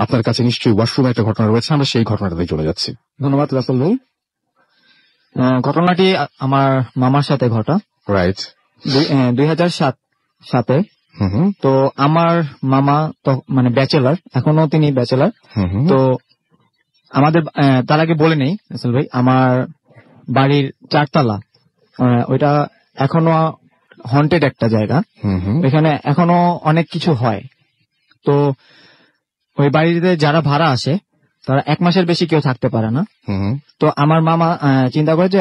আপনার কাছে নিশ্চয়ই ওয়াশরুমে একটা ঘটনা রয়েছে, আমরা সেই ঘটনাটাতে চলে যাচ্ছি। ধন্যবাদ রাসেল ভাই। ঘটনাটি আমার মামার সাথে ঘটা। রাইট। 2007 সালে। তো আমার মামা তো মানে ব্যাচেলার, এখনো তিনি ব্যাচেলার। তো আমাদের তার আগে বলে নেই রাসেল ভাই, আমার বাড়ির 4 তলা, ওইটা এখনো হন্টেড একটা জায়গা। এখানে এখনো অনেক কিছু হয়। তো ওই বাড়িতে যারা ভাড়া আসে তারা 1 মাসের বেশি কেউ থাকতে পারে না। তো আমার মামা চিন্তা করে যে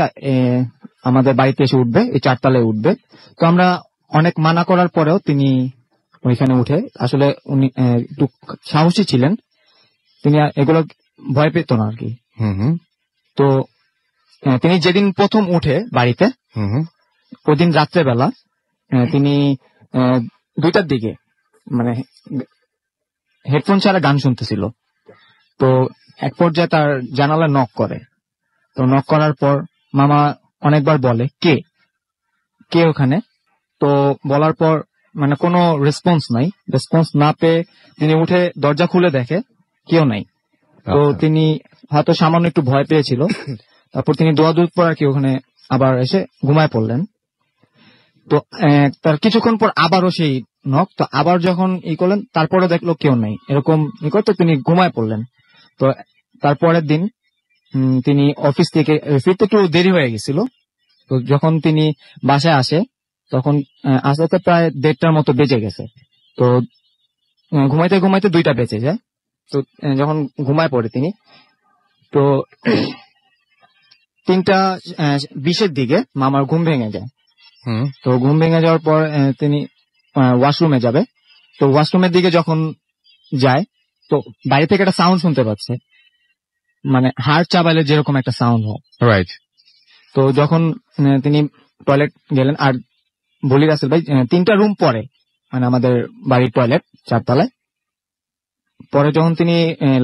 আমাদের বাড়িতে এসে উঠবে, এই 4 তলায় উঠবে। তো আমরা অনেক মানা করার পরেও তিনি ওইখানে উঠে, আসলে উনি একটু সাহসী ছিলেন, তিনি এগুলো ভয় পেত না আর কি। তো তিনি যেদিন প্রথম উঠে বাড়িতে, ওই দিন রাত্রেবেলা তিনি 2টার দিকে মানে হেডফোন ছাড়া গান শুনতেছিল। তো এক পর্যায়ে তার জানালা নক করে। তো নক করার পর মামা অনেকবার বলে কে কে ওখানে। তো বলার পর মানে কোনো রেসপন্স না পেয়ে তিনি উঠে দরজা খুলে দেখে কেউ নাই। তো তিনি হয়তো সামান্য একটু ভয় পেয়েছিল। তারপর তিনি দৌড় পর আর কি ওখানে আবার এসে ঘুমায় পড়লেন। তো তার কিছুক্ষণ পর আবারও সেই নক। তো আবার যখন করলেন, তারপরে দেখলো কেউ নাই, এরকম করতে তিনি ঘুমায় পড়লেন। তো তারপরের দিন তিনি অফিস থেকে ফিরতে একটু দেরি হয়ে গেছিল। তো যখন তিনি বাসায় আসে তখন আস্তে আস্তে প্রায় 1:30টার মতো বেজে গেছে। তো ঘুমাইতে ঘুমাইতে 2টা বেজে যায়। তো যখন ঘুমায় পড়ে তিনি, তো 3:20 দিকে মামার ঘুম ভেঙে যায়। তো ঘুম ভেঙে যাওয়ার পর তিনি ওয়াশরুমে যাবে। তো ওয়াশরুমের দিকে যখন যায়, তো বাইরে থেকে একটা সাউন্ড শুনতে পাচ্ছে, মানে হাড় চাবাইলে যেরকম একটা সাউন্ড হয়। রাইট। তো যখন তিনি টয়লেট গেলেন, আর বলি রাসেল ভাই 3টা রুম পরে, মানে আমাদের বাড়ির টয়লেট 4 তলায়। পরে যখন তিনি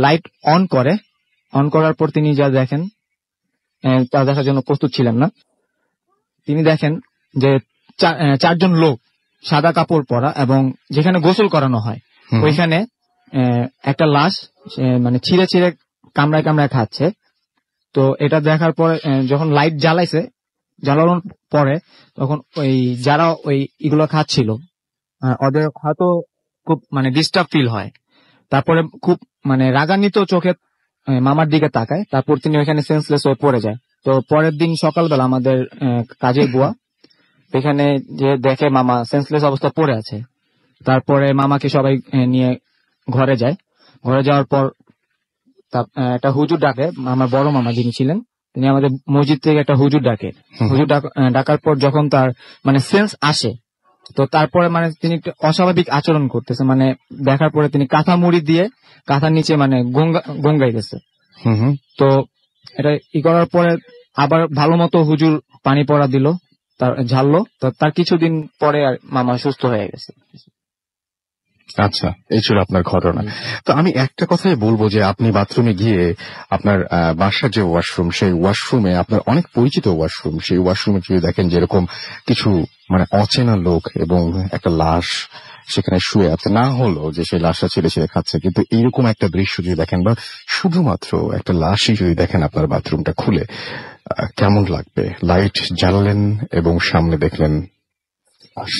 লাইট অন করার পর তিনি যা দেখেন, তা দেখার জন্য প্রস্তুত ছিলেন না। তিনি দেখেন যে 4 জন লোক সাদা কাপড় পরা, এবং যেখানে গোসল করানো হয় ওইখানে একটা লাশ মানে ছিঁড়ে ছিঁড়ে কামড়ায় কামড়ায় খাচ্ছে। তো এটা দেখার পরে যখন লাইট জ্বালানোর পরে তখন ওই যারা ওই এগুলো খাচ্ছিল ওদের হয়তো খুব মানে ডিস্টার্ব ফিল হয়। তারপরে খুব মানে রাগান্বিত চোখে মামার দিকে তাকায়। তারপর তিনি ওইখানে সেন্সলেস হয়ে পড়ে যায়। তো পরের দিন সকালবেলা আমাদের কাজের বুয়া এখানে যে দেখে মামা সেন্সলেস অবস্থা পড়ে আছে। তারপরে মামাকে সবাই নিয়ে ঘরে যায়। ঘরে যাওয়ার পর একটা হুজুর ডাকে, আমার বড় মামা যিনি ছিলেন তিনি আমাদের মসজিদ থেকে একটা হুজুর ডাকে। হুজুর ডাকার পর যখন তার মানে সেন্স আসে, তো তারপরে মানে তিনি একটা অস্বাভাবিক আচরণ করতেছে, মানে দেখার পরে তিনি কাঁথা মুড়ি দিয়ে কাঁথার নিচে মানে গঙ্গাইতেছে। তো এটা করার পরে আবার ভালো মতো হুজুর পানি পড়া দিল, তার ঝাললো। তো তার কিছুদিন পরে আর মামা সুস্থ হয়ে গেছে। আচ্ছা, এই ছিল আপনার ঘটনা। তো আমি একটা কথাই বলবো যে আপনি বাথরুমে গিয়ে আপনার বাসার যে ওয়াশরুম, সেই ওয়াশরুমে আপনার অনেক পরিচিত ওয়াশরুম, সেই ওয়াশরুমে যদি দেখেন যেরকম কিছু মানে অচেনা লোক এবং একটা লাশ সেখানে শুয়ে আছে, না হলো যে সেই লাশটা ছেড়ে ছেড়ে খাচ্ছে, কিন্তু এইরকম একটা দৃশ্য যদি দেখেন বা শুধুমাত্র একটা লাশই যদি দেখেন আপনার বাথরুমটা খুলে, কেমন লাগবে? লাইট জ্বালালেন এবং সামনে দেখলেন লাশ।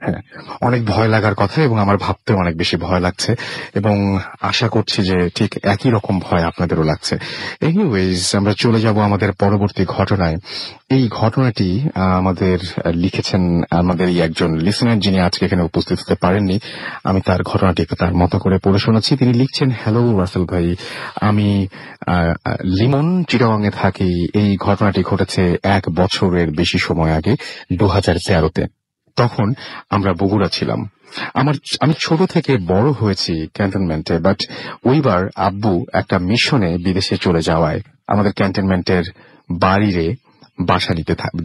হ্যাঁ, অনেক ভয় লাগার কথা, এবং আমার ভাবতে অনেক বেশি ভয় লাগছে, এবং আশা করছি যে ঠিক একই রকম ভয় আপনাদেরও লাগছে। এনিওয়েজ, আমরা চলে যাব আমাদের পরবর্তী ঘটনায়। এই ঘটনাটি আমাদের লিখেছেন আমাদের একজন লিসেনার, যিনি আজকে এখানে উপস্থিত হতে পারেননি। আমি তার ঘটনাটি তার মতো করে পড়ে শোনাচ্ছি। তিনি লিখছেন, হ্যালো রাসেল ভাই, আমি লিমন চিটাগাংয়ে থাকি। এই ঘটনাটি ঘটেছে 1 বছরের বেশি সময় আগে, 2013-তে। তখন আমরা বগুড়া ছিলাম। আমি ছোট থেকে বড় হয়েছি ক্যান্টনমেন্টে, বাট ওইবার আব্বু একটা মিশনে বিদেশে চলে যাওয়ায় আমাদের ক্যান্টনমেন্টের বাইরে বাসা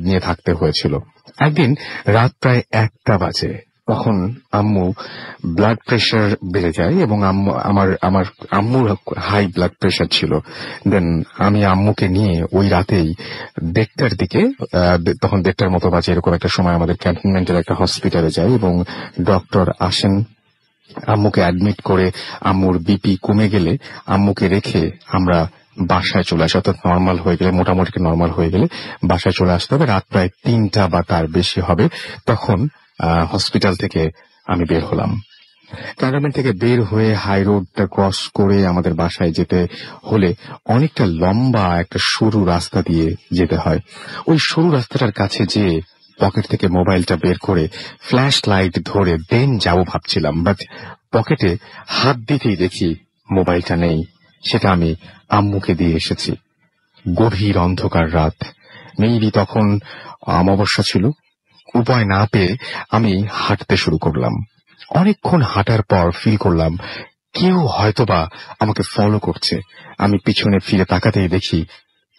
নিয়ে থাকতে হয়েছিল। একদিন রাত প্রায় 1টা বাজে, তখন আম্মু ব্লাড প্রেশার বেড়ে যায়, এবং আমার আম্মুর হাই ব্লাড প্রেশার ছিল। দেন আমি আম্মুকে নিয়ে ওই রাতেই 1টার দিকে, তখন 1টার মতো বাজে, এরকম একটা সময় আমাদের ক্যান্টনমেন্টের একটা হসপিটালে যাই, এবং ডক্টর আসেন আম্মুকে অ্যাডমিট করে আম্মুর বিপি কমে গেলে আম্মুকে রেখে আমরা বাসায় চলে আসি, অর্থাৎ নর্মাল হয়ে গেলে, মোটামুটি নর্মাল হয়ে গেলে বাসায় চলে আসতে হবে। রাত প্রায় 3টা বা তার বেশি হবে, তখন হসপিটাল থেকে আমি বের হলাম। ক্যান্টনমেন্ট থেকে বের হয়ে হাই রোডটা ক্রস করে আমাদের বাসায় যেতে হলে অনেকটা লম্বা একটা সরু রাস্তা দিয়ে যেতে হয়। ওই সরু রাস্তাটার কাছে যেয়ে পকেট থেকে মোবাইলটা বের করে ফ্ল্যাশ লাইট ধরে দেন যাবো ভাবছিলাম, বাট পকেটে হাত দিতেই দেখি মোবাইলটা নেই। সেটা আমি আম্মুকে দিয়ে এসেছি। গভীর অন্ধকার রাত, মেয়েরই তখন অমাবস্যা ছিল। উপায় না পেয়ে আমি হাঁটতে শুরু করলাম। অনেকক্ষণ হাঁটার পর ফিল করলাম কেউ হয়তোবা আমাকে ফলো করছে। আমি পিছনে ফিরে তাকাতেই দেখি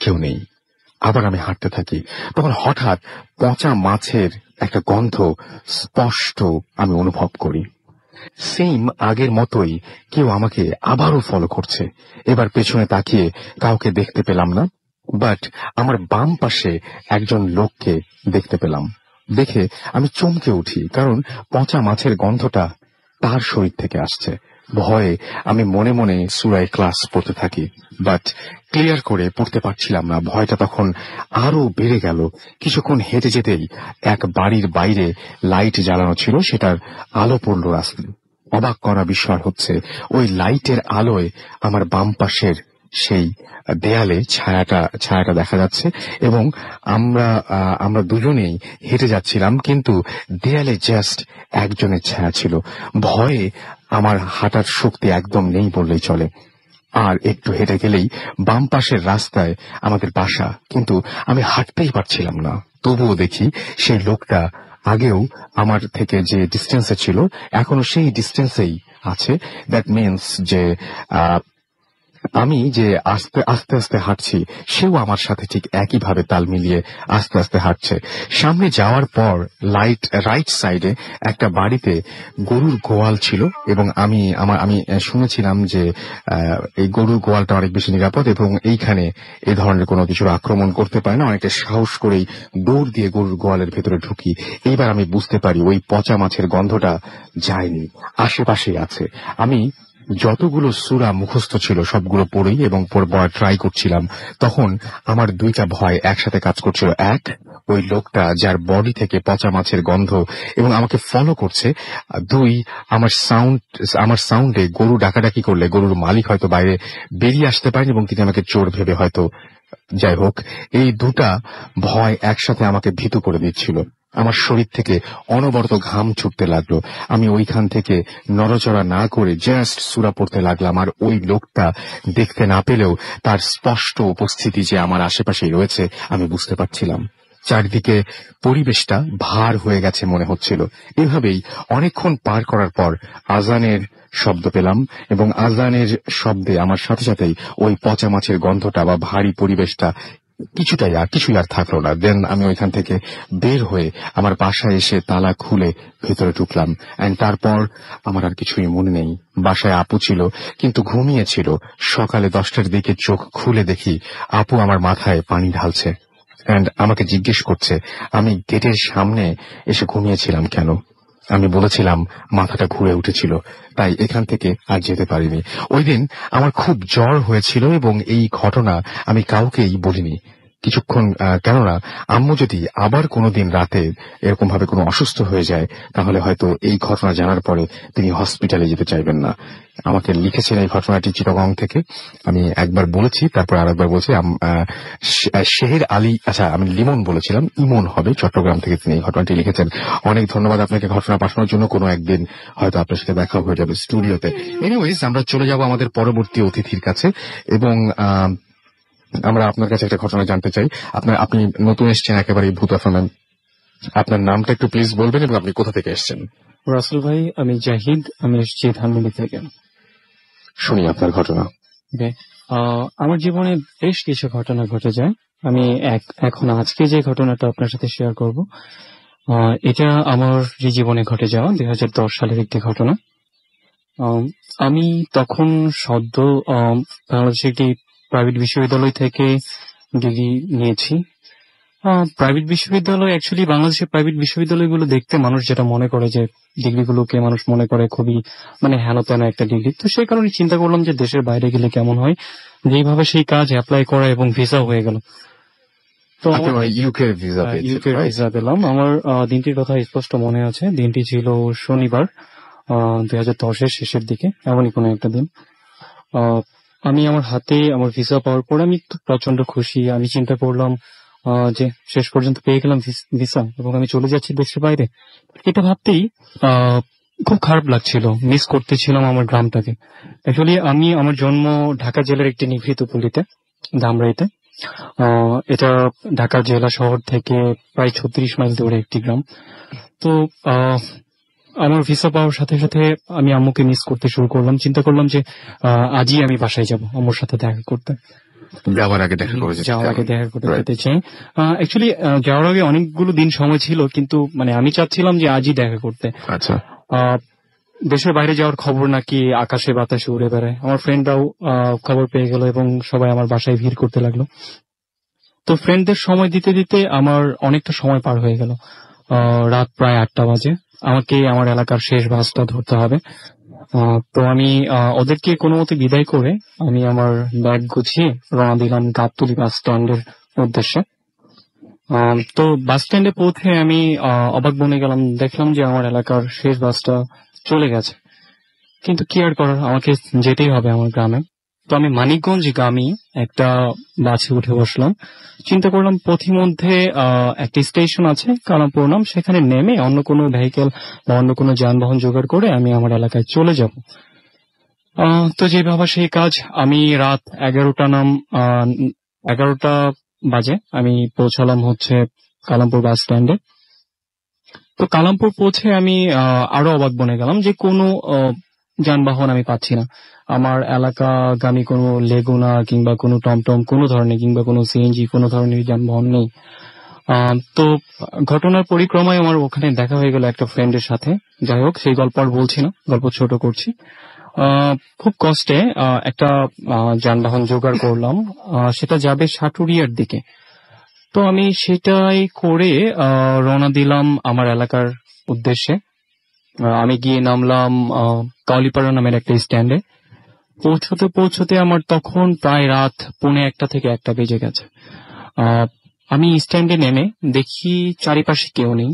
কেউ নেই। আবার আমি হাঁটতে থাকি। তখন হঠাৎ পচা মাছের একটা গন্ধ স্পষ্ট আমি অনুভব করি। সেম আগের মতোই কেউ আমাকে আবারও ফলো করছে। এবার পেছনে তাকিয়ে কাউকে দেখতে পেলাম না, বাট আমার বাম পাশে একজন লোককে দেখতে পেলাম। দেখে আমি চমকে উঠি, কারণ পচা মাছের গন্ধটা তার শরীর থেকে আসছে। ভয়ে আমি মনে মনে সূরা ইখলাস পড়তে থাকি, বাট ক্লিয়ার করে পড়তে পারছিলাম না। ভয়টা তখন আরো বেড়ে গেল। কিছুক্ষণ হেঁটে যেতেই এক বাড়ির বাইরে লাইট জ্বালানো ছিল, সেটার আলো পড়ল রাস্তায়। অবাক করা বিষয় হচ্ছে, ওই লাইটের আলোয় আমার বাম পাশের সেই দেয়ালে ছায়াটা দেখা যাচ্ছে, এবং আমরা দুজনেই হেঁটে যাচ্ছিলাম, কিন্তু দেয়ালে জাস্ট একজনের ছায়া ছিল। ভয়ে আমার হাঁটার শক্তি একদম নেই বললেই চলে। আর একটু হেঁটে গেলেই বাম পাশের রাস্তায় আমাদের বাসা, কিন্তু আমি হাঁটতেই পারছিলাম না। তবুও দেখি সেই লোকটা আগেও আমার থেকে যে ডিস্টেন্সে ছিল এখনো সেই ডিস্টেন্সেই আছে। দ্যাট মিনস যে আমি যে আস্তে আস্তে আস্তে হাঁটছি, সেও আমার সাথে ঠিক একইভাবে তাল মিলিয়ে আস্তে আস্তে হাঁটছে। সামনে যাওয়ার পর রাইট সাইডে একটা বাড়িতে গরুর গোয়াল ছিল, এবং আমি শুনেছিলাম যে এই গরুর গোয়ালটা অনেক বেশি নিরাপদ, এবং এইখানে এই ধরনের কোনো কিছুর আক্রমণ করতে পারে না। অনেকটা সাহস করেই দৌড় দিয়ে গরুর গোয়ালের ভেতরে ঢুকি। এইবার আমি বুঝতে পারি ওই পচা মাছের গন্ধটা যায়নি, আশেপাশেই আছে। আমি যতগুলো সূরা মুখস্থ ছিল সবগুলো পড়ি এবং পড়ার ট্রাই করছিলাম। তখন আমার দুইটা ভয় একসাথে কাজ করছিল। এক, ওই লোকটা যার বডি থেকে পচা মাছের গন্ধ এবং আমাকে ফলো করছে। দুই, আমার সাউন্ডে গরু ডাকাডাকি করলে গরুর মালিক হয়তো বাইরে বেরিয়ে আসতে পারেন এবং তিনি আমাকে চোর ভেবে হয়তো, যাই হোক, এই দুটা ভয় একসাথে আমাকে ভীতু করে দিচ্ছিল। আমার শরীর থেকে অনবরত ঘাম ছুটতে লাগলো। আমি ওইখান থেকে নড়াচড়া না করে জাস্ট সূরা পড়তে লাগলাম। আর ওই লোকটা দেখতে না পেলেও তার স্পষ্ট উপস্থিতি যে আমার আশেপাশেই রয়েছে আমি বুঝতে পারছিলাম। চারদিকে পরিবেশটা ভার হয়ে গেছে মনে হচ্ছিল। এভাবেই অনেকক্ষণ পার করার পর আজানের শব্দ পেলাম, এবং আজানের শব্দে আমার সাথে সাথেই ওই পচা মাছের গন্ধটা বা ভারী পরিবেশটা কিছুই আর থাকলো না। দেন আমি ওইখান থেকে বের হয়ে আমার বাসায় এসে তালা খুলে ভেতরে ঢুকলাম। এন্ড তারপর আমার আর কিছুই মনে নেই। বাসায় আপু ছিল, কিন্তু ঘুমিয়েছিল। সকালে 10টার দিকে চোখ খুলে দেখি আপু আমার মাথায় পানি ঢালছে এন্ড আমাকে জিজ্ঞেস করছে আমি গেটের সামনে এসে ঘুমিয়েছিলাম কেন। আমি বলেছিলাম মাথাটা ঘুরে উঠেছিল, তাই এখান থেকে আর যেতে পারিনি। ওই দিন আমার খুব জ্বর হয়েছিল এবং এই ঘটনা আমি কাউকেই বলিনি কিছুক্ষণ, কেননা আম্মু যদি আবার কোনোদিন রাতে এরকম ভাবে কোনো অসুস্থ হয়ে যায় তাহলে হয়তো এই ঘটনা জানার পরে তিনি হসপিটালে যেতে চাইবেন না। আমাকে লিখেছেন এই ঘটনাটি চিটাগং থেকে। আমি একবার বলেছি, তারপর আরেকবার বলছি। শেহের আলী, আচ্ছা আমি লিমন বলেছিলাম, ইমন হবে, চট্টগ্রাম থেকে তিনি এই ঘটনাটি লিখেছেন। অনেক ধন্যবাদ আপনাকে ঘটনা পাঠানোর জন্য। কোনো একদিন হয়তো আপনার সাথে দেখা হয়ে যাবে স্টুডিওতে। এনিওয়েজ, আমরা চলে যাব আমাদের পরবর্তী অতিথির কাছে, এবং আমরা আপনার কাছে একটা ঘটনা জানতে চাই। আপনি নতুন এসেছেন একেবারে ভূত এফএম। আপনার নামটা একটু প্লিজ বলবেন এবং আপনি কোথা থেকে এসেছেন? রাসেল ভাই, আমি জাহিদ, আমি এসেছি ধানমন্ডি থেকে। শুনি আপনার ঘটনা। আমার জীবনে বেশ কিছু ঘটনা ঘটে যায়। আমি এখন আজকে যে ঘটনাটা আপনার সাথে শেয়ার করব, এটা আমার জীবনে ঘটে যাওয়া 2010 সালের একটি ঘটনা। আমি তখন সদ্য বাংলাদেশের একটি প্রাইভেট বিশ্ববিদ্যালয় থেকে ডিগ্রি নিয়েছি। প্রাইভেট বিশ্ববিদ্যালয় অ্যাকচুয়ালি বাংলাদেশের প্রাইভেট বিশ্ববিদ্যালয়গুলো দেখতে মানুষ যেটা মনে করে যে ডিগ্রিগুলোকে মানুষ মনে করে খুবই মানে হেন তেন একটা ডিগ্রি, তো সেই কারণে চিন্তা করলাম যে দেশের বাইরে গেলে কেমন হয়, যেইভাবে সেই কাজ অ্যাপ্লাই করা এবং ভিসা হয়ে গেল। তো ইউকে ভিসা ইউকে ভিসা পেলাম। আমার দিনটির কথা স্পষ্ট মনে আছে, দিনটি ছিল শনিবার 2010-এর শেষের দিকে, এমনই কোনো একটা দিন। আমি আমার হাতে আমার ভিসা পাওয়ার পরে আমি তো প্রচন্ড খুশি। আমি চিন্তা করলাম যে শেষ পর্যন্ত পেয়ে গেলাম ভিসা এবং আমি চলে যাচ্ছি দেশের বাইরে। এটা ভাবতেই খুব খারাপ লাগছিল, মিস করতেছিলাম আমার গ্রামটাকে। অ্যাকচুয়ালি আমি আমার জন্ম ঢাকা জেলার একটি নিভৃত পল্লীতে, ধামরাইতে। এটা ঢাকা জেলা শহর থেকে প্রায় 36 মাইল দূরে একটি গ্রাম। তো আমার ভিসা পাওয়ার সাথে সাথে আমি আম্মুকে মিস করতে শুরু করলাম। চিন্তা করলাম যে আজই আমি বাসায় যাব আম্মুর সাথে দেখা করতে। যাওয়ার আগে দেখা করতে যেতে চাই। অ্যাকচুয়ালি যাওয়ার আগে অনেকগুলো দিন সময় ছিল, কিন্তু মানে আমি চাচ্ছিলাম যে আজই দেখা করতে। আচ্ছা। দেশের বাইরে যাওয়ার খবর নাকি আকাশে বাতাসে উড়ে বেড়ায়। আমার ফ্রেন্ডরাও খবর পেয়ে গেল এবং সবাই আমার বাসায় ভিড় করতে লাগলো। তো ফ্রেন্ডদের সময় দিতে দিতে আমার অনেকটা সময় পার হয়ে গেল। রাত প্রায় 8টা বাজে। আমাকে আমার এলাকার শেষ বাসটা ধরতে হবে। তো আমি ওদেরকে কোনো মতে বিদায় করে আমি আমার ব্যাগ গুছিয়ে রওনা দিলাম গাবতলী বাস স্ট্যান্ডের উদ্দেশ্যে। তো বাস স্ট্যান্ডে পৌঁছে আমি অবাক বনে গেলাম, দেখলাম যে আমার এলাকার শেষ বাসটা চলে গেছে। কিন্তু কি আর করার, আমাকে যেতেই হবে আমার গ্রামে। তো আমি মানিকগঞ্জগামী একটা বাসে উঠে বসলাম। চিন্তা করলাম পথিমধ্যে একটা স্টেশন আছে কালামপুর নাম, সেখানে নেমে অন্য কোনো ভেহিকেল বা অন্য কোনো যানবাহন জোগাড় করে আমি আমার এলাকায় চলে যাব। তো যে ভাবা সেই কাজ। আমি রাত 11টা বাজে আমি পৌঁছালাম হচ্ছে কালামপুর বাস স্ট্যান্ডে। তো কালামপুর পৌঁছে আমি আরো অবাক বনে গেলাম যে কোনো যানবাহন আমি পাচ্ছি না। আমার এলাকাগামী কোনো লেগুনা কিংবা কোনো টমটম কোনো ধরনের কিংবা কোনো সিএনজি কোনো ধরনের যানবাহন নেই। তো ঘটনার পরিক্রমায় আমার ওখানে দেখা হয়ে গেল একটা ফ্রেন্ডের সাথে। যাই হোক, সেই গল্প আর বলছি না, গল্প ছোট করছি। খুব কষ্টে একটা যানবাহন জোগাড় করলাম, সেটা যাবে সাটুরিয়ার দিকে। তো আমি সেটাই করে রওনা দিলাম আমার এলাকার উদ্দেশ্যে। আমি গিয়ে নামলাম কাউলিপাড়া নামের একটা স্ট্যান্ডে। পৌঁছতে পৌঁছতে আমার তখন প্রায় রাত 1:45 থেকে 1টা বেজে গেছে। আমি স্ট্যান্ডে নেমে দেখি চারিপাশে কেউ নেই,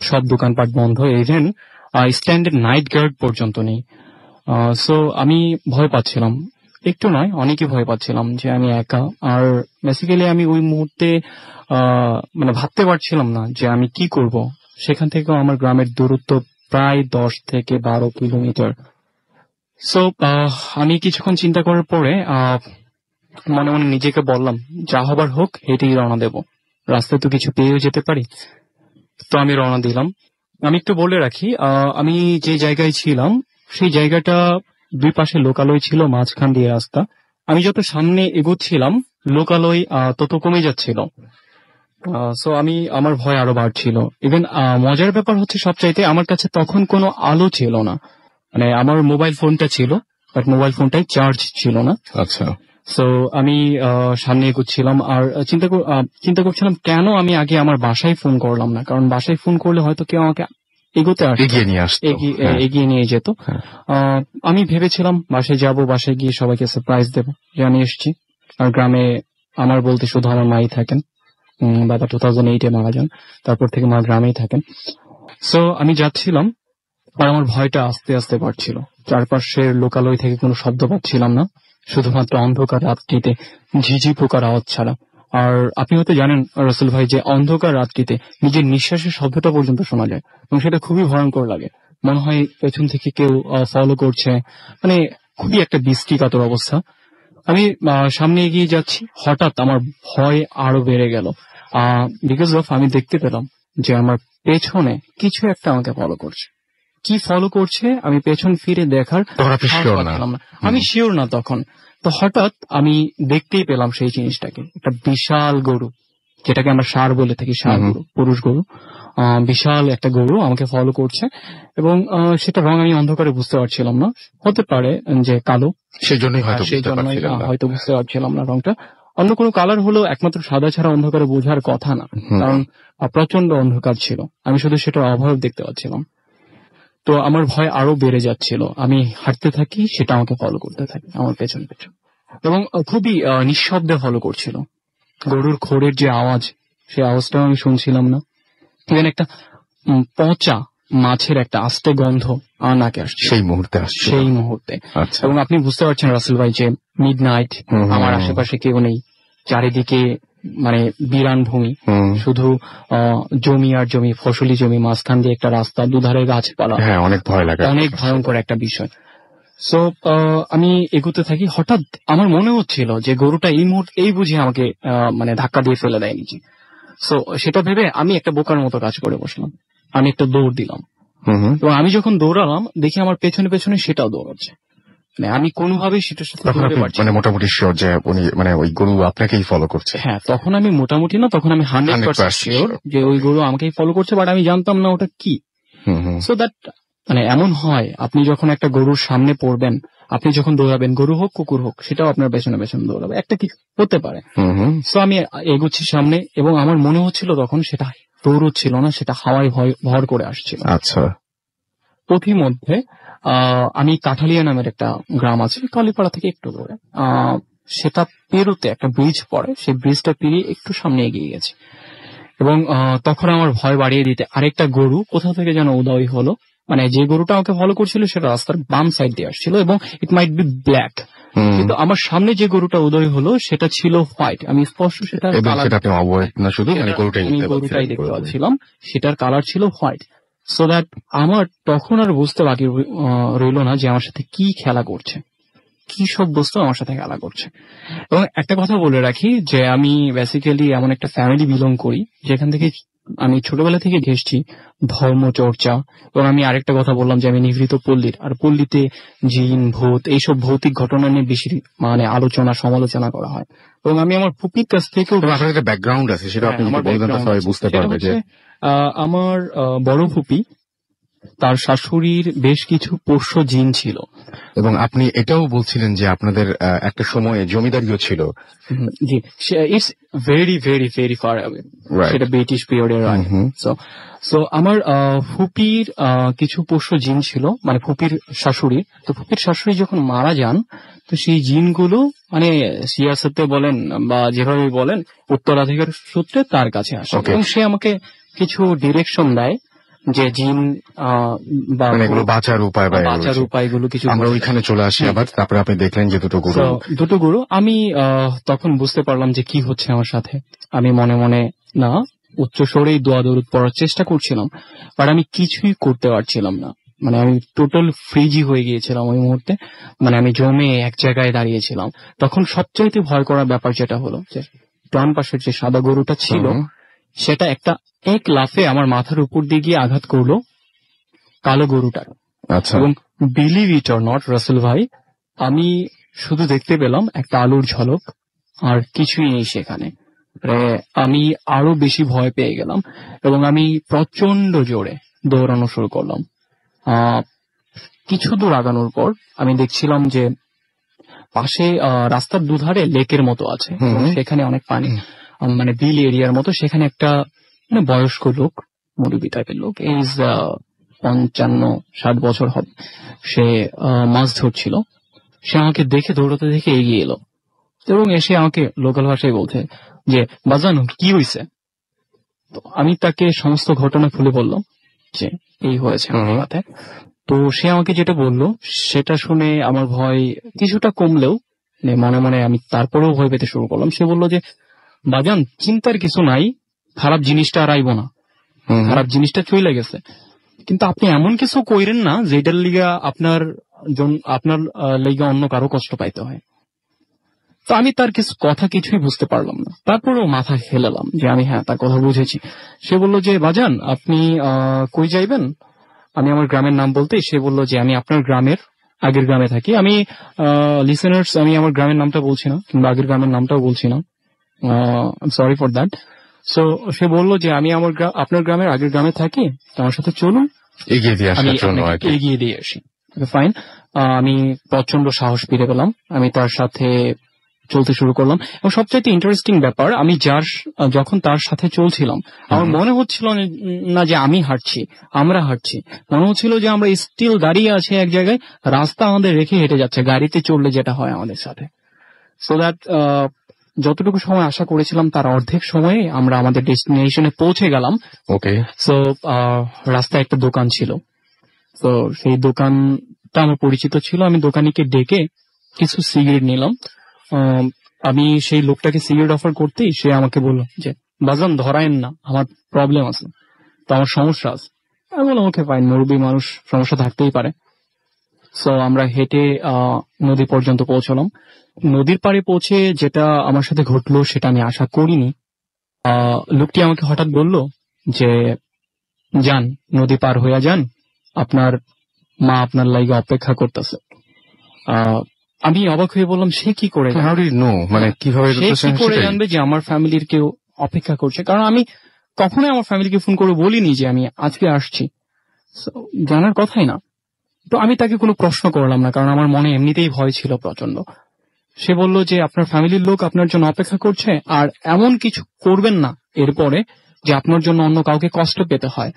সব দোকানপাট বন্ধ, ইভেন স্ট্যান্ডের নাইট গার্ড পর্যন্ত নেই। সো আমি ভয় পাচ্ছিলাম, একটু নয় অনেকই ভয় পাচ্ছিলাম যে আমি একা। আর বেসিক্যালি আমি ওই মুহূর্তে মানে ভাবতে পারছিলাম না যে আমি কি করব। সেখান থেকেও আমার গ্রামের দূরত্ব প্রায় 10 থেকে 12 কিলোমিটার। সো আমি কিছুক্ষণ চিন্তা করার পরে মনে মনে নিজেকে বললাম যা হবার হোক হেঁটেই রওনা দেব, রাস্তায় তো কিছু পেয়েও যেতে পারি। তো আমি রওনা দিলাম। আমি একটু বলে রাখি, আমি যে জায়গায় ছিলাম সেই জায়গাটা দুই পাশে লোকালয় ছিল, মাঝখান দিয়ে রাস্তা। আমি যত সামনে এগোচ্ছিলাম লোকালয় তত কমে যাচ্ছিল। সো আমার ভয় আরো বাড়ছিল। ইভেন মজার ব্যাপার হচ্ছে সবচাইতে আমার কাছে তখন কোনো আলো ছিল না, মানে আমার মোবাইল ফোনটা ছিল বাট মোবাইল ফোনটাই চার্জ ছিল না। আচ্ছা। সো আমি সামনে এগোচ্ছিলাম আর চিন্তা করছিলাম কেন আমি আগে আমার বাসায় ফোন করলাম না, কারণ বাসায় ফোন করলে হয়তো কেউ আমাকে এগোতে এগিয়ে নিয়ে যেত। আমি ভেবেছিলাম বাসায় যাব, বাসায় গিয়ে সবাইকে সারপ্রাইজ দেবো যে আমি এসেছি। আর গ্রামে আমার বলতে শুধু আমার মাই থাকেন, বাবা 2008-এ মারা যান, তারপর থেকে মা গ্রামেই থাকেন। সো আমি যাচ্ছিলাম আর আমার ভয়টা আস্তে আস্তে বাড়ছিল। চারপাশের লোকালয় থেকে কোনো শব্দ পাচ্ছিলাম না, শুধুমাত্র অন্ধকার রাত্রিতে ঝিঝি পোকার আওয়াজ ছাড়া। আর আপনি হয়তো জানেন রসুল ভাই যে অন্ধকার রাত্রিতে নিজের নিঃশ্বাসের শব্দটা পর্যন্ত শোনা যায় এবং সেটা খুবই ভয়ঙ্কর লাগে। মনে হয় পেছন থেকে কেউ ফলো করছে, মানে খুবই একটা বৃষ্টিকাতর অবস্থা। আমি সামনে এগিয়ে যাচ্ছি, হঠাৎ আমার ভয় আরো বেড়ে গেল বিকজ অফ আমি দেখতে পেলাম যে আমার পেছনে কিছু একটা আমাকে ফলো করছে। কি ফলো করছে আমি পেছন ফিরে দেখার আমি শিওর না তখন। তো হঠাৎ আমি দেখতেই পেলাম সেই জিনিসটাকে, একটা বিশাল গরু, যেটাকে আমরা ষাঁড় বলে থাকি, ষাঁড় গরু, পুরুষ গরু, বিশাল একটা গরু আমাকে ফলো করছে। এবং সেটা রং আমি অন্ধকারে বুঝতে পারছিলাম না, হতে পারে যে কালো, সেজন্যই হয়তো হয়তো বুঝতে পারছিলাম না রংটা। অন্য কোনো কালার হলো একমাত্র সাদা ছাড়া অন্ধকারে বোঝার কথা না, কারণ প্রচন্ড অন্ধকার ছিল, আমি শুধু সেটার অভাব দেখতে পাচ্ছিলাম। তো আমার ভয় আরো বেড়ে যাচ্ছিল, আমি হাঁটতে থাকি, সেটা আমাকে ফলো করতে থাকে আমার পেছন পেছন, এবং খুবই নিঃশব্দে ফলো করছিল। গরুর খোরের যে আওয়াজ, সেই আওয়াজটাও আমি শুনছিলাম না। ইভেন একটা পচা মাছের একটা আস্তে গন্ধ আমার নাকে আসছে সেই মুহূর্তে। আচ্ছা। এবং আপনি বুঝতে পারছেন রাসেল ভাই যে মিড নাইট, আমার আশেপাশে কেউ নেই, চারিদিকে মানে বিরান ভূমি, শুধু জমি আর জমি, ফসলি জমি, মাঝখান দিয়ে একটা রাস্তা, দুধারে গাছপালা, অনেক ভয় লাগে, অনেক ভয়ঙ্কর একটা বিষয়। সো আমি এগোতে থাকি, হঠাৎ আমার মনে হচ্ছিল যে গরুটা এই মুহূর্তে এই বুঝে আমাকে মানে ধাক্কা দিয়ে ফেলে দেয় নিচে। সো সেটা ভেবে আমি একটা বোকার মতো কাজ করে বসলাম, আমি একটা দৌড় দিলাম, এবং আমি যখন দৌড়ালাম দেখি আমার পেছনে পেছনে সেটাও দৌড়াচ্ছে, মানে আমি কোনোভাবেই সেটার সাথে দৌড়তে পারছি না। মানে মোটামুটি শিওর যে উনি মানে ওই গরু আপনাকেই ফলো করছে? হ্যাঁ, তখন আমি মোটামুটি না, তখন আমি 100% শিওর যে ওই গরু আমাকেই ফলো করছে, বাট আমি জানতাম না ওটা কি। সো দ্যাট মানে এমন হয়, আপনি যখন একটা গরুর সামনে পড়বেন, আপনি যখন দৌড়াবেন, গরু হোক কুকুর হোক, সেটাও আপনার পেছনে পেছনে দৌড়াবে, একটা কি হতে পারে। সো আমি এগোচ্ছি সামনে, এবং আমার মনে হচ্ছিল তখন সেটা দৌড়চ্ছিল না, সেটা হাওয়ায় ভর করে আসছিল। আচ্ছা। পথিমধ্যে আমি কাঠালিয়া নামের একটা গ্রাম আছে কালীপাড়া থেকে একটু দূরে, সেটা পেরোতে একটা ব্রিজ পড়ে, সেই ব্রিজটা পেরিয়ে একটু সামনে এগিয়ে গেছে, এবং তখন আমার ভয় বাড়িয়ে দিতে আরেকটা গরু কোথা থেকে যেন উদয় হলো। মানে যে গরুটা আমাকে ফলো করছিল সেটা রাস্তার বাম সাইড দিয়ে আসছিল, এবং ইট মাইট বি ব্ল্যাক, কিন্তু আমার সামনে যে গরুটা উদয় হলো সেটা ছিল হোয়াইট। আমি স্পষ্ট সেটার গরুটাই দেখতে পাচ্ছিলাম, সেটার কালার ছিল হোয়াইট। সো দ্যাট আমার তখন আর বুঝতে বাকি রইল না যে আমার সাথে কি খেলা করছে, কি সব বস্তু আমার সাথে খেলা করছে। এবং একটা কথা বলে রাখি যে আমি বেসিক্যালি এমন একটা ফ্যামিলি বিলং করি যেখান থেকে আমি ছোটবেলা থেকে এসেছি ধর্ম চর্চা, এবং আমি আরেকটা কথা বললাম যে আমি নিভৃত পল্লীর, আর পল্লীতে জিন ভূত এইসব ভৌতিক ঘটনা নিয়ে বেশি মানে আলোচনা সমালোচনা করা হয়। এবং আমি আমার ফুপির কাছ থেকেও একটা ব্যাকগ্রাউন্ড আছে, সেটা আপনি বলবেন তো সবাই বুঝতে পারবে। যে আমার বড় ফুপি, তার শাশুড়ির বেশ কিছু পোষ্য জিন ছিল, এবং আপনি এটাও বলছিলেন যে আপনাদের একটা সময়ে জমিদারিও ছিল। জি, it's very very very far away, সেটা ব্রিটিশ পিরিয়ডের আগে। সো আমার ফুপির কিছু পোষ্য জিন ছিল, মানে ফুপির শাশুড়ির। তো ফুপির শাশুড়ি যখন মারা যান, তো সেই জিনগুলো মানে সিয়াসতে বলেন বা যেভাবে বলেন উত্তরাধিকার সূত্রে তার কাছে আসে, এবং সে আমাকে কিছু ডিরেকশন দেয় যে জিন বাঁচার উপায়গুলো কিছু। আমরা ওইখানে চলে আসি আবার। তারপরে আপনি দেখলেন যে দুটো গরু। আমি তখন বুঝতে পারলাম যে কি হচ্ছে আমার সাথে। আমি মনে মনে না উচ্চ স্বরেই দোয়া দরুদ পড়ার চেষ্টা করছিলাম, বাট আমি কিছুই করতে পারছিলাম না। মানে আমি টোটাল ফ্রিজি হয়ে গিয়েছিলাম ওই মুহূর্তে, মানে আমি জমে এক জায়গায় দাঁড়িয়েছিলাম। তখন সবচাইতে ভয় করার ব্যাপার যেটা হলো যে ডান পাশের যে সাদা গরুটা ছিল, সেটা এক লাফে আমার মাথার উপর দিয়ে গিয়ে আঘাত করলো কালো গরুটার। আচ্ছা। এবং believe it or not Rasel ভাই, আমি শুধু দেখতে পেলাম একটা আলোর ঝলক, আর কিছুই নেই সেখানে। আমি আরো বেশি ভয় পেয়ে গেলাম, এবং আমি প্রচন্ড জোরে দৌড়ানো শুরু করলাম। কিছু দূর আগানোর পর আমি দেখছিলাম যে পাশে রাস্তার দুধারে লেকের মতো আছে, সেখানে অনেক পানি, মানে বিল এরিয়ার মতো। সেখানে একটা মানে বয়স্ক লোক, মুরব্বী টাইপের লোক, এই 55-60 বছর হবে, সে মাছ ধরছিল। সে আমাকে দেখে দৌড়াতে দেখে এগিয়ে এলো, এবং এসে আমাকে লোকাল ভাষায় বলছে যে বাজান কি হয়েছে। তো আমি তাকে সমস্ত ঘটনা খুলে বললাম যে এই হয়েছে আমার সাথে। তো সে আমাকে যেটা বললো সেটা শুনে আমার ভয় কিছুটা কমলেও মনে মনে আমি তারপরেও ভয় পেতে শুরু করলাম। সে বললো যে বাজান চিন্তার কিছু নাই, খারাপ জিনিসটা আর আইব না, খারাপ জিনিসটা চলে গেছে, কিন্তু আপনি এমন কিছু কইরেন না যেটার লিগা আপনার লিগা অন্য কারো কষ্ট পাইতে হয়। তো আমি তার কথা কিছুই বুঝতে পারলাম না, তারপরেও মাথা হেলালাম যে আমি হ্যাঁ তার কথা বুঝেছি। সে বলল যে বাজান আপনি কই যাইবেন। আমি আমার গ্রামের নাম বলতে সে বলল যে আমি আপনার গ্রামের আগের গ্রামে থাকি। আমি লিসেনার্স, আমি আমার গ্রামের নামটা বলছি না, কিংবা আগের গ্রামের নামটাও বলছি না, সরি ফর দ্যাট। সো সে বলল যে আমি আপনার গ্রামের আগের গ্রামে থাকি, আমার সাথে চলুন, এগিয়ে দিয়ে আসি। ফাইন। আমি প্রচন্ড সাহস ফিরে পেলাম, আমি তার সাথে চলতে শুরু করলাম। এবং সবচাইতে ইন্টারেস্টিং ব্যাপার, আমি যখন তার সাথে চলছিলাম আমার মনে হচ্ছিল না যে আমি হাঁটছি, আমরা হাঁটছি, মনে হচ্ছিল যে আমরা স্টিল দাঁড়িয়ে আছি এক জায়গায়, রাস্তা আমাদের রেখে হেঁটে যাচ্ছে, গাড়িতে চললে যেটা হয় আমাদের সাথে। সো দ্যাট যতটুকু সময় আশা করেছিলাম তার অর্ধেক সময়ে আমরা আমাদের ডেস্টিনেশনে পৌঁছে গেলাম। ওকে। সো রাস্তায় একটা দোকান ছিল, তো সেই দোকানটা আমার পরিচিত ছিল। আমি দোকানিকে ডেকে কিছু সিগারেট নিলাম। আমি সেই লোকটাকে সিগারেট অফার করতেই সে আমাকে বললো যে বাজান ধরায়েন না, আমার প্রবলেম আছে, তো আমার সমস্যা আছে। আমি বললাম ওকে ফাইন, মুরব্বী মানুষ, সমস্যা থাকতেই পারে। সো আমরা হেঁটে নদী পর্যন্ত পৌঁছলাম। নদীর পাড়ে পৌঁছে যেটা আমার সাথে ঘটলো সেটা আমি আশা করিনি। লোকটি আমাকে হঠাৎ বলল যে যান, নদী পার হইয়া যান, আপনার মা আপনার লাইগে অপেক্ষা করতেছে। আমি অবাক হয়ে বললাম সে কি করে মানে কিভাবে সে কি করে জানবে যে আমার ফ্যামিলির কেউ অপেক্ষা করছে, কারণ আমি কখনোই আমার ফ্যামিলিকে ফোন করে বলিনি যে আমি আজকে আসছি, জানার কথাই না। তো আমি তাকে কোনো প্রশ্ন করলাম না, কারণ আমার মনে এমনিতেই ভয় ছিল প্রচন্ড। সে বলল যে আপনার ফ্যামিলির লোক আপনার জন্য অপেক্ষা করছে, আর এমন কিছু করবেন না এরপরে যে আপনার জন্য অন্য কাউকে কষ্ট পেতে হয়।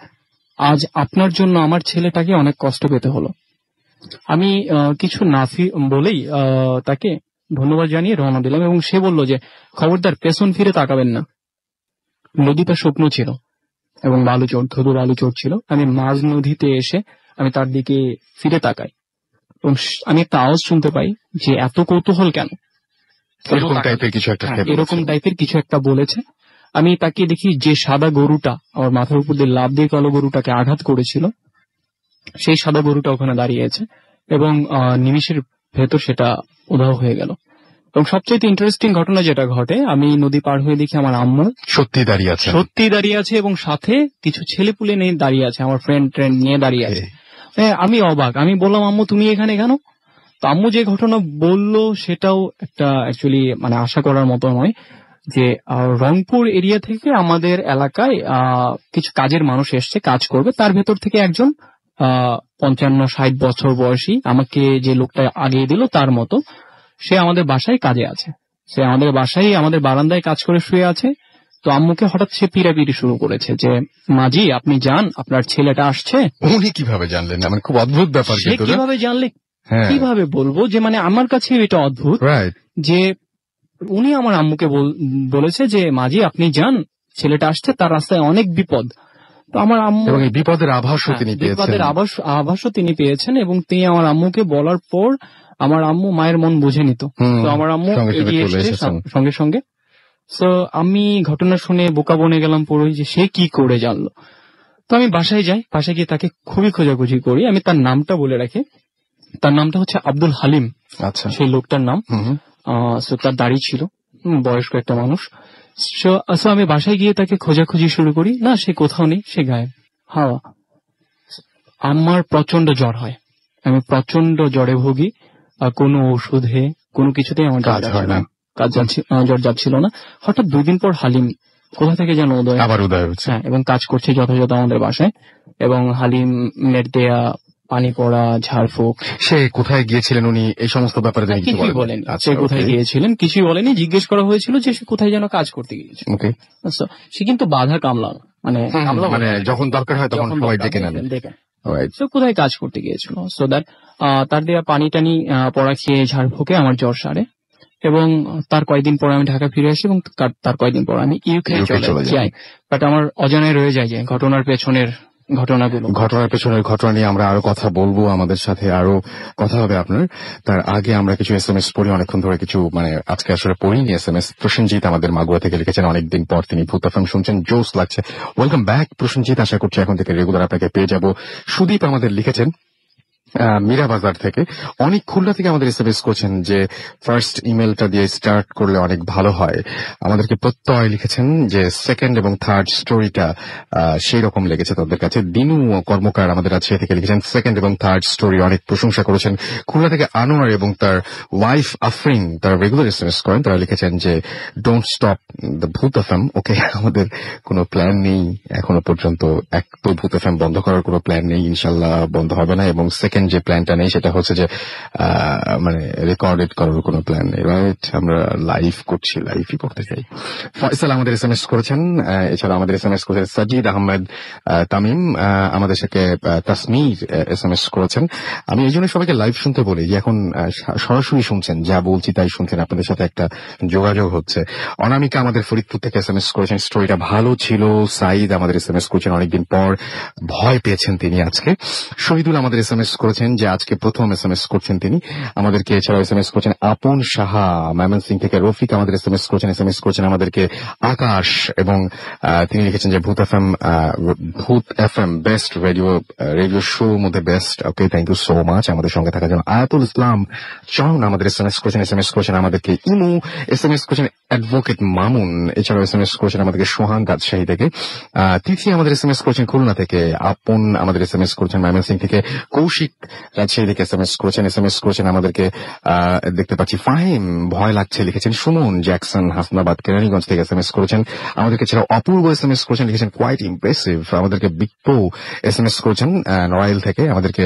আজ আপনার জন্য আমার ছেলেটাকে অনেক কষ্ট পেতে হলো। আমি কিছু নাফি বলেই তাকে ধন্যবাদ জানিয়ে রওনা দিলাম, এবং সে বলল যে খবরদার পেছন ফিরে তাকাবেন না। নদীটা শুকনো ছিল এবং ধুধু বালু চোট ছিল। আমি মাঝ নদীতে এসে আমি তার দিকে ফিরে তাকাই এবং আমি একটা আওয়াজ শুনতে পাই যে এত কৌতূহল কেন, এরকম টাইপের কিছু একটা বলেছে। আমি তাকে দেখি যে সাদা গরুটা আমার মাথার উপর দিয়ে লাফ দিয়ে কালো গরুটাকে আঘাত করেছিল, সেই সাদা গরুটা ওখানে দাঁড়িয়েছে এবং নিমিষের ভেতর সেটা উধাও হয়ে গেল। এবং সবচেয়ে ইন্টারেস্টিং ঘটনা যেটা ঘটে, আমি নদী পার হয়ে দেখি আমার আম্মু সত্যি দাঁড়িয়ে আছে এবং সাথে কিছু ছেলেপুলে নিয়ে দাঁড়িয়ে আছে, আমার ফ্রেন্ড নিয়ে দাঁড়িয়ে আছে। আমি অবাক, আমি বললাম আম্মু তুমি এখানে কেন? তো আম্মু যে ঘটনা বললো সেটাও একটা অ্যাকচুয়ালি মানে আশা করার মতো নয়, যে রংপুর এরিয়া থেকে আমাদের এলাকায় কিছু কাজের মানুষ এসছে, কাজ করবে। তার ভেতর থেকে একজন 55-60 বছর বয়সী, আমাকে যে লোকটা আগিয়ে দিল তার মতো, সে আমাদের বাসায় কাজে আছে। সে আমাদের বাসায় আমাদের বারান্দায় কাজ করে শুয়ে আছে। তো আম্মুকে হঠাৎ সে পিড়াপিড়ি শুরু করেছে যে মাজি আপনি যান, আপনার ছেলেটা আসছে। উনি কিভাবে জানলেন? মানে খুব অদ্ভুত ব্যাপার। সে কিভাবে জানলে কিভাবে বলবো, যে মানে আমার কাছে এটা অদ্ভুত যে উনি আমার আম্মুকে বলেছে যে মাজি আপনি যান, ছেলেটা আসছে, তার রাস্তায় অনেক বিপদ। তো আমার আম্মু বিপদের আভাসও তিনি পেয়েছেন এবং তিনি আমার আম্মুকে বলার পর আমার আম্মু মায়ের মন বুঝে নিত। তো আমার আম্মু এগিয়ে এসেছে সঙ্গে সঙ্গে। তো আমি ঘটনা শুনে বোকা বনে গেলাম পুরোই, যে সে কি করে জানলো। তো আমি বাসায় যাই, বাসায় গিয়ে তাকে খুবই খোঁজাখুঁজি করি। আমি তার নামটা বলে রাখি, তার নামটা হচ্ছে আব্দুল হালিম। আচ্ছা, সেই লোকটার নাম। তার দাড়ি ছিল, বয়স্ক একটা মানুষ। আমি বাসায় গিয়ে তাকে খোঁজাখুঁজি শুরু করি, না সে কোথাও নেই, সে গায়েব। আমার প্রচন্ড জ্বর হয়, আমি প্রচন্ড জ্বরে ভুগি, কোনো ওষুধে কোনো কিছুতেই আমার জ্বর যাচ্ছিল না। হঠাৎ 2 দিন পর হালিম কোথা থেকে যেন উদয় হচ্ছে, এবং কাজ করছে যথাযথ আমাদের বাসায়। এবং হালিমের দেয়া পানি পড়া, ঝাড়ফুঁক। সে কোথায় গিয়েছিলেন উনি এই সমস্ত ব্যাপারে কিছুই বলেনি। সে কোথায় গিয়েছিলেন কিছুই বলেনি। জিজ্ঞেস করা হয়েছিল যে সে কোথায় যেন কাজ করতে গিয়েছিল। সে কিন্তু বাধা কামলা, মানে যখন দরকার হয় তখন সবাই ডেকে নেন। কোথায় কাজ করতে গিয়েছিল। সো দ্যাট তার দেয়া পানি টানি পড়া খেয়ে ঝাড়ফুঁকে আমার জ্বর সারে, এবং তার কয়েকদিন পর আমি ঢাকা ফিরে আসি এবং তার কয়েকদিন পর আমি ইউকে চলে যাই। বাট আমার অজানায় রয়ে যায় যে ঘটনার পেছনের ঘটনা নিয়ে আমরা আরো কথা বলবো, আমাদের সাথে আরো কথা হবে আপনার। তার আগে আমরা কিছু SMS পড়ি, অনেকক্ষণ ধরে কিছু মানে আজকে আসলে পড়িনি SMS। প্রসেনজিৎ আমাদের মাগুরা থেকে লিখেছেন, অনেকদিন পর তিনি ভূত এফএম শুনছেন, জোস লাগছে। ওয়েলকাম ব্যাক প্রসেনজিৎ, আশা করছি এখন থেকে রেগুলার আপনাকে পেয়ে যাব। সুদীপ আমাদের লিখেছেন মীরাবাজার থেকে, অনেক খুলনা থেকে আমাদের SMS করছেন যে ফার্স্ট ইমেলটা দিয়ে স্টার্ট করলে অনেক ভালো হয়। আমাদেরকে প্রত্যয় লিখেছেন যে সেকেন্ড এবং থার্ড স্টোরিটা সেই রকম লেগেছে তাদের কাছে। দিনু কর্মকার আমাদের রাজশাহী থেকে লিখেছেন সেকেন্ড এবং থার্ড স্টোরি অনেক প্রশংসা করেছেন। খুলনা থেকে আনোয়ার এবং তার ওয়াইফ আফরিন তারা রেগুলার SMS করেন, তারা লিখেছেন যে ডোন্ট স্টপ দ্য ভূত এফএম। ওকে, আমাদের কোনো প্ল্যান নেই এখনো পর্যন্ত, এক তো ভূত এফএম বন্ধ করার কোনো প্ল্যান নেই, ইনশাল্লাহ বন্ধ হবে না। এবং সেকেন্ড যে প্ল্যানটা নেই সেটা হচ্ছে যে মানে রেকর্ডেড করার কোনো প্ল্যান নেই, রাইট? আমরা লাইভ করছি, লাইভই করতে চাই। ফয়সাল আমাদের এসএমএস করেছেন, এছাড়া আমাদের এসএমএস করেছেন সাজিদ আহমেদ তামিম, আমাদের সাথে তাসমির এসএমএস করেছেন। আমি এই জন্য সবাইকে লাইভ শুনতে বলি যে এখন সরাসরি শুনছেন, যা বলছি তাই শুনছেন, আপনাদের সাথে একটা যোগাযোগ হচ্ছে। অনামিকা আমাদের ফরিদপুর থেকে এসএমএস করেছেন, স্টোরিটা ভালো ছিল। সাইদ আমাদের এসএমএস করেছেন, অনেকদিন পর ভয় পেয়েছেন তিনি আজকে। শহীদুল আমাদের এসএমএস করেছেন যে আজকে প্রথম এসএমএস করছেন তিনি আমাদেরকে। এছাড়াও এসএমএস করেছেন আপন সাহা ময়মনসিংহ থেকে। রফিক আমাদের এসএমএস করেছেন আমাদেরকে আকাশ, এবং তিনি লিখেছেন যে Bhoot FM best radio show মধ্যে best. Okay, thank you so much আমাদের সঙ্গে থাকার জন্য। আয়াতুল ইসলাম চরণ আমাদের এসএমএস করেছেন আমাদেরকে। ইমু এসএমএস করেছেন অ্যাডভোকেট মামুন। এছাড়াও এসএমএস করেছেন আমাদেরকে সোহান রাজশাহী থেকে। তিথি আমাদের এসএমএস করেছেন খুলনা থেকে। আপন আমাদের এসএমএস করেছেন ময়মনসিংহ থেকে। কৌশিক রাজশাহী থেকে এসএমএস করেছেন আমাদেরকে। দেখতে পাচ্ছি ফাহিম ভয় লাগছে লিখেছেন। সুমন জ্যাকসন হাসনাবাদ কেরানীগঞ্জ থেকে এসএমএস করেছেন আমাদেরকে। এছাড়াও অপূর্ব এসএমএস করেছেন, লিখেছেন কোয়াইট ইমপ্রেসিভ। আমাদেরকে বিপ্পো এসএমএস করেছেন নড়াইল থেকে। আমাদেরকে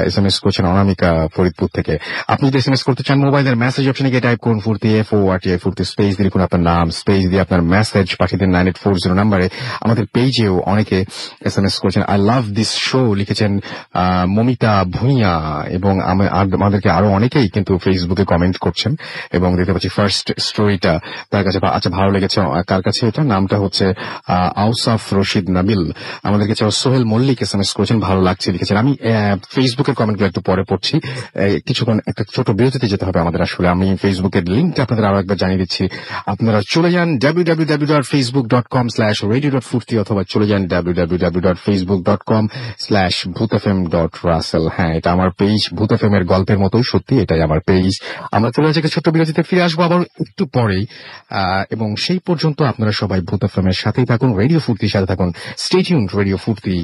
এসএমএস করেছেন অনামিকা ফরিদপুর থেকে। আপনি যদি এসএমএস করতে চান মোবাইলের মেসেজ অপশনে গিয়ে টাইপ করুন ফুর্তি FORTI ফুর্তি, স্পেস দিয়ে লিখুন আপনার নাম, স্পেস দিয়ে আপনার মেসেজ পাঠিয়ে দিন 9840 নাম্বারে। আমাদের পেজেও অনেকে এসএমএস করেছেন। আই লাভ দিস শো লিখেছেন মমিতা ভুঁইয়া, এবং আমাদেরকে আরো অনেকেই কিন্তু ফেসবুকে কমেন্ট করছেন। এবং দেখতে পাচ্ছি ফার্স্ট স্টোরিটা তার কাছে আচ্ছা ভালো লেগেছে। কার কাছে এটা? নামটা হচ্ছে আউসাফ রশিদ নাবিল। আমাদেরকে সোহেল মল্লিক এসএমএস করেছেন, ভালো লাগছে লিখেছেন। আমি ফেসবুকের কমেন্টগুলো একটু পরে পড়ছি, কিছুক্ষণ একটা ছোট বিরতিতে যেতে হবে আমাদের। আসলে আমি ফেসবুকের লিঙ্কটা আপনাদের আরো একবার জানিয়ে দিচ্ছি। আপনারা চলে যান www.facebook.com/radio.furti অথবা চলে যান www.facebook.com/bhutfm.russell। হ্যাঁ, এটা আমার পেজ, ভূত এফএম এর গল্পের মতোই সত্যি এটাই আমার পেজ। আমরা চলে যাচ্ছি ছোট্ট বিরতিতে, ফিরে আসবো আবার একটু পরেই। এবং সেই পর্যন্ত আপনারা সবাই ভূত এফএম এর সাথেই থাকুন, রেডিও ফুর্তির সাথে থাকুন। স্টে টিউনড রেডিও ফুর্তি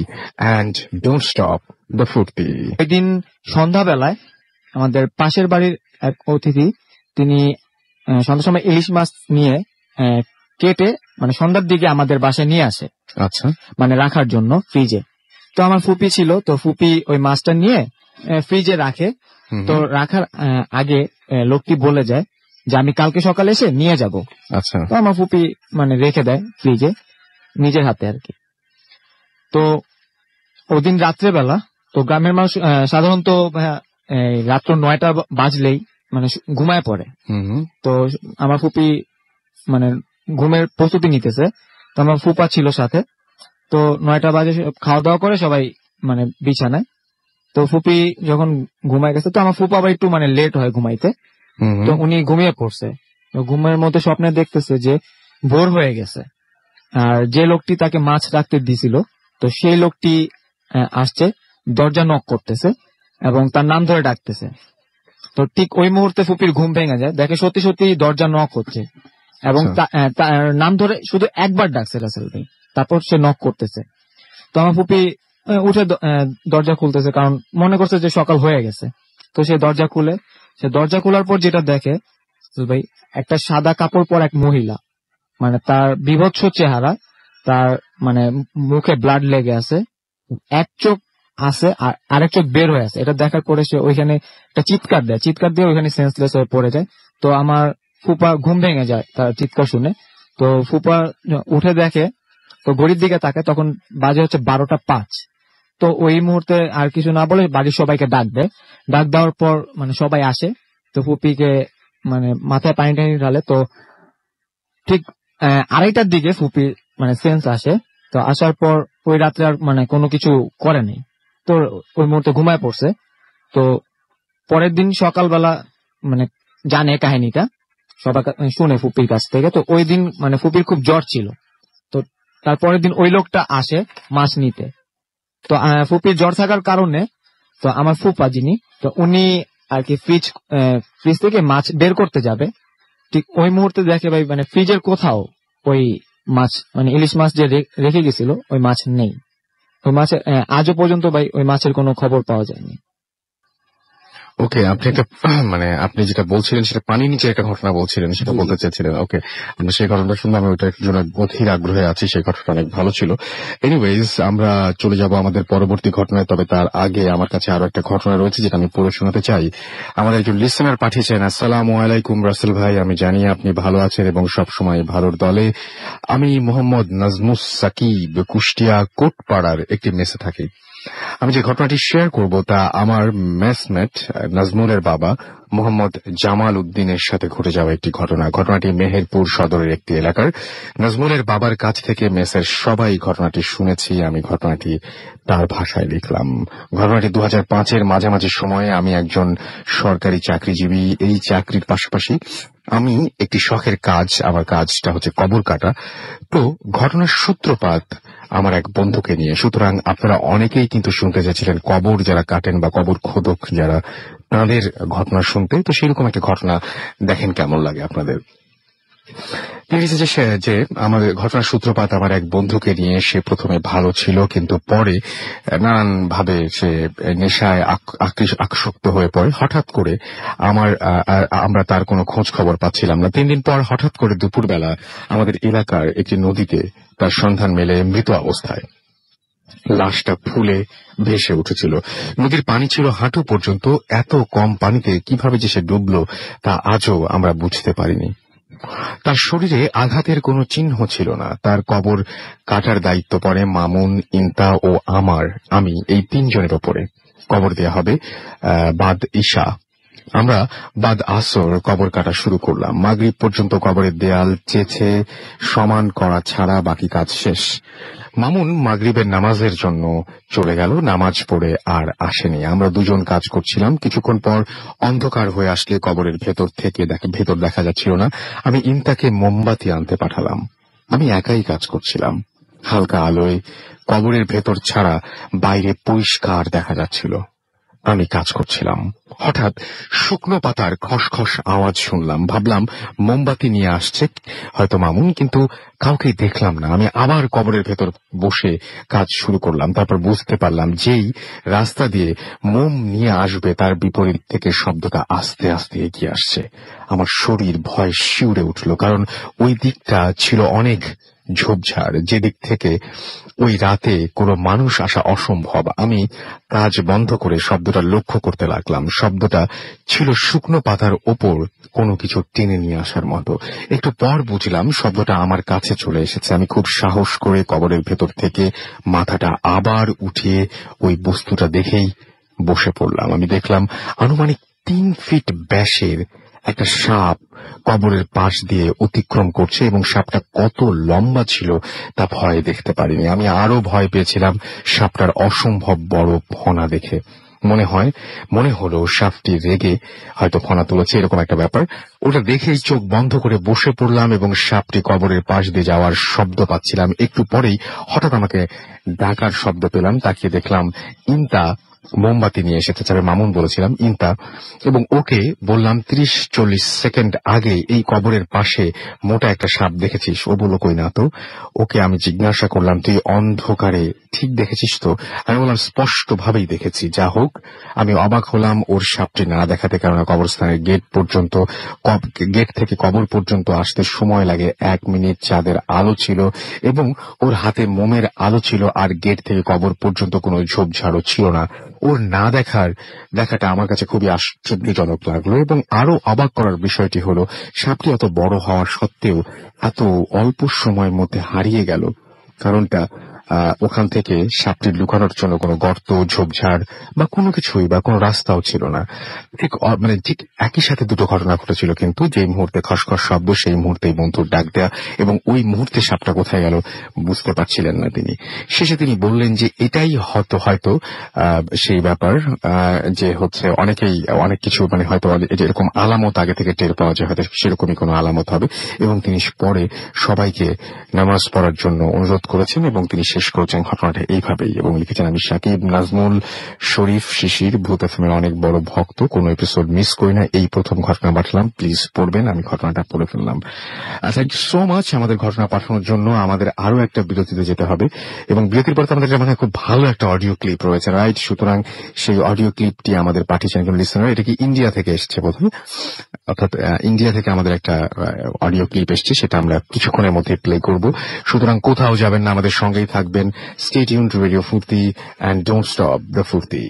এন্ড ডোন্ট স্টপ দ্য ফুর্তি। একদিন সন্ধ্যাবেলায় আমাদের পাশের বাড়ির এক অতিথি, তিনি সন্ধ্যার সময় ইলিশ মাছ নিয়ে কেটে মানে সন্ধ্যার দিকে আমাদের বাসায় নিয়ে আসে। আচ্ছা, মানে রাখার জন্য ফ্রিজে। তো আমার ফুপি ছিল, তো ফুপি ওই মাছটা নিয়ে ফ্রিজে রাখে। তো রাখার আগে লোকটি বলে যায় যে আমি কালকে সকালে এসে নিয়ে যাব। আচ্ছা, তো আমার ফুপি মানে রেখে দেয় ফ্রিজে নিজের হাতে আর কি। তো ওদিন রাত্রেবেলা, তো গ্রামের মানুষ সাধারণত রাত্র 9টা বাজলেই মানে ঘুমায় পড়ে। তো আমার ফুপি মানে ঘুমের প্রস্তুতি নিতেছে, তো আমার ফুপা ছিল সাথে। তো 9টা বাজে খাওয়া দাওয়া করে সবাই মানে বিছানায়। তো ফুপি যখন ঘুমায় গেছে, তো আমার ফুপা আবার একটু মানে লেট হয় ঘুমাইতে, তো উনি ঘুমিয়ে পড়ছে। তো ঘুমের মধ্যে স্বপ্নে দেখতেছে যে ভোর হয়ে গেছে, আর যে লোকটি তাকে মাছ রাখতে দিছিল, তো সেই লোকটি আসছে, দরজা নক করতেছে এবং তার নাম ধরে ডাকতেছে। তো ঠিক ওই মুহূর্তে ফুপির ঘুম ভেঙে যায়, দেখে সত্যি সত্যি দরজা নক হচ্ছে এবং তার নাম ধরে শুধু একবার ডাকছে রাসেল ভাই, তারপর সে নক করতেছে। তো আমার ফুপি উঠে দরজা খুলতেছে, কারণ মনে করছে যে সকাল হয়ে গেছে। তো সে দরজা খুলে, সে দরজা খোলার পর যেটা দেখে ভাই, একটা সাদা কাপড় পরা এক মহিলা, মানে তার বিভৎস চেহারা, তার মানে মুখে ব্লাড লেগে আছে, এক চোখ আছে আর আরেক চোখ বের হয়ে আছে। এটা দেখার পরে সে ওইখানে একটা চিৎকার দিয়ে ওইখানে সেন্সলেস হয়ে পড়ে যায়। তো আমার ফুপা ঘুম ভেঙে যায় তার চিৎকার শুনে। তো ফুপা উঠে দেখে, তো ঘড়ির দিকে তাকায়, তখন বাজে হচ্ছে 12টা 5। তো ওই মুহূর্তে আর কিছু না বলে বাড়ির সবাইকে ডাক দেওয়ার পর মানে সবাই আসে। তো ফুপিকে মানে মাথায় পানি টানি ঢালে। তো ঠিক 2:30টার দিকে ফুপি মানে সেন্স আসে। তো আসার পর ওই রাত্রে আর মানে কোনো কিছু করে নেই, তো ওই মুহূর্তে ঘুমায় পড়ছে। তো পরের দিন সকালবেলা মানে জানে কাহিনীটা, সবাই শুনে ফুপির কাছ থেকে। তো ওই দিন মানে ফুপির খুব জ্বর ছিল। তো তারপরের দিন ওই লোকটা আসে মাছ নিতে। তো ফুপির জ্বর থাকার কারণে তো আমার ফুপা যিনি, তো উনি আর কি ফ্রিজ থেকে মাছ বের করতে যাবে। ঠিক ওই মুহূর্তে দেখে ভাই মানে ফ্রিজের কোথাও ওই মাছ মানে ইলিশ মাছ যে রেখে গেছিল ওই মাছ নেই। ওই মাছের আজও পর্যন্ত ভাই ওই মাছের কোনো খবর পাওয়া যায়নি। ওকে, আপনি একটা মানে আপনি যেটা বলছিলেন সেটা পানির নিচে একটা ঘটনা বলছিলেন, সেটা বলতে চেয়েছিলেন। ওকে, আমরা সেই ঘটনাটা শুনলাম, আমি ওইটার জন্য অধীর আগ্রহে আছি। সেই ঘটনাটা অনেক ভালো ছিল। এনিওয়েজ, আমরা চলে যাব আমাদের পরবর্তী ঘটনায়। তবে তার আগে আমার কাছে আরো একটা ঘটনা রয়েছে যেটা আমি পড়ে শোনাতে চাই। আমাদের একজন লিসেনার পাঠিয়েছেন। আসসালামু আলাইকুম রাসেল ভাই, আমি জানি আপনি ভালো আছেন এবং সবসময় ভালোর দলে। আমি মোহাম্মদ নাজমুস সাকিব, কুষ্টিয়া কোটপাড়ার একটি মেসে থাকি। আমি যে ঘটনাটি শেয়ার করব তা আমার মেসমেট নাজমুলের বাবা মোহাম্মদ জামাল উদ্দিনের সাথে ঘটে যাওয়া একটি ঘটনা। ঘটনাটি মেহেরপুর সদরের একটি এলাকার। নাজমুলের বাবার কাছ থেকে মেসের সবাই ঘটনাটি শুনেছি। আমি ঘটনাটি তার ভাষায় লিখলাম। ঘটনাটি 2005-এর মাঝামাঝি সময়ে। আমি একজন সরকারি চাকরিজীবী। এই চাকরির পাশাপাশি আমি একটি শখের কাজ, আমার কাজটা হচ্ছে কবর কাটা। তো ঘটনার সূত্রপাত আমার এক বন্ধুকে নিয়ে। সুতরাং আপনারা অনেকেই কিন্তু শুনতে চাইছিলেন কবর যারা কাটেন বা কবর খোদক যারা, তাদের ঘটনা শুনতে। তো সেরকম একটা ঘটনা দেখেন কেমন লাগে আপনাদের। যে আমাদের ঘটনার সূত্রপাত আমার এক বন্ধুকে নিয়ে। সে প্রথমে ভালো ছিল, কিন্তু পরে নানান ভাবে সে নেশায় আসক্ত হয়ে পড়ে। হঠাৎ করে আমরা তার কোনো খোঁজ খবর পাচ্ছিলাম না। 3 দিন পর হঠাৎ করে দুপুরবেলা আমাদের এলাকার একটি নদীতে তার সন্ধান মেলে মৃত অবস্থায়। লাশটা ফুলে ভেসে উঠেছিল। নদীর পানি ছিল হাঁটু পর্যন্ত। এত কম পানিতে কিভাবে যে সে ডুবল তা আজও আমরা বুঝতে পারিনি। তার শরীরে আঘাতের কোনো চিহ্ন ছিল না। তার কবর কাটার দায়িত্ব পড়ে মামুন, ইন্তা ও আমি এই 3 জনের ওপরে। কবর দেয়া হবে বাদ ইশা। আমরা বাদ আসর কবর কাটা শুরু করলাম। মাগরিব পর্যন্ত কবরের দেয়াল চেঁচে সমান করা ছাড়া বাকি কাজ শেষ। মামুন মাগরিবের নামাজের জন্য চলে গেল, নামাজ পড়ে আর আসেনি। আমরা 2 জন কাজ করছিলাম। কিছুক্ষণ পর অন্ধকার হয়ে আসলে কবরের ভেতর দেখা যাচ্ছিল না। আমি ইন্তাকে মোমবাতি আনতে পাঠালাম। আমি একাই কাজ করছিলাম। হালকা আলোয় কবরের ভেতর ছাড়া বাইরে পরিষ্কার দেখা যাচ্ছিল। আমি কাজ করছিলাম। হঠাৎ শুকনো পাতার খসখস আওয়াজ শুনলাম। ভাবলাম মোমবাতি নিয়ে আসছে হয়তো মামুন, কিন্তু কাউকেই দেখলাম না। আমি আবার কবরের ভেতর বসে কাজ শুরু করলাম। তারপর বুঝতে পারলাম যেই রাস্তা দিয়ে মোম নিয়ে আসবে তার বিপরীত থেকে শব্দটা আস্তে আস্তে এগিয়ে আসছে। আমার শরীর ভয়ে শিউরে উঠল, কারণ ওই দিকটা ছিল অনেক ঝোপঝাড়, যেদিক থেকে ওই রাতে কোনো মানুষ আসা অসম্ভব। আমি কাজ বন্ধ করে শব্দটা লক্ষ্য করতে লাগলাম। শব্দটা ছিল শুকনো পাতার ওপর কোনো কিছু টেনে নিয়ে আসার মতো। একটু পর বুঝলাম শব্দটা আমার কাছে চলে এসেছে। আমি খুব সাহস করে কবরের ভেতর থেকে মাথাটা আবার উঠিয়ে ওই বস্তুটা দেখেই বসে পড়লাম। আমি দেখলাম আনুমানিক 3 ফিট ব্যাসের একটা সাপ কবরের পাশ দিয়ে অতিক্রম করছে, এবং সাপটা কত লম্বা ছিল তা ভয়ে দেখতে পারিনি। আমি আরো ভয় পেয়েছিলাম সাপটার অসম্ভব বড় ফনা দেখে। মনে হলো সাপটি রেগে হয়তো ফনা তুলেছে, এরকম একটা ব্যাপার। ওটা দেখেই চোখ বন্ধ করে বসে পড়লাম এবং সাপটি কবরের পাশ দিয়ে যাওয়ার শব্দ পাচ্ছিলাম। একটু পরেই হঠাৎ আমাকে ডাকার শব্দ পেলাম। তাকিয়ে দেখলাম ইন্তা মোমবাতি নিয়ে এসেছে। তবে মামুন বলেছিলাম ইন্তা, এবং ওকে বললাম 30-40 সেকেন্ড আগে এই কবরের পাশে মোটা একটা সাপ দেখেছিস? ও বলল কই না তো। ওকে আমি জিজ্ঞাসা করলাম তুই অন্ধকারে ঠিক দেখেছিস তো? আমি বললাম স্পষ্ট ভাবেই দেখেছি। যা হোক, আমি অবাক হলাম ওর সাপটি না দেখাতে, কারণ কবরস্থানের গেট থেকে কবর পর্যন্ত আসতে সময় লাগে 1 মিনিট। চাঁদের আলো ছিল এবং ওর হাতে মোমের আলো ছিল, আর গেট থেকে কবর পর্যন্ত কোনো ঝোপঝাড়ও ছিল না। ওর না দেখাটা আমার কাছে খুবই আশ্চর্যজনক লাগলো। এবং আরো অবাক করার বিষয়টি হলো সাপটি এত বড় হওয়া সত্ত্বেও এত অল্প সময়ের মধ্যে হারিয়ে গেল। কারণটা ওখান থেকে সাপটি লুকানোর জন্য কোনো গর্ত, ঝোপঝাড় বা কোনো কিছুই বা কোনো রাস্তাও ছিল না। ঠিক একই সাথে 2টো ঘটনা ঘটেছিল, কিন্তু যে মুহূর্তে খসখস শব্দ সেই মুহূর্তেই বন্ধুর ডাক দেয়া, এবং ওই মুহূর্তে সাপটা কোথায় গেল বুঝতে পারছিলেন না তিনি। শেষে তিনি বললেন যে এটাই হয়তো সেই ব্যাপার যে হচ্ছে অনেক কিছু হয়তো এরকম আলামত আগে থেকে টের পাওয়া যায়, হয়তো সেরকমই কোনো আলামত হবে। এবং তিনি পরে সবাইকে নামাজ পড়ার জন্য অনুরোধ করেছেন এবং তিনি শেষ করেছেন ঘটনাটা এইভাবেই এবং লিখেছেন, আমি সাকিব নাজমুল শরীফ শিশির ভূত এফএমের অনেক বড় ভক্ত, কোনো এপিসোড মিস করি না, এই প্রথম ঘটনা পাঠালাম, প্লিজ পড়বেন। আমি ঘটনাটা পড়ে ফেললাম। থ্যাংক ইউ সো মাচ আমাদের ঘটনা পাঠানোর জন্য। আমাদের আরো একটা বিরতিতে যেতে হবে এবং বিরতির পরে আমাদের মানে খুব ভালো একটা অডিও ক্লিপ রয়েছে, রাইট? সুতরাং সেই অডিও ক্লিপটি আমাদের পাঠিয়েছেন একজন লিসেনার। এটা কি ইন্ডিয়া থেকে এসছে বোধহয়, অর্থাৎ ইন্ডিয়া থেকে আমাদের একটা অডিও ক্লিপ এসছে, সেটা আমরা কিছুক্ষণের মধ্যে প্লে করব। সুতরাং কোথাও যাবেন না, আমাদের সঙ্গেই থাকবেন। স্টে টিউনড টু রেডিও ফুর্তি এন্ড ডোন্ট স্টপ দ্য ফুর্তি।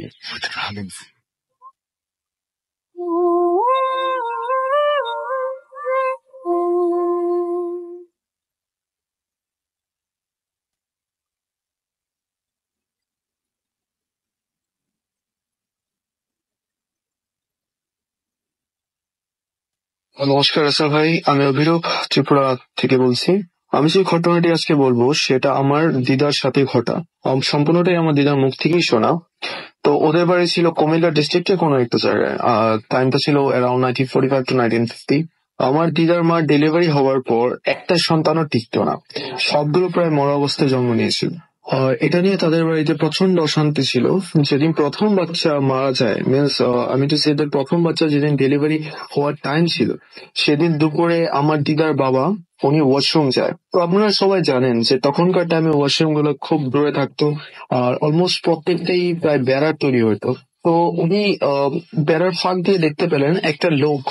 নমস্কার রাসেল ভাই, আমি অভিরূপ ত্রিপুরা থেকে বলছি। আমি যে ঘটনাটি আজকে বলবো সেটা আমার দিদার সাথে ঘটা। সম্পূর্ণটাই আমার দিদার মুখ থেকেই শোনা। তো ওদের বাড়ি ছিল কুমিল্লা ডিস্ট্রিক্টে কোনো একটা জায়গায়। টাইমটা ছিল অ্যারাউন্ড 1945 to 1950। আমার দিদার মা ডেলিভারি হওয়ার পর একটা সন্তানও টিকতো না, সবগুলো প্রায় মরা অবস্থায় জন্ম নিয়েছিল। এটা নিয়ে তাদের বাড়িতে প্রচন্ড অশান্তি ছিল। যেদিন প্রথম বাচ্চা মারা যায়, মিনস আমি তো সেদিন প্রথম বাচ্চা যেদিন ডেলিভারি হওয়ার টাইম ছিল, সেদিন দুপুরে আমার দিদার বাবা উনি ওয়াশরুম যায়। তো আপনারা সবাই জানেন যে তখনকার টাইমে ওয়াশরুম গুলো খুব দূরে থাকতো, আর অলমোস্ট প্রত্যেকটাই প্রায় বেড়ার তৈরি হতো। তো উনি বেড়ার ফাঁক দিয়ে দেখতে পেলেন একটা লোক,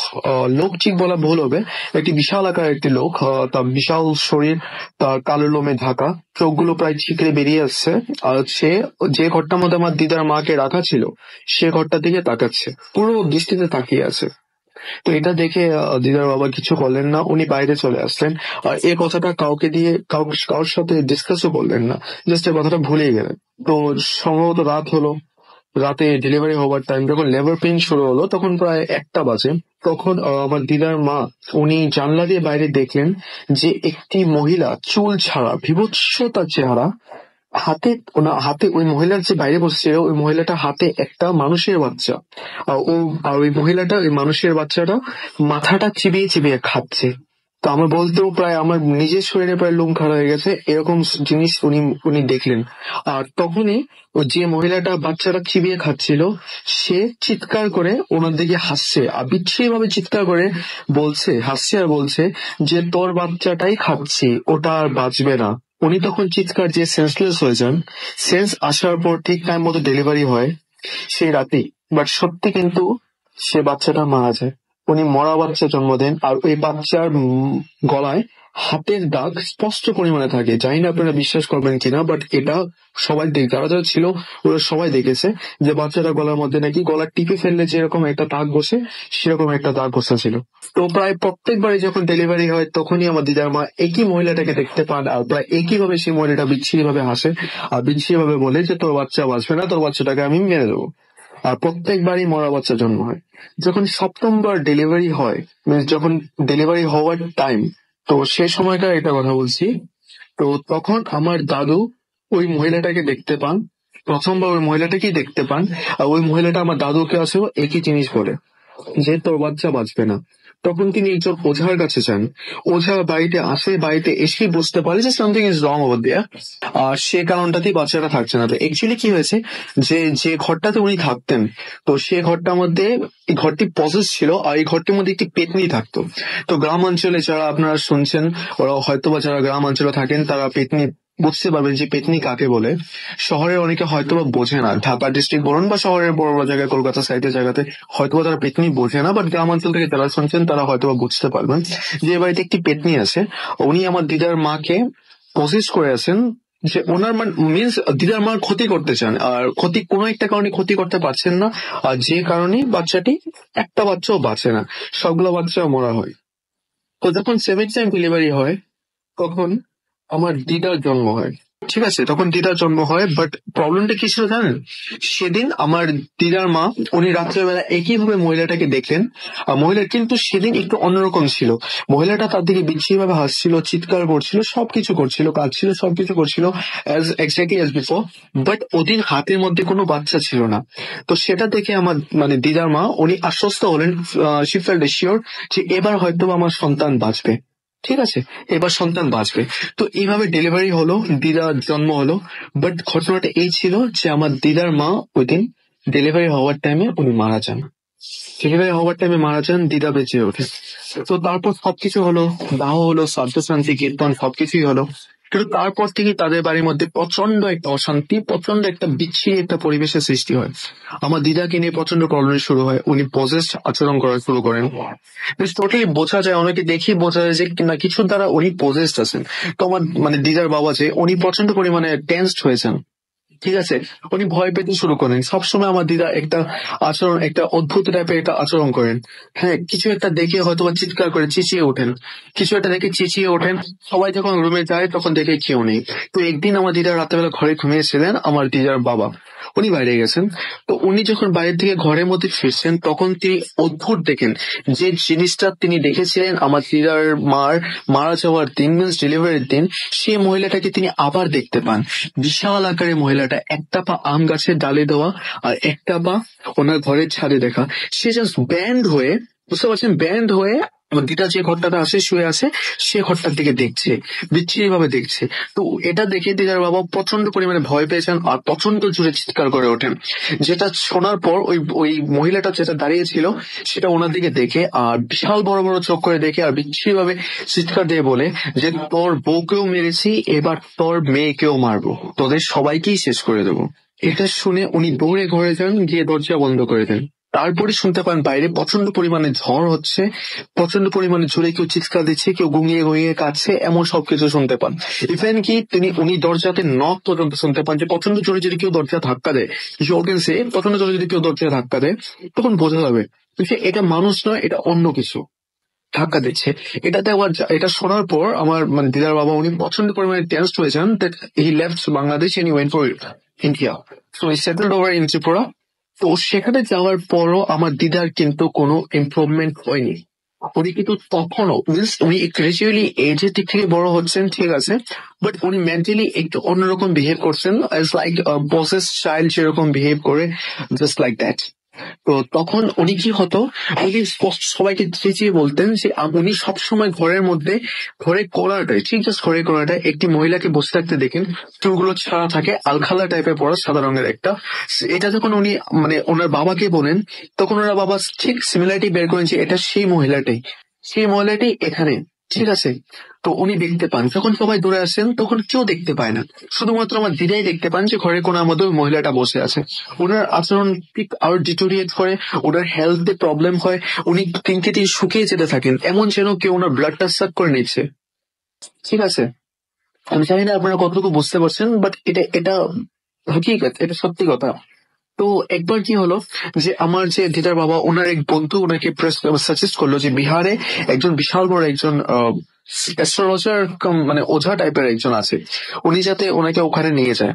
লোক ঠিক বলা ভুল হবে, একটি বিশাল আকার একটি লোক, তার বিশাল শরীর, তার কালো লোমে ঢাকা, চোখগুলো প্রায় ঠিকরে বেরিয়ে আসছে। আর সে যে ঘরটার মধ্যে আমার দিদার মাকে রাখা ছিল সে ঘরটার দিকে তাকাচ্ছে, পুরো দৃষ্টিতে তাকিয়ে আছে। তো এটা দেখে দিদার বাবা কিছু করলেন না, উনি বাইরে চলে আসলেন। আর এই কথাটা কারোর সাথে ডিসকাসও করলেন না, জাস্ট এই কথাটা ভুলেই গেলেন। তো সম্ভবত রাত হলো, রাতে ডেলিভারি হওয়ার টাইম, যখন লেবার পেইন শুরু হলো তখন প্রায় 1টা বাজে। তখন আমার দিদার মা উনি জানলা দিয়ে বাইরে দেখলেন যে একটি মহিলা চুল ছাড়া, বিভৎস তার চেহারা, হাতে ওই মহিলার যে বাইরে বসছিল ওই মহিলাটা হাতে একটা মানুষের বাচ্চা। ওই মহিলাটা ওই মানুষের বাচ্চাটা মাথাটা চিবিয়ে চিবিয়ে খাচ্ছে। তো আমার বলতেও প্রায় আমার নিজের শরীরে প্রায় লোম খাড়া হয়ে গেছে, এরকম জিনিস উনি দেখলেন। আর তখনই ওই যে মহিলাটা বাচ্চাটা চিবিয়ে খাচ্ছিল সে চিৎকার করে ওনার দিকে হাসছে, আর বিচ্ছিরি ভাবে চিৎকার করে হাসছে আর বলছে যে তোর বাচ্চাটাই খাচ্ছি, ওটা আর বাঁচবে না। উনি তখন চিৎকার যে সেন্সলেস হয়ে যান। সেন্স আসার পর ঠিক টাইম মতো ডেলিভারি হয় সেই রাতেই, বাট সত্যি কিন্তু সে বাচ্চাটা মারা যায়। উনি মরা বাচ্চা জন্ম দেন, আর ওই বাচ্চার গলায় হাতের দাগ স্পষ্ট পরিমাণে থাকে। জানি না আপনারা বিশ্বাস করবেন কিনা, বাট এটা সবাই যারা যারা ছিল ওরা সবাই দেখেছে যে বাচ্চাটা গলার মধ্যে নাকি গলা টিপে ফেললে যেরকম একটা দাগ বসে সেরকম একটা দাগ বসা ছিল। তো প্রায় প্রত্যেকবারই যখন ডেলিভারি হয় তখনই আমার দিদার মা একই মহিলাটাকে দেখতে পান, আর প্রায় একই ভাবে সেই মহিলাটা বিচ্ছিরি ভাবে হাসে আর বিচ্ছিরি ভাবে বলে যে তোর বাচ্চা বাঁচবে না, তোর বাচ্চাটাকে আমি মেরে দেবো। আর প্রত্যেকবারই মরা বাচ্চা জন্ম হয়। যখন 7ম বার ডেলিভারি হয়, যখন ডেলিভারি হওয়ার টাইম, তো সে সময়কার এটা কথা বলছি। তো তখন আমার দাদু ওই মহিলাটাকে দেখতে পান, প্রথমবার ওই মহিলাটাকেই দেখতে পান। আর ওই মহিলাটা আমার দাদুকে আসেও একই জিনিস বলে যে তোর বাচ্চা বাঁচবে না। তখন তিনি একজন ওঝার কাছে যান। ওঝা বাড়িতে আসে, বাড়িতে এসেই বুঝতে পারে যে something is wrong over there, আর সে কারণটাতেই বাচ্চাটা থাকছে না। তো অ্যাকচুয়ালি কি হয়েছে যে যে ঘরটাতে উনি থাকতেন, তো সে ঘরটার মধ্যে এই ঘরটি পজেস ছিল, আর এই ঘরটির মধ্যে একটি পেতনি থাকতো। তো গ্রাম অঞ্চলে যারা আপনারা শুনছেন, ওরা হয়তোবা যারা গ্রাম অঞ্চলে থাকেন তারা পেতনি বুঝতে পারবেন যে পেতনি কাকে বলে। শহরের অনেকে হয়তোবা বোঝে না, ঢাকা ডিস্ট্রিক্ট বলুন বা শহরের বড় বড় জায়গায় কলকাতা সাইডের জায়গাতে হয়তোবা তারা পেতনি বোঝে না, বাট গ্রামাঞ্চল থেকে যারা শুনছেন তারা হয়তোবা বুঝতে পারবেন যে বাড়িতে একটি পেতনি আছে। উনি আমার দিদার মাকে পজেস করে আছেন, যে ওনার মিনস দিদার মার ক্ষতি করতে চান, আর কোনো একটা কারণে ক্ষতি করতে পারছেন না, আর যে কারণে বাচ্চাটি একটা বাচ্চাও বাঁচে না, সবগুলো বাচ্চাও মরা হয়। তো যখন 7th টাইম ডেলিভারি হয় তখন আমার দিদার জন্ম হয়। ঠিক আছে, তখন দিদার জন্ম হয়, বাট প্রবলেমটা কি ছিল জানেন? সেদিন আমার দিদার মা উনি রাত্রেবেলা একইভাবে মহিলাটাকে দেখলেন। আর মহিলা কিন্তু সেদিন একটু অন্যরকম ছিল। মহিলাটা তার দিকে বিচ্ছিরি ভাবে হাসছিল, চিৎকার করছিল, সবকিছু করছিল, কাঁদছিল, সবকিছু করছিল এক্স্যাক্টলি অ্যাজ বিফোর, বাট ওদিন হাতের মধ্যে কোনো বাচ্চা ছিল না। তো সেটা দেখে আমার দিদার মা উনি আশ্বস্ত হলেন, শি ফেল্ট শিওর যে এবার হয়তো আমার সন্তান বাঁচবে। ঠিক আছে, এবার সন্তান বাঁচবে। তো এইভাবে ডেলিভারি হলো, দিদার জন্ম হলো। বাট ঘটনাটা এই ছিল যে আমার দিদার মা ওই দিন ডেলিভারি হওয়ার টাইমে উনি মারা যান। ডেলিভারি হওয়ার টাইমে মারা যান, দিদা বেঁচে ওঠে। তো তারপর সবকিছু হলো, দাহ হলো, শ্রাদ্ধ শান্তি কীর্তন সবকিছুই হলো। কিন্তু তারপর থেকে তাদের বাড়ির মধ্যে প্রচন্ড একটা অশান্তি, প্রচন্ড একটা বিচ্ছিরি একটা পরিবেশের সৃষ্টি হয়। আমার দিদাকে নিয়ে প্রচন্ড প্রবলেম শুরু হয়, উনি পজেসড আচরণ করা শুরু করেন। টোটালি বোঝা যায়, অনেকে দেখি বোঝা যায় যে না কিছু দ্বারা উনি পজেসড আছেন। তো আমার মানে দিদার বাবা যে উনি প্রচন্ড পরিমাণে টেন্সড হয়েছেন, ঠিক আছে, উনি ভয় পেতে শুরু করেন। সবসময় আমার দিদা একটা আচরণ, একটা অদ্ভুত টাইপের একটা আচরণ করেন। হ্যাঁ, কিছু একটা দেখে হয়তো বা চিৎকার করে চেঁচিয়ে ওঠেন, কিছু একটা দেখে চেঁচিয়ে ওঠেন। সবাই যখন রুমে যায় তখন দেখে কেউ নেই। তো একদিন আমার দিদা রাতেবেলা ঘরে ঘুমিয়েছিলেন, আমার দিদার বাবা উনি বাইরে গেছেন। তো উনি যখন বাইরে থেকে ঘরের মধ্যে ফিরছেন তখন তিনি অদ্ভুত দেখেন যে জিনিসটা তিনি দেখেছিলেন আমার দিদার মারা যাওয়ার দিন, মিনস ডেলিভারির দিন, সেই মহিলাটাকে তিনি আবার দেখতে পান। বিশাল আকারের মহিলাটা, একটা পা আম গাছের ডালে দেওয়া আর একটা পা ওনার ঘরের ছাদে দেখা। সে জাস্ট ব্যান্ড হয়ে, বুঝতে পারছেন, ব্যান্ড হয়ে আমার দিদা যে ঘরটাতে আসে শুয়ে আছে সে ঘরটার দিকে দেখছে, বিচ্ছিরি ভাবে দেখছে। তো এটা দেখে দিদার বাবা প্রচন্ড পরিমাণে ভয় পেয়েছেন আর প্রচন্ড জোরে চিৎকার করে ওঠেন। যেটা শোনার পর ওই মহিলাটা যেটা দাঁড়িয়ে ছিল সেটা ওনার দিকে দেখে আর বিশাল বড় বড় চোখ করে দেখে আর বিচ্ছিরি ভাবে চিৎকার দিয়ে বলে যে তোর বউকেও মেরেছি, এবার তোর মেয়েকেও মারবো, তোদের সবাইকেই শেষ করে দেবো। এটা শুনে উনি দৌড়ে ঘরে যান, গিয়ে দরজা বন্ধ করে দেন। তারপরে শুনতে পান বাইরে প্রচন্ড পরিমাণে ঝড় হচ্ছে, প্রচন্ড পরিমাণে জোরে কেউ চিৎকার দিচ্ছে, কেউ গুঙিয়ে গুঙিয়ে কাঁদছে, এমন সবকিছু শুনতে পান। ইভেন কি উনি দরজাতে নক পর্যন্ত শুনতে পান যে প্রচন্ড জোরে যদি কেউ দরজা ধাক্কা দেয়, প্রচন্ড জোরে যদি কেউ দরজা ধাক্কা দেয় তখন বোঝা যাবে যে এটা মানুষ নয়, এটা অন্য কিছু ধাক্কা দিচ্ছে। এটা শোনার পর আমার মানে দিদার বাবা উনি প্রচন্ড পরিমাণে টেন্সড হয়েছেন। That he left Bangladesh and he went for India. So he settled over in Tripura. তো সেখানে যাওয়ার পরও আমার দিদার কিন্তু কোনো ইমপ্রুভমেন্ট হয়নি। উনি কিন্তু তখনও মিনস উনি গ্রাজুয়ালি এজের দিক থেকে বড় হচ্ছেন, ঠিক আছে, বাট উনি মেন্টালি একটু অন্যরকম বিহেভ করছেন, অ্যাজ লাইক বসেস চাইল্ড যেরকম বিহেভ করে, জাস্ট লাইক দ্যাট। তো তখন উনি কি হতো, উনি সবাইকে চেঁচিয়ে বলতেন যে উনি সবসময় ঘরের মধ্যে ঘরের কোণাটায়, ঠিক জাস্ট ঘরের কোণাটায় একটি মহিলাকে বসে থাকতে দেখেন, চুলগুলো ছাড়া থাকে, আলখাল্লা টাইপের পড়া, সাদা রঙের একটা। এটা যখন উনি মানে ওনার বাবাকে বলেন তখন ওনার বাবা ঠিক সিমিলারিটি বের করেন যে এটা সেই মহিলাটাই এখানে, ঠিক আছে। তো উনি দেখতে পান যখন সবাই দূরে আসেন তখন কেউ দেখতে পায় না, শুধুমাত্র আমার দিদাই দেখতে পান যে ঘরের কোণার মধ্যে ওই মহিলাটা বসে আছে। ওনার আচরণ ঠিক আরো ডিটোরিয়েট করে, ওনার হেলথে প্রবলেম হয়, উনি দিনকে দিন শুকিয়ে যেতে থাকেন, এমন যেন কেউ ওনার ব্লাডটা সাক করে নিচ্ছে, ঠিক আছে। আমি জানি না আপনারা কতটুকু বুঝতে পারছেন, বাট এটা হকিকত, এটা সত্যি কথা। তো একবার কি হলো যে আমার যে দিদার বাবা ওনার এক বন্ধু ওনাকে সাজেস্ট করলো যে বিহারে একজন বিশাল বড় একজন অ্যাস্ট্রোলজার মানে ওঝা টাইপের একজন আছে, উনি যাতে ওনাকে ওখানে নিয়ে যায়,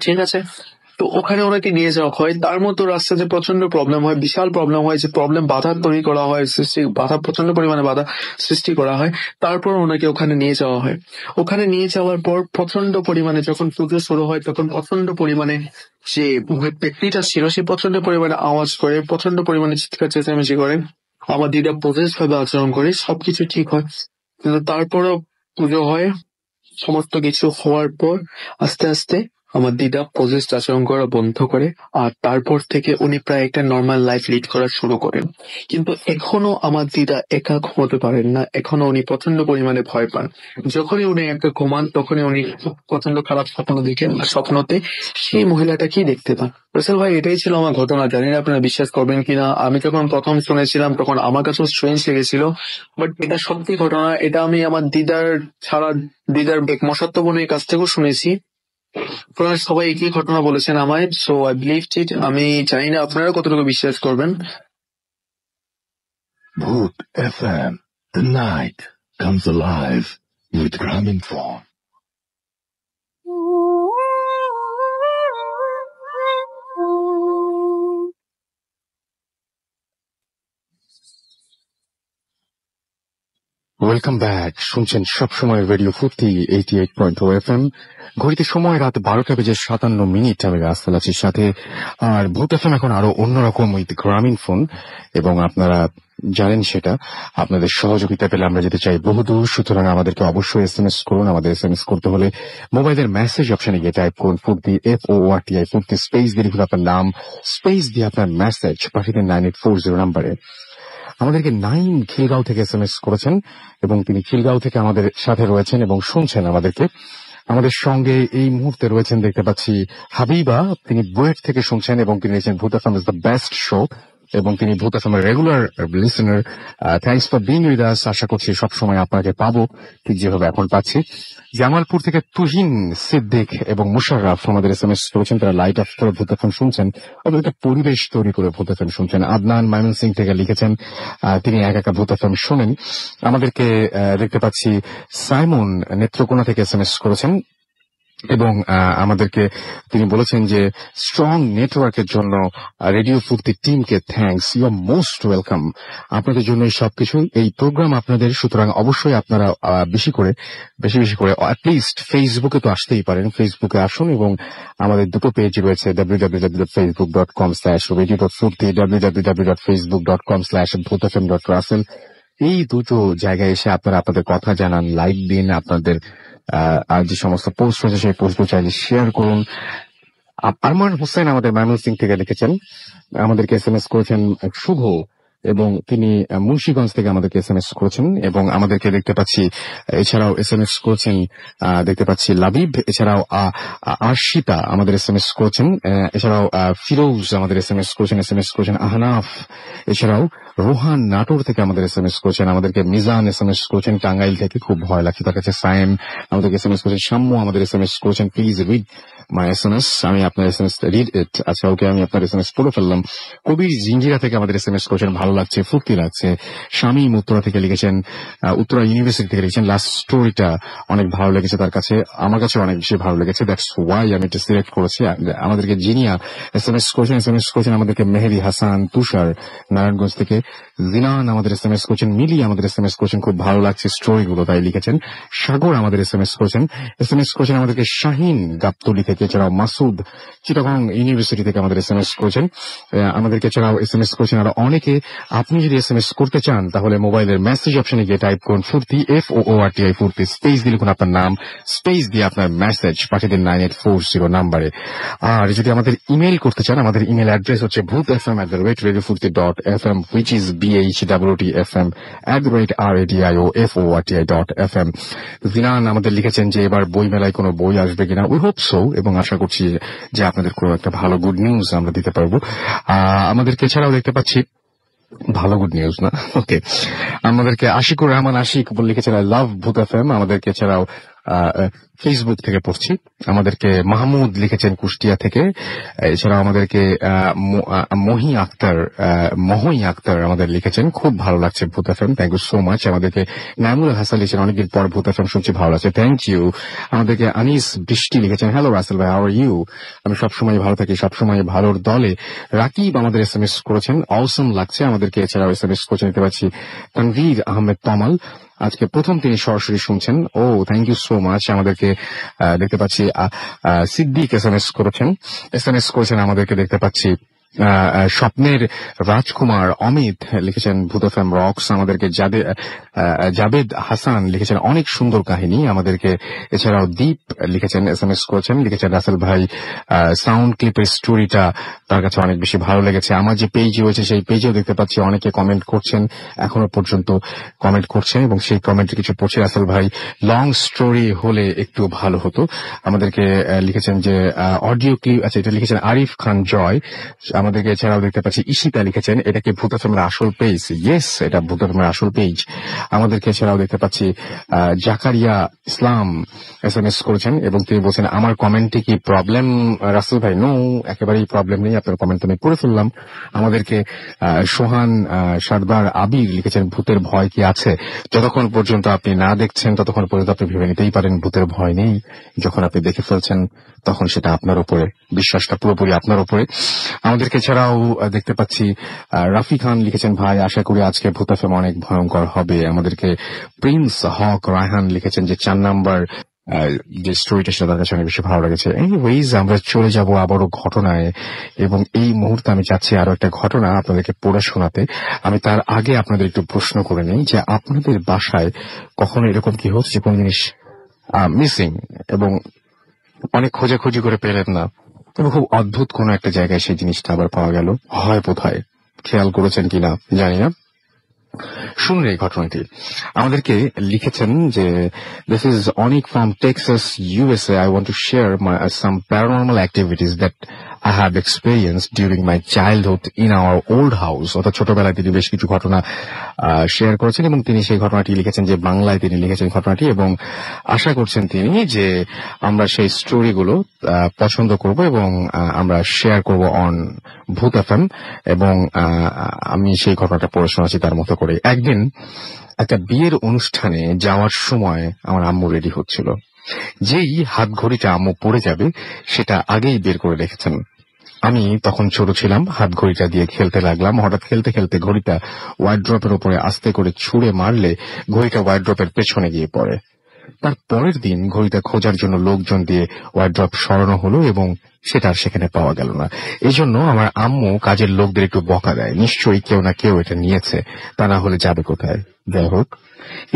ঠিক আছে। তো ওখানে ওনাকে নিয়ে যাওয়া হয়, তার মতো রাস্তাতে প্রচন্ড প্রবলেম হয়, বিশাল প্রবলেম হয়, যে প্রবলেম বাধা তৈরি করা হয়, প্রচন্ড পরিমাণে বাধা সৃষ্টি করা হয়। তারপর ওনাকে ওখানে নিয়ে যাওয়া হয়। ওখানে নিয়ে যাওয়ার পর প্রচন্ড পরিমাণে যখন পুজো শুরু হয় তখন প্রচন্ড পরিমাণে যে ব্যক্তিটা ছিল সে প্রচন্ড পরিমাণে আওয়াজ করে, প্রচন্ড পরিমাণে চিৎকার চেঁচামেচি করে, আমার দিদা প্রজেস ভাবে আচরণ করে, সবকিছু ঠিক হয়। কিন্তু তারপরও পুজো হয়, সমস্ত কিছু হওয়ার পর আস্তে আস্তে আমার দিদা পজেস্ট আচরণ করা বন্ধ করে, আর তারপর থেকে উনি প্রায় একটা নর্মাল লাইফ লিড করা শুরু করেন। কিন্তু এখনো আমার দিদা একা ঘুমোতে পারেন না, এখনো উনি প্রচন্ড পরিমাণে ভয় পান। যখনই উনি একটা ঘুমান তখনই উনি প্রচন্ড খারাপ স্বপ্ন দেখেন, আর স্বপ্নতে সেই মহিলাটাকেই দেখতে পান। রসেল ভাই, এটাই ছিল আমার ঘটনা। জানি না আপনারা বিশ্বাস করবেন কিনা, আমি যখন প্রথম শুনেছিলাম তখন আমার কাছেও স্ট্রেঞ্জ লেগেছিল, বাট এটা সত্যি ঘটনা। এটা আমি আমার দিদার ছাড়া দিদার এক মশাত্ত বোনের কাছ থেকেও শুনেছি। আপনারা সবাই একই ঘটনা বলেছেন আমায়, সো আই বিলিভ ইট। আমি জানি না আপনারা কতটুকু বিশ্বাস করবেন। Bhoot FM, the night comes alive with Graminphone. Welcome back, শুনছেন সবসময় রেডিও ফুর্তি 88.0 FM। ঘড়িতে সময় রাত 12:57 আমি রাস্তাল আছি সাথে। আর ভূত এফএম এখন আরো অন্যরকম উইথ গ্রামীণ ফোন, এবং আপনারা জানেন সেটা। আপনাদের সহযোগিতা পেলে আমরা যেতে চাই বহুদূর, সুতরাং আমাদেরকে অবশ্যই SMS করুন। আমাদের SMS করতে হলে মোবাইলের মেসেজ অপশনে গিয়ে টাইপ করুন ফুর্তি FORTI ফুর্তি, স্পেস দিয়ে লিখুন আপনার নাম, স্পেস দিয়ে আপনার মেসেজ পাঠিয়ে দিন 9840 নাম্বারে। আমাদেরকে 9 খিলগাঁও থেকে SMS করেছেন এবং তিনি খিলগাঁও থেকে আমাদের সাথে রয়েছেন এবং শুনছেন আমাদেরকে। আমাদের সঙ্গে এই মুহূর্তে রয়েছেন দেখতে পাচ্ছি হাবিবা, তিনি বুয়েট থেকে শুনছেন এবং তিনি লিখেছেন Bhoot FM is the best show এবং তিনি ভূত এফএম এর regular listener. Thanks for being with us. আশা করছি সবসময় আপনাকে পাবো ঠিক যেভাবে এখন পাচ্ছি। জামালপুর থেকে তুহিন সিদ্দিক এবং মুশাররফ আমাদের SMS করেছেন, তারা লাইট অফ করে ভূত এফএম শুনছেন, একটা পরিবেশ তৈরি করে ভূত এফএম শুনছেন। আদনান ময়মনসিং থেকে লিখেছেন তিনি একা ভূত এফএম শোনেন। আমাদেরকে দেখতে পাচ্ছি সাইমন নেত্রকোনা থেকে SMS করেছেন এবং আমাদেরকে তিনি বলেছেন যে স্ট্রং নেটওয়ার্কের জন্য রেডিও ফুর্তি টিমকে thanks, you are most welcome. আপনাদের জন্য সবকিছু, এই প্রোগ্রাম আপনাদের, সুতরাং অবশ্যই আপনারা বেশি বেশি করে অ্যাটলিস্ট ফেসবুকে তো আসতেই পারেন, ফেসবুকে আসুন এবং আমাদের দুটো পেজ রয়েছে www.facebook.com/radio.furti, www.facebook.com/bhutfm.russell। এই দুটো জায়গায় এসে আপনারা আপনাদের কথা জানান, লাইক দিন, আপনাদের আর যে সমস্ত পোস্ট রয়েছে সেই পোস্টগুলো চাইলে শেয়ার করুন। আরমান হোসেন আমাদের ময়মনসিং থেকে লিখেছেন, আমাদেরকে SMS করেছেন শুভ এবং তিনি মুন্সিগঞ্জ থেকে আমাদেরকে SMS করেছেন এবং আমাদেরকে দেখতে পাচ্ছি এছাড়াও SMS করেছেন দেখতে পাচ্ছি লাবিব, এছাড়াও আরশিতা আমাদের SMS করেছেন, এছাড়াও ফিরোজ আমাদের SMS করেছেন আহনাফ, এছাড়াও রোহান নাটোর থেকে আমাদের SMS করেছেন, আমাদেরকে মিজান SMS করেছেন টাঙ্গাইল থেকে, খুব ভয় লাগছে তার কাছে। সায়েম আমাদেরকে SMS করেছেন, শাম্য আমাদের SMS করেছেন প্লিজ রিড মাই SMS, আমি আপনার SMS রিড ইট। আচ্ছা ওকে, আমি আপনার SMS পড়ে ফেললাম। কবির জিঞ্জিরা থেকে আমাদের SMS করেছেন, ভালো লাগছে, ফুর্তি লাগছে। শামীম উত্তরা থেকে লিখেছেন, উত্তরা ইউনিভার্সিটি থেকে লিখেছেন লাস্ট স্টোরিটা অনেক ভালো লেগেছে তার কাছে, আমার কাছে অনেক বেশি ভালো লেগেছে, দ্যাটস ওয়াই আমি এটা সিলেক্ট করেছি। আমাদেরকে জিনিয়া SMS করেছেন আমাদেরকে মেহেদি হাসান তুষার নারায়ণগঞ্জ থেকে, জিনান আমাদের SMS করেছেন, মিলি আমাদের SMS করেছেন খুব ভালো লাগছে স্টোরিগুলো তাই লিখেছেন। সাগর আমাদের SMS করেছেন আমাদেরকে শাহিন গাবতলী থেকে, এছাড়াও মাসুদ চিটাগং ইউনিভার্সিটি থেকে আমাদের SMS করেছেন আমাদেরকে, এছাড়াও SMS করেছেন আরো অনেকে। আপনি যদি SMS করতে চান তাহলে মোবাইলের মেসেজ অপশনে গিয়ে টাইপ করুন ফুর্তি FOORTI ফুর্তি, স্পেস দিয়ে লিখুন আপনার নাম, স্পেস দিয়ে আপনার মেসেজ পাঠিয়ে দিন 9840 নাম্বারে। আর যদি আমাদের ইমেল করতে চান, আমাদের ইমেল অ্যাড্রেস হচ্ছে bhutfm@radiofurti.fm which is BHWTFM@radioforti.fm। জিনান আমাদের লিখেছেন যে এবার বই মেলায় কোনো বই আসবে কিনা, উই হোপ সো, এবং আশা করছি যে আপনাদের কোনো একটা ভালো গুড নিউজ আমরা দিতে পারবো। আমাদেরকে এছাড়াও দেখতে পাচ্ছি ভালো গুড নিউজ না, ওকে, আমাদেরকে আশিকুর রহমান আশিক লিখেছেন আই লাভ ভূত এফএম। আমাদেরকে এছাড়াও ফেসবুক থেকে পড়ছি, আমাদেরকে মাহমুদ লিখেছেন কুষ্টিয়া থেকে, এছাড়াও আমাদেরকে মহি আক্তার আমাদের লিখেছেন খুব ভালো লাগছে Bhoot FM, thank you so much. আমাদেরকে নাইমুল হাসান লিখেছেন অনেকদিন পর ভূত এফএম শুনছি, ভালো লাগছে, থ্যাংক ইউ। আমাদেরকে আনিস বৃষ্টি লিখেছেন হ্যালো রাসেল ভাই, হাউ আর ইউ, আমি সবসময় ভালো থাকি, সবসময় ভালোর দলে। রাকিব আমাদের SMS করেছেন অসম লাগছে, আমাদেরকে এছাড়াও SMS করেছেন দেখতে পাচ্ছি তানভীর আহমেদ তমাল, আজকে প্রথম তিনি সরাসরি শুনছেন, ও থ্যাংক ইউ সো মাচ। আমাদেরকে দেখতে পাচ্ছি সিদ্দিক SMS করেছেন আমাদেরকে দেখতে পাচ্ছি স্বপ্নের রাজকুমার অমিত লিখেছেন ভূত এফএম রক্স, আমাদেরকে জাবেদ হাসান লিখেছেন অনেক সুন্দর কাহিনী, আমাদেরকে এছাড়াও দীপ লিখেছেন SMS করেছেন, লিখেছেন রাসেল ভাই সাউন্ড ক্লিপের স্টোরিটা তার কাছে অনেক বেশি ভালো লেগেছে। আমার যে পেজ রয়েছে সেই পেজেও দেখতে পাচ্ছি অনেকে কমেন্ট করছেন, এখনো পর্যন্ত কমেন্ট করছেন এবং সেই কমেন্টে কিছু পড়ছে, রাসেল ভাই লং স্টোরি হলে একটু ভালো হতো। আমাদেরকে লিখেছেন যে অডিও ক্লিপ, আচ্ছা এটা লিখেছেন আরিফ খান জয়। আমাদেরকে এছাড়াও দেখতে পাচ্ছি ঈশিতা লিখেছেন এটা কি ভূত এফএমের আসল পেজ, ইয়েস এটা ভূত এফএমের আসল পেজ। আমাদেরকে এছাড়াও দেখতে পাচ্ছি জাকারিয়া ইসলাম SMS করেছেন এবং তিনি বলছেন আমার কমেন্টে কি প্রবলেম রাসেল ভাই? নো, একেবারেই প্রবলেম নেই, আপনার কমেন্ট আমি পড়ে ফেললাম। আমাদেরকে সোহান সর্দার আবির লিখেছেন ভূতের ভয় কি আছে? যতক্ষণ পর্যন্ত আপনি না দেখছেন ততক্ষণ পর্যন্ত আপনি ভেবে নিতেই পারেন ভূতের ভয় নেই, যখন আপনি দেখে ফেলছেন তখন সেটা আপনার উপরে, বিশ্বাসটা পুরোপুরি আপনার উপরে। আমাদেরকে এছাড়াও দেখতে পাচ্ছি রাফি খান লিখেছেন ভাই আশা করি আজকে ভূত এফএম অনেক ভয়ঙ্কর হবে। আমাদেরকে প্রিন্স হক রায়হান লিখেছেন যে 4 নাম্বার যে স্টোরিটা সেটা তার কাছে অনেক বেশি ভালো লেগেছে। এনিওয়েজ, আমরা চলে যাব আবারও ঘটনায়, এবং এই মুহূর্তে আমি চাচ্ছি আরো একটা ঘটনা আপনাদেরকে পড়ে শোনাতে। আমি তার আগে আপনাদের একটু প্রশ্ন করে নিই যে আপনাদের বাসায় কখনো এরকম কি হচ্ছে যে কোন জিনিস মিসিং এবং অনেক খোঁজাখুঁজি করে পেলেন না, এবং খুব অদ্ভুত কোনো একটা জায়গায় সেই জিনিসটা আবার পাওয়া গেল? হয় বোধহয়, খেয়াল করেছেন কিনা জানি না। শুনুন এই ঘটনাটি। আমাদেরকে লিখেছেন যে this is Anik from Texas, USA. I want to share some paranormal activities that I have experienced during my childhood in our old house. অর্থাৎ ছোটবেলায় তিনি বেশ কিছু ঘটনা শেয়ার করেছেন, এবং তিনি সেই ঘটনাটি লিখেছেন যে বাংলায় তিনি লিখেছেন ঘটনাটি, এবং আশা করছেন তিনি যে আমরা সেই স্টোরিগুলো পছন্দ করব এবং আমরা শেয়ার করব অন ভূত এফএম, এবং আমি সেই ঘটনাটা পড়ে শোনাচ্ছি তার মতো করে। একদিন একটা বিয়ের অনুষ্ঠানে যাওয়ার সময় আমার আম্মু রেডি হচ্ছিল। যেই হাত ঘড়িটা আম্মু পড়ে যাবে সেটা আগেই বের করে রেখেছেন। আমি তখন ছোট ছিলাম, হাত ঘড়িটা দিয়ে খেলতে লাগলাম। হঠাৎ খেলতে খেলতে ঘড়িটা ওয়ার্ড্রপের উপরে আস্তে করে ছুঁড়ে মারলে ঘড়িটা ওয়ার্ড্রপের পেছনে গিয়ে পড়ে। তার পরের দিন ঘড়িটা খোঁজার জন্য লোকজন দিয়ে ওয়ার্ড্রপ সরানো হলো, এবং সেটা আর সেখানে পাওয়া গেল না। এজন্য আমার আম্মু কাজের লোকদের একটু বকা দেয়, নিশ্চয়ই কেউ না কেউ এটা নিয়েছে, তা না হলে যাবে কোথায়। যাই হোক,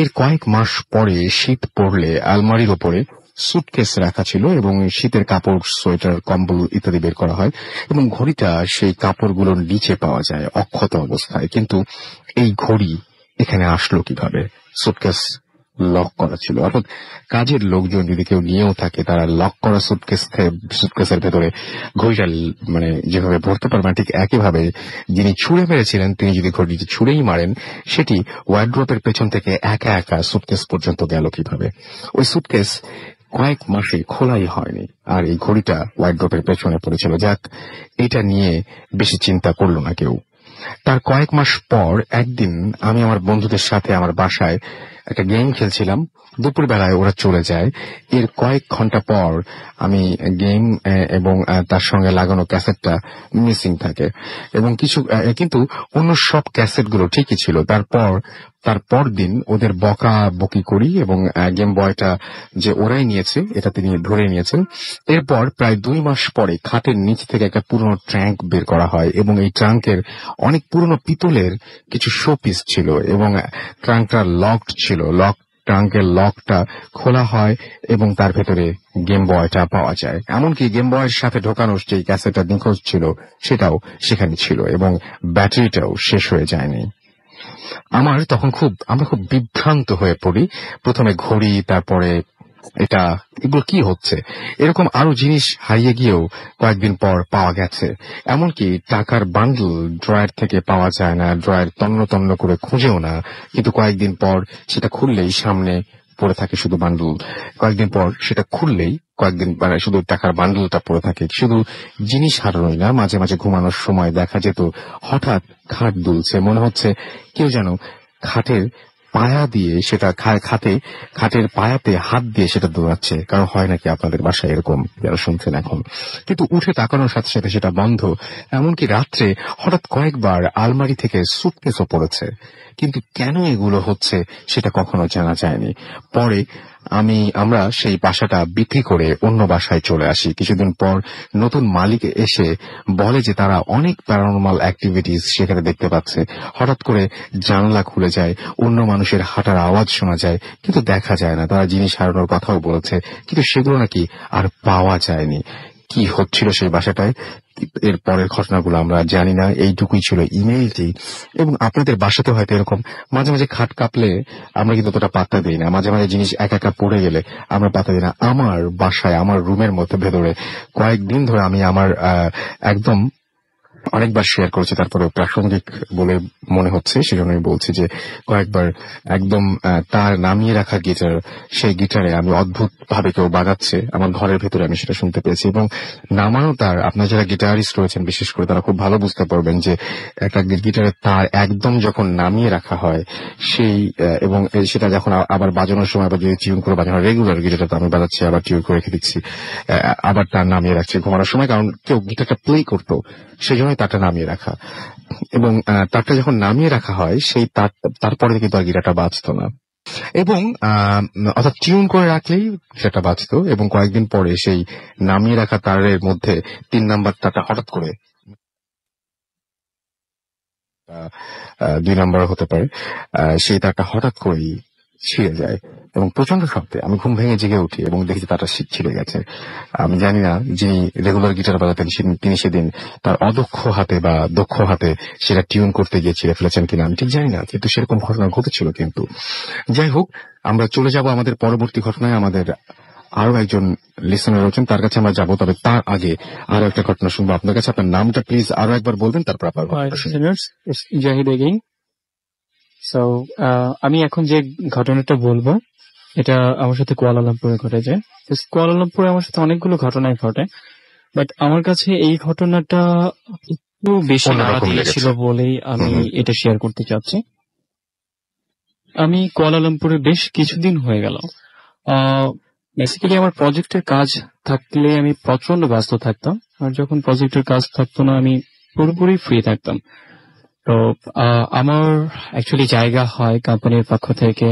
এর কয়েক মাস পরে শীত পড়লে আলমারির ওপরে সুটকেস রাখা ছিল, এবং শীতের কাপড়, সোয়েটার, কম্বল ইত্যাদি বের করা হয়, এবং ঘড়িটা সেই কাপড়গুলোর নিচে পাওয়া যায় অক্ষত অবস্থায়। কিন্তু এই ঘড়ি এখানে আসলো কিভাবে? সুটকেস লক করা ছিল, অর্থাৎ কাজের লোকজন যদি কেউ নিয়েও থাকে তারা লক করা সুটকেসের ভেতরে ঘড়িটা মানে যেভাবে ভরতে পারবে ঠিক একইভাবে যিনি ছুঁড়ে মেরেছিলেন তিনি যদি ঘড়িটি ছুঁড়েই মারেন, সেটি ওয়ার্ড্রপের পেছন থেকে একা একা সুটকেস পর্যন্ত গেল কিভাবে? ওই সুটকেস কয়েক মাসে খোলাই হয়নি, আর এই ঘড়িটা ওয়ার্ড্রপের পেছনে পড়েছিল। যাক, এটা নিয়ে বেশি চিন্তা করলো না কেউ। তার কয়েক মাস পর একদিন আমি আমার বন্ধুদের সাথে আমার বাসায় একটা গেম খেলছিলাম। দুপুরবেলায় ওরা চলে যায়। এর কয়েক ঘন্টা পর আমি গেম এবং তার সঙ্গে লাগানো ক্যাসেটটা মিসিং থাকে, এবং কিন্তু অন্য সব ক্যাসেটগুলো ঠিকই ছিল। তারপর দিন ওদের বকা বকি করি, এবং গেম বয়টা যে ওরাই নিয়েছে এটা তিনি ধরে নিয়েছেন। এরপর প্রায় 2 মাস পরে খাটের নিচ থেকে একটা পুরনো ট্রাঙ্ক বের করা হয়, এবং এই ট্রাঙ্কের অনেক পুরনো পিতলের কিছু শো পিস ছিল, এবং ট্রাঙ্কটা লকড ছিল। ট্রাঙ্কের লকটা খোলা হয় এবং তার ভেতরে গেম বয়টা পাওয়া যায়। এমনকি গেম বয়ের সাথে ঢোকানো যে ক্যাসেটটা নিখোঁজ ছিল সেটাও সেখানে ছিল, এবং ব্যাটারিটাও শেষ হয়ে যায়নি। আমরা খুব বিভ্রান্ত হয়ে পড়ি। প্রথমে ঘড়ি, তারপরে এগুলো কি হচ্ছে? এরকম আরো জিনিস হারিয়ে গিয়েও কয়েকদিন পর পাওয়া গেছে। এমনকি টাকার বান্ডল ড্রয়ার থেকে পাওয়া যায় না, ড্রয়ার তন্ন তন্ন করে খুঁজেও না, কিন্তু কয়েকদিন পর সেটা খুললেই সামনে পড়ে থাকে শুধু বান্ডল। কয়েকদিন পর সেটা খুললেই মানে শুধু টাকার বান্ডলটা পড়ে থাকে। শুধু জিনিস হারানোই না, মাঝে মাঝে ঘুমানোর সময় দেখা যেত হঠাৎ খাট দুলছে, মনে হচ্ছে কেউ যেন খাটের পায়া দিয়ে সেটা খাটের পায়াতে হাত দিয়ে সেটা দৌড়াচ্ছে। কারণ হয় নাকি আপনাদের বাসায় এরকম, যারা শুনছেন এখন? কিন্তু উঠে তাকানোর সাথে সাথে সেটা বন্ধ। এমনকি রাত্রে হঠাৎ কয়েকবার আলমারি থেকে সুটকেসও পড়েছে, কিন্তু কেন এগুলো হচ্ছে সেটা কখনো জানা যায়নি। পরে আমরা সেই বাসাটা বিক্রি করে অন্য বাসায় চলে আসি। কিছুদিন পর নতুন মালিক এসে বলে যে তারা অনেক প্যারানর্মাল অ্যাক্টিভিটিস সেখানে দেখতে পাচ্ছে। হঠাৎ করে জানলা খুলে যায়, অন্য মানুষের হাঁটার আওয়াজ শোনা যায়, কিন্তু দেখা যায় না। তারা জিনিস হারানোর কথাও বলেছে, কিন্তু সেগুলো নাকি আর পাওয়া যায়নি। কি হচ্ছিল সেই বাসাটায় এর পরের ঘটনাগুলো আমরা জানি না। এইটুকুই ছিল ইমেইলটি। এবং আপনাদের বাসাতে হয়তো এরকম মাঝে মাঝে খাট কাঁপলে আমরা কিন্তু অতটা পাত্তা দিই না, মাঝে মাঝে জিনিস একা একা পড়ে গেলে আমরা পাত্তা দিই না। আমার বাসায় আমার রুমের মধ্যে ভেতরে কয়েকদিন ধরে আমি আমার একদম অনেকবার শেয়ার করেছি, তারপরে প্রাসঙ্গিক বলে মনে হচ্ছে সেজন্য আমি বলছি যে কয়েকবার একদম তার নামিয়ে রাখা গিটার, সেই গিটারে আমি অদ্ভুত ভাবে কেউ বাজাচ্ছে আমার ঘরের ভেতরে, আমি সেটা শুনতে পেয়েছি। এবং নামানো তার, আপনার যারা গিটারিস্ট রয়েছেন বিশেষ করে তারা খুব ভালো বুঝতে পারবেন যে একটা গিটারের তার একদম যখন নামিয়ে রাখা হয় এবং সেটা যখন আবার বাজানোর সময় আবার যদি টিউন করে বাজানো, রেগুলার গিটারটা আমি বাজাচ্ছি, আবার টিউন করে রেখে দিচ্ছি, আবার তার নামিয়ে রাখছি ঘুমানোর সময়, কারণ কেউ গিটারটা প্লে করতো সেই জন্য তারটা নামিয়ে রাখা। এবং তারটা যখন নামিয়ে রাখা হয় সেই তারপরে কিন্তু আর গিটারটা বাজতো না। এবং অর্থাৎ টিউন করে রাখলেই সেটা বাজতো, এবং কয়েকদিন পরে সেই নামিয়ে রাখা তারের মধ্যে 3 নাম্বার তারটা হঠাৎ করে 2 নাম্বার হতে পারে, সেই তারটা হঠাৎ করেই ছিঁড়ে যায় এবং প্রচন্ড শব্দে আমি ঘুম ভেঙে জেগে উঠি এবং দেখি যে তারটা ছিঁড়ে গেছে। আমি জানি না যিনি রেগুলার গিটার বাজাতেন তিনি সেদিন তার অদক্ষ হাতে বা দক্ষ হাতে সেটা টিউন করতে গিয়ে ছিঁড়ে ফেলেছেন কিনা আমি ঠিক জানি না, কিন্তু সেরকম ঘটনা ঘটেছিল। কিন্তু যাই হোক, আমরা চলে যাব আমাদের পরবর্তী ঘটনায়। আমাদের আরো একজন লিসনার রয়েছেন, তার কাছে আমরা যাবো, তবে তার আগে আরো একটা ঘটনা শুনবো আপনার কাছে। আপনার নামটা প্লিজ আরো একবার বলবেন, তারপর আপনার ঘটনা শুনবো। listeners, it's Jahid again. So, আমি এখন যে ঘটনাটা বলবো এটা আমার সাথে কুয়ালালামপুরে ঘটে যায়। কুয়ালালামপুরে আমার সাথে অনেকগুলো ঘটনাই ঘটে, বাট আমার কাছে এই ঘটনাটা একটু বেশি নাড়া অন্যরকম দিয়েছিল লেগেছে। বলেই আমি এটা শেয়ার করতে চাচ্ছি। আমি কুয়ালালামপুরে বেশ কিছুদিন হয়ে গেল। বেসিক্যালি আমার প্রজেক্টের কাজ থাকলে আমি প্রচন্ড ব্যস্ত থাকতাম, আর যখন প্রজেক্টের কাজ থাকতো না আমি পুরোপুরি ফ্রি থাকতাম। তো আমার অ্যাকচুয়ালি জায়গা হয় কোম্পানির পক্ষ থেকে,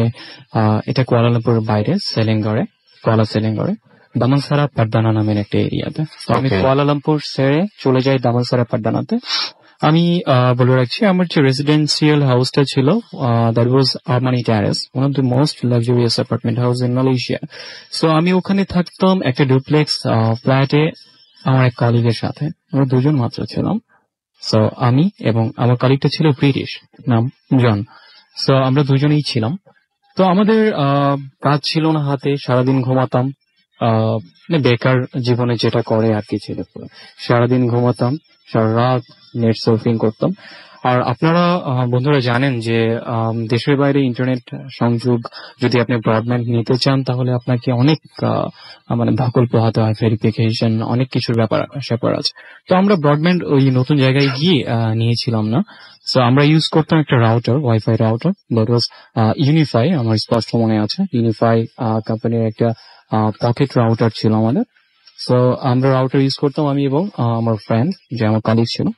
এটা কুয়ালালামপুরের বাইরে সেলিংগড়ে, কুয়ালা সেলিংগড়ে দামানসারা পাড্ডানা নামের একটা এরিয়াতে। তো আমি Okay. কুয়ালালামপুর ছেড়ে চলে যাই দামানসারা পাড্ডানাতে। আমি বলে রাখছি, আমার যে রেসিডেন্সিয়াল হাউসটা ছিল, that was Armani terrace, one of the most luxurious apartment house in Malaysia. So আমি ওখানে থাকতাম একটা ডুপ্লেক্স ফ্ল্যাটে আমার এক কলিগের সাথে। আমরা দুজন মাত্র ছিলাম। সো আমি এবং আমার কলিগটা ছিল ব্রিটিশ, নাম জন। সো আমরা দুজনেই ছিলাম। তো আমাদের কাজ ছিল না হাতে, সারাদিন ঘুমাতাম। মানে বেকার জীবনে যেটা করে আর কি ছিল, সারাদিন ঘুমাতাম, সারা রাত নেট সার্ফিং করতাম। আর আপনারা বন্ধুরা জানেন যে দেশের বাইরে ইন্টারনেট সংযোগ যদি আপনি ব্রডব্যান্ড নিতে চান তাহলে আপনাকে অনেক মানে ধকল পোহাতে হয়, ভেরিফিকেশন, অনেক কিছুর ব্যাপার আছে। তো আমরা ব্রডব্যান্ড ওই নতুন জায়গায় গিয়ে নিয়েছিলাম না। সো আমরা ইউজ করতাম একটা router, wifi router, that was unify. আমার স্পষ্ট মনে আছে, ইউনিফাই কোম্পানির একটা পকেট রাউটার ছিল আমাদের। সো আমরা রাউটার ইউজ করতাম, আমি এবং আমার ফ্রেন্ড যে আমার কলিগ ছিল।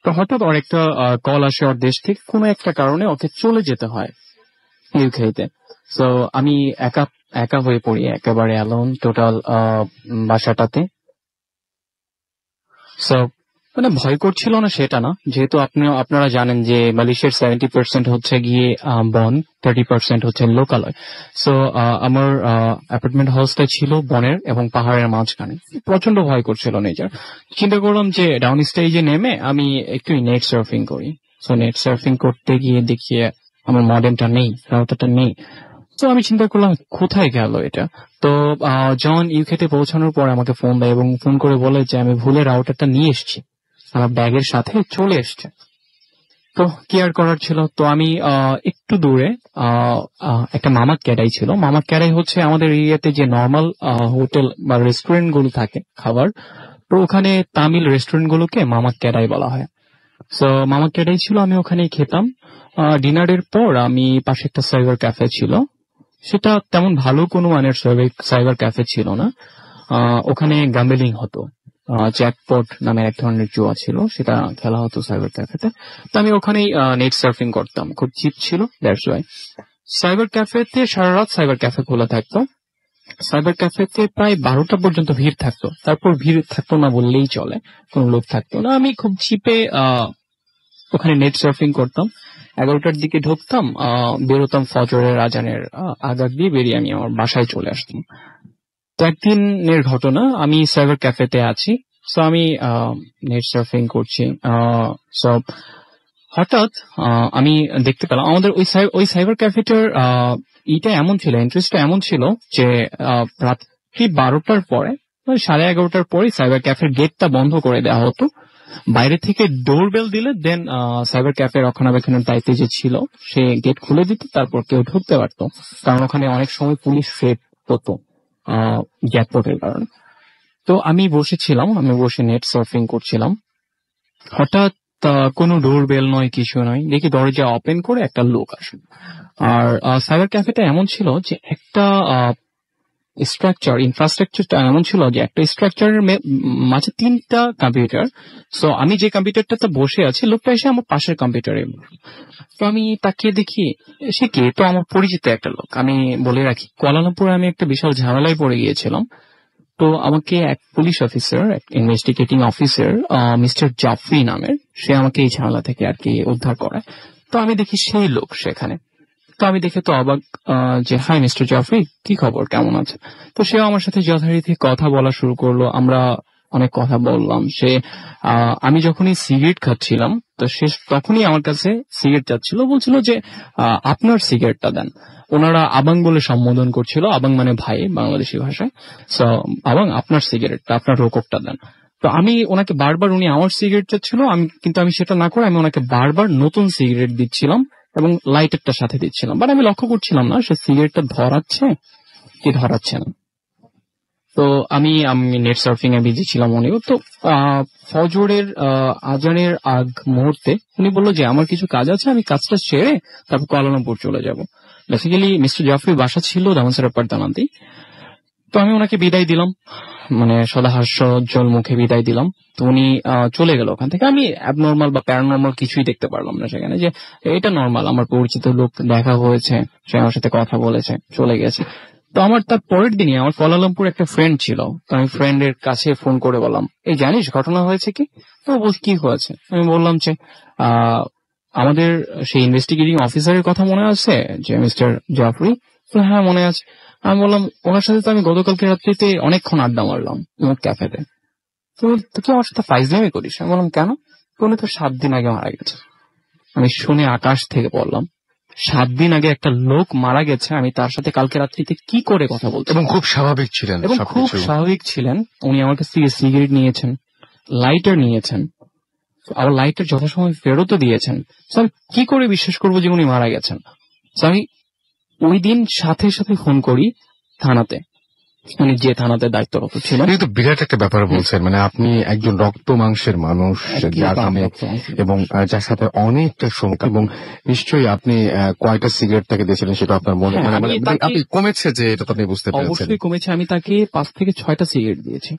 তো হঠাৎ ওর একটা কল আসে ওর দেশ থেকে, কোনো একটা কারণে ওকে চলে যেতে হয় ইউকেতে। সো আমি একা হয়ে পড়ি, একেবারে অ্যালোন টোটাল বাসাটাতে। সো মানে ভয় করছিল না সেটা না, যেহেতু আপনারা জানেন যে মালয়েশিয়ার 70% হচ্ছে গিয়ে বন, 30% হচ্ছে লোকালয়। সো আমার অ্যাপার্টমেন্ট হাউসটা ছিল বনের এবং পাহাড়ের মাঝখানে। প্রচন্ড ভয় করছিল নিজের। চিন্তা করলাম যে ডাউন স্টেজে নেমে আমি একটু নেট সার্ফিং করি। সো নেট সার্ফিং করতে গিয়ে দেখি আমার মডেমটা নেই, রাউটারটা নেই। তো আমি চিন্তা করলাম কোথায় গেল এটা। তো জন ইউকেতে পৌঁছানোর পর আমাকে ফোন দেয় এবং ফোন করে বলে যে আমি ভুলে রাউটারটা নিয়ে এসেছি, আমার ব্যাগের সাথে চলে এসছে। তো কি আর করার ছিল, তো আমি একটু দূরে একটা মামাত ক্যাডাই ছিল। মামাত ক্যাডাই হচ্ছে আমাদের এরিয়াতে যে নর্মাল হোটেল বা রেস্টুরেন্ট গুলো থাকে খাবার, তো ওখানে তামিল রেস্টুরেন্ট গুলোকে মামাত ক্যাডাই বলা হয়। সো মামাত ক্যাডাই ছিল, আমি ওখানেই খেতাম। ডিনারের পর আমি পাশে একটা সাইবার ক্যাফে ছিল, সেটা তেমন ভালো কোনো মানের সাইবার ক্যাফে ছিল না। ওখানে গ্যাম্বলিং হতো, জ্যাকপট নামের এক ধরনের জুয়া ছিল, সেটা খেলা হতো সাইবার ক্যাফেতে। তো আমি ওখানেই নেট সার্ফিং করতাম, খুব চিপ ছিল, দ্যাটস ওয়াই। সাইবার ক্যাফেতে সারা রাত সাইবার ক্যাফে খোলা থাকতো। সাইবার ক্যাফেতে প্রায় 12টা পর্যন্ত ভিড় থাকতো, তারপর ভিড় থাকতো না বললেই চলে, কোনো লোক থাকতো না। আমি খুব চিপে ওখানে নেট সার্ফিং করতাম। 11টার দিকে ঢুকতাম, বেরোতাম ফজরের আজানের আগার দিয়ে বেরিয়ে আমি আমার বাসায় চলে আসতাম। তো একদিনের ঘটনা, আমি সাইবার ক্যাফেতে আছি। সো আমি নেট সার্ফিং করছি। সব হঠাৎ আমি দেখতে পেলাম আমাদের ওই সাইবার ক্যাফেটার ইটা এমন ছিল, ইন্টারেস্টটা এমন ছিল যে রাত্রি 12টার পরে, মানে 11:30টার পরে সাইবার ক্যাফের গেটটা বন্ধ করে দেওয়া হতো। বাইরে থেকে ডোর বেল দিলে দেন সাইবার ক্যাফের রক্ষণাবেক্ষণের দায়িত্বে যে ছিল সে গেট খুলে দিত, তারপর কেউ ঢুকতে পারতো, কারণ ওখানে অনেক সময় পুলিশ ফেট হতো জ্যাকপটের কারণে। তো আমি বসেছিলাম, আমি বসে নেট সার্ফিং করছিলাম। হঠাৎ কোনো ডোর বেল নয়, কিছু নয়, দেখি দরজা ওপেন করে একটা লোক আসে। আর সাইবার ক্যাফেটা এমন ছিল যে একটা স্ট্রাকচার ইনফ্রাস্ট্রাকচারটা এমন ছিল যে একটা স্ট্রাকচারের মাঝে 3টা কম্পিউটার। সো আমি যে কম্পিউটারটাতে বসে আছি, লোকটা এসে আমার পাশের কম্পিউটারে। তো আমি তাকিয়ে দেখি সে কে, তো আমার পরিচিত একটা লোক। আমি বলে রাখি, কুয়ালালামপুরে আমি একটা বিশাল ঝামেলায় পড়ে গিয়েছিলাম। তো আমাকে এক police officer, investigating officer mister Jafri নামের, সে আমাকে এই ঝামেলা থেকে আর কি উদ্ধার করে। তো আমি দেখি সেই লোক সেখানে। তো আমি দেখে তো অবাক যে হাই মিস্টার জাফরি, কি খবর, কেমন আছে? তো সে আমার সাথে যথারীতি কথা বলা শুরু করলো। আমরা অনেক কথা বললাম। সে আমি যখনই সিগারেট খাচ্ছিলাম, তো সে তখনই আমার কাছে সিগারেট চাচ্ছিল, বলছিল যে আপনার সিগারেটটা দেন। ওনারা আবাং বলে সম্বোধন করছিল, আবাং মানে ভাই বাংলাদেশি ভাষায়। সো আবাং, আপনার সিগারেটটা, আপনার রোককটা দেন। তো আমি ওনাকে বারবার, উনি আমার সিগারেট চাচ্ছিল, কিন্তু আমি সেটা না করে আমি ওনাকে বারবার নতুন সিগারেট দিচ্ছিলাম এবং লাইটারটা সাথে দিচ্ছিলাম। বাট আমি লক্ষ্য করছিলাম না সে সিগারেটটা ধরাচ্ছে কি ধরাচ্ছে না। তো আমি নেট সার্ফিং এ বিজি ছিলাম উনিও। তো ফজরের আজানের আগ মুহূর্তে উনি বললো যে আমার কিছু কাজ আছে, আমি কাজটা সেরে তারপর কুয়ালালামপুর চলে যাব। বেসিক্যালি মিস্টার জাফরি বাসা ছিল দামানসরা পারদানাতে। তো আমি ওনাকে বিদায় দিলাম, মানে সদাহাস্যোজ্জ্বল মুখে বিদায় দিলাম। তো উনি চলে গেল ওখান থেকে। আমি অ্যাবনর্মাল বা প্যারানর্মাল কিছুই দেখতে পারলাম না সেখানে, যে এটা নর্মাল, আমার পরিচিত লোক দেখা হয়েছে, সে আমার সাথে কথা বলেছে, চলে গেছে। তো আমার তার পরের দিনই আমার কুয়ালালামপুর একটা ফ্রেন্ড ছিল। তো আমি ফ্রেন্ডের কাছে ফোন করে বললাম, এই জানিস ঘটনা হয়েছে কি? তো বল কি হয়েছে। আমি বললাম যে আমাদের সেই ইনভেস্টিগেটিং অফিসারের কথা মনে আছে, যে মিস্টার জাফরি? হ্যাঁ মনে আছে। আমি বললাম, ওনার সাথে তো আমি গতকালকে রাত্রিতে অনেকক্ষণ আড্ডা মারলাম ক্যাফেতে। তো কি আমার সাথে ফাইজলামি করিস? আমি বললাম কেন? উনি তো 7 দিন আগে মারা গেছে। আমি শুনে আকাশ থেকে পড়লাম। 7 দিন আগে একটা লোক মারা গেছে, আমি তার সাথে কালকে রাত্রিতে কি করে কথা বলতে? এবং খুব স্বাভাবিক ছিলেন, এবং খুব স্বাভাবিক ছিলেন। উনি আমার কাছ থেকে সিগারেট নিয়েছেন, লাইটার নিয়েছেন, আবার লাইটার যথাসময় ফেরতও দিয়েছেন। আমি কি করে বিশ্বাস করবো যে উনি মারা গেছেন? আমি ওই দিন সাথে সাথে ফোন করি থানাতে, উনি যে থানাতে দায়িত্বরত ছিলেন। কিন্তু বিরাট একটা ব্যাপার বলছেন, মানে আপনি একজন রক্ত মাংসের মানুষ এবং যার সাথে অনেকটা সংখ্যা, এবং নিশ্চয়ই আপনি কয়টা সিগারেট তাকে দিয়েছিলেন সেটা আপনার মনে আপনি কমেছে যে এটা আপনি বুঝতে পেরেছেন? অবশ্যই কমেছে। আমি তাকে 5 থেকে 6টা সিগারেট দিয়েছি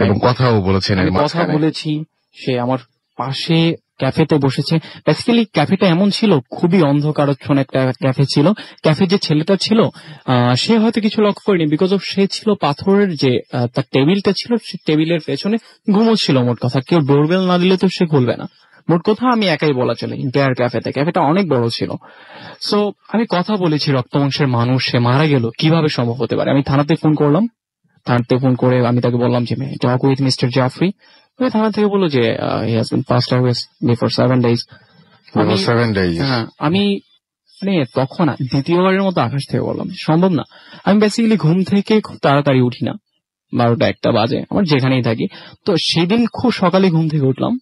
এবং কথাও বলেছেন, কথা বলেছি। সে আমার পাশে ক্যাফেতে বসেছে। বেসিক্যালি ক্যাফেটা এমন ছিল, খুবই অন্ধকারচ্ছন্ন একটা ক্যাফে ছিল। ক্যাফে যে ছেলেটা ছিল সে হয়তো কিছু লক্ষ্য করেনি, বিকজ অফ সে ছিল পাথরের যে তার টেবিলটা ছিল, সে টেবিলের পেছনে ঘুমোচ্ছিল। মোট কথা কেউ ডোরবেল না দিলে তো সে খুলবে না। মোট কথা আমি একাই বলা চলে ইন্টায়ার ক্যাফেতে। ক্যাফেটা অনেক বড় ছিল। সো আমি কথা বলেছি, রক্তমাংসের মানুষ, সে মারা গেল, কিভাবে সম্ভব হতে পারে? আমি থানাতে ফোন করলাম। থানাতে ফোন করে আমি তাকে বললাম যে টক উইথ মিস্টার জাফরি। থানা থেকে বললো যে he has been passed away before 7 days. হ্যাঁ, আমি মানে তখন দ্বিতীয়বারের মতো আকাশ থেকে বললাম সম্ভব না। আমি বেসিক্যালি ঘুম থেকে খুব তাড়াতাড়ি উঠি না, 12টা-1টা বাজে আমার যেখানেই থাকি। তো সেদিন খুব সকালে ঘুম থেকে উঠলাম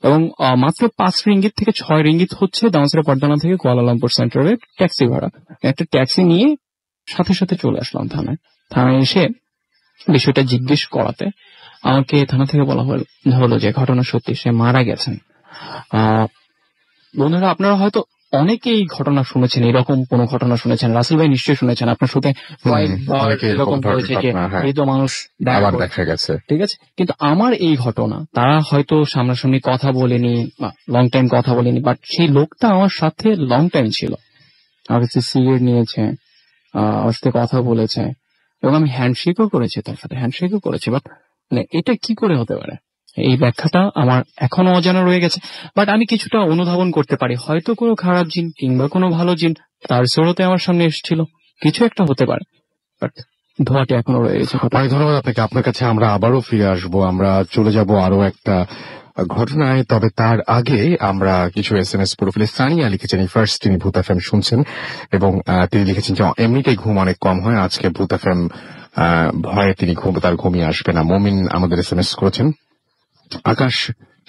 এবং মাত্র 5 রিঙ্গিত থেকে 6 রিঙ্গিত হচ্ছে দামানসরা পারদানা থেকে কুয়ালালামপুর সেন্ট্রালে ট্যাক্সি ভাড়া। একটা ট্যাক্সি নিয়ে সাথে সাথে চলে আসলাম থানায়। থানায় এসে বিষয়টা জিজ্ঞেস করাতে আমাকে থানা থেকে বলা হলো যে ঘটনা সত্যি, সে মারা গেছেন। বন্ধুরা, আপনারা হয়তো অনেকেই ঘটনা শুনেছেন, এরকম কোন ঘটনা শুনেছেন। রাসেল ভাই নিশ্চয়ই শুনেছেন, আপনার সাথে এরকম হয়েছে যে এই তো মানুষ দেখা গেছে, ঠিক আছে। কিন্তু আমার এই ঘটনা, তারা হয়তো সামনাসামনি কথা বলেনি, লং টাইম কথা বলেনি, বাট সেই লোকটা আমার সাথে লং টাইম ছিল। আমার কাছে সিগারেট নিয়েছে, আমার সাথে কথা বলেছে এবং আমি হ্যান্ডশেকও করেছি, তার সাথে হ্যান্ডশেকও করেছি। বাট মানে এটা কি করে হতে পারে, এই ব্যাখ্যাটা আমার এখনো অজানা রয়ে গেছে। বাট আমি কিছুটা অনুধাবন করতে পারি, হয়তো কোনো খারাপ জিন কিংবা কোনো ভালো জিন তার জোরতে আমার সামনে এসেছিল, কিছু একটা হতে পারে। বাট ধোয়াটা এখনো রয়ে গেছে। অনেক ধন্যবাদ আপনাকে। আপনার কাছে আমরা আবারও ফিরে আসবো, আমরা চলে যাব আরো একটা ঘটনায়। তবে তার আগে আমরা কিছু SMS প্রোফাইলে সানিয়া লিখেছেন, ফার্স্ট তিনি ভূত FM শুনছেন এবং তিনি লিখেছেন যে এমনিতেই ঘুম অনেক কম হয়, আজকে ভূত FM ভয়ে তিনি তার ঘুমিয়ে আসবে না। মমিন আমাদের SMS করেছেন, আকাশ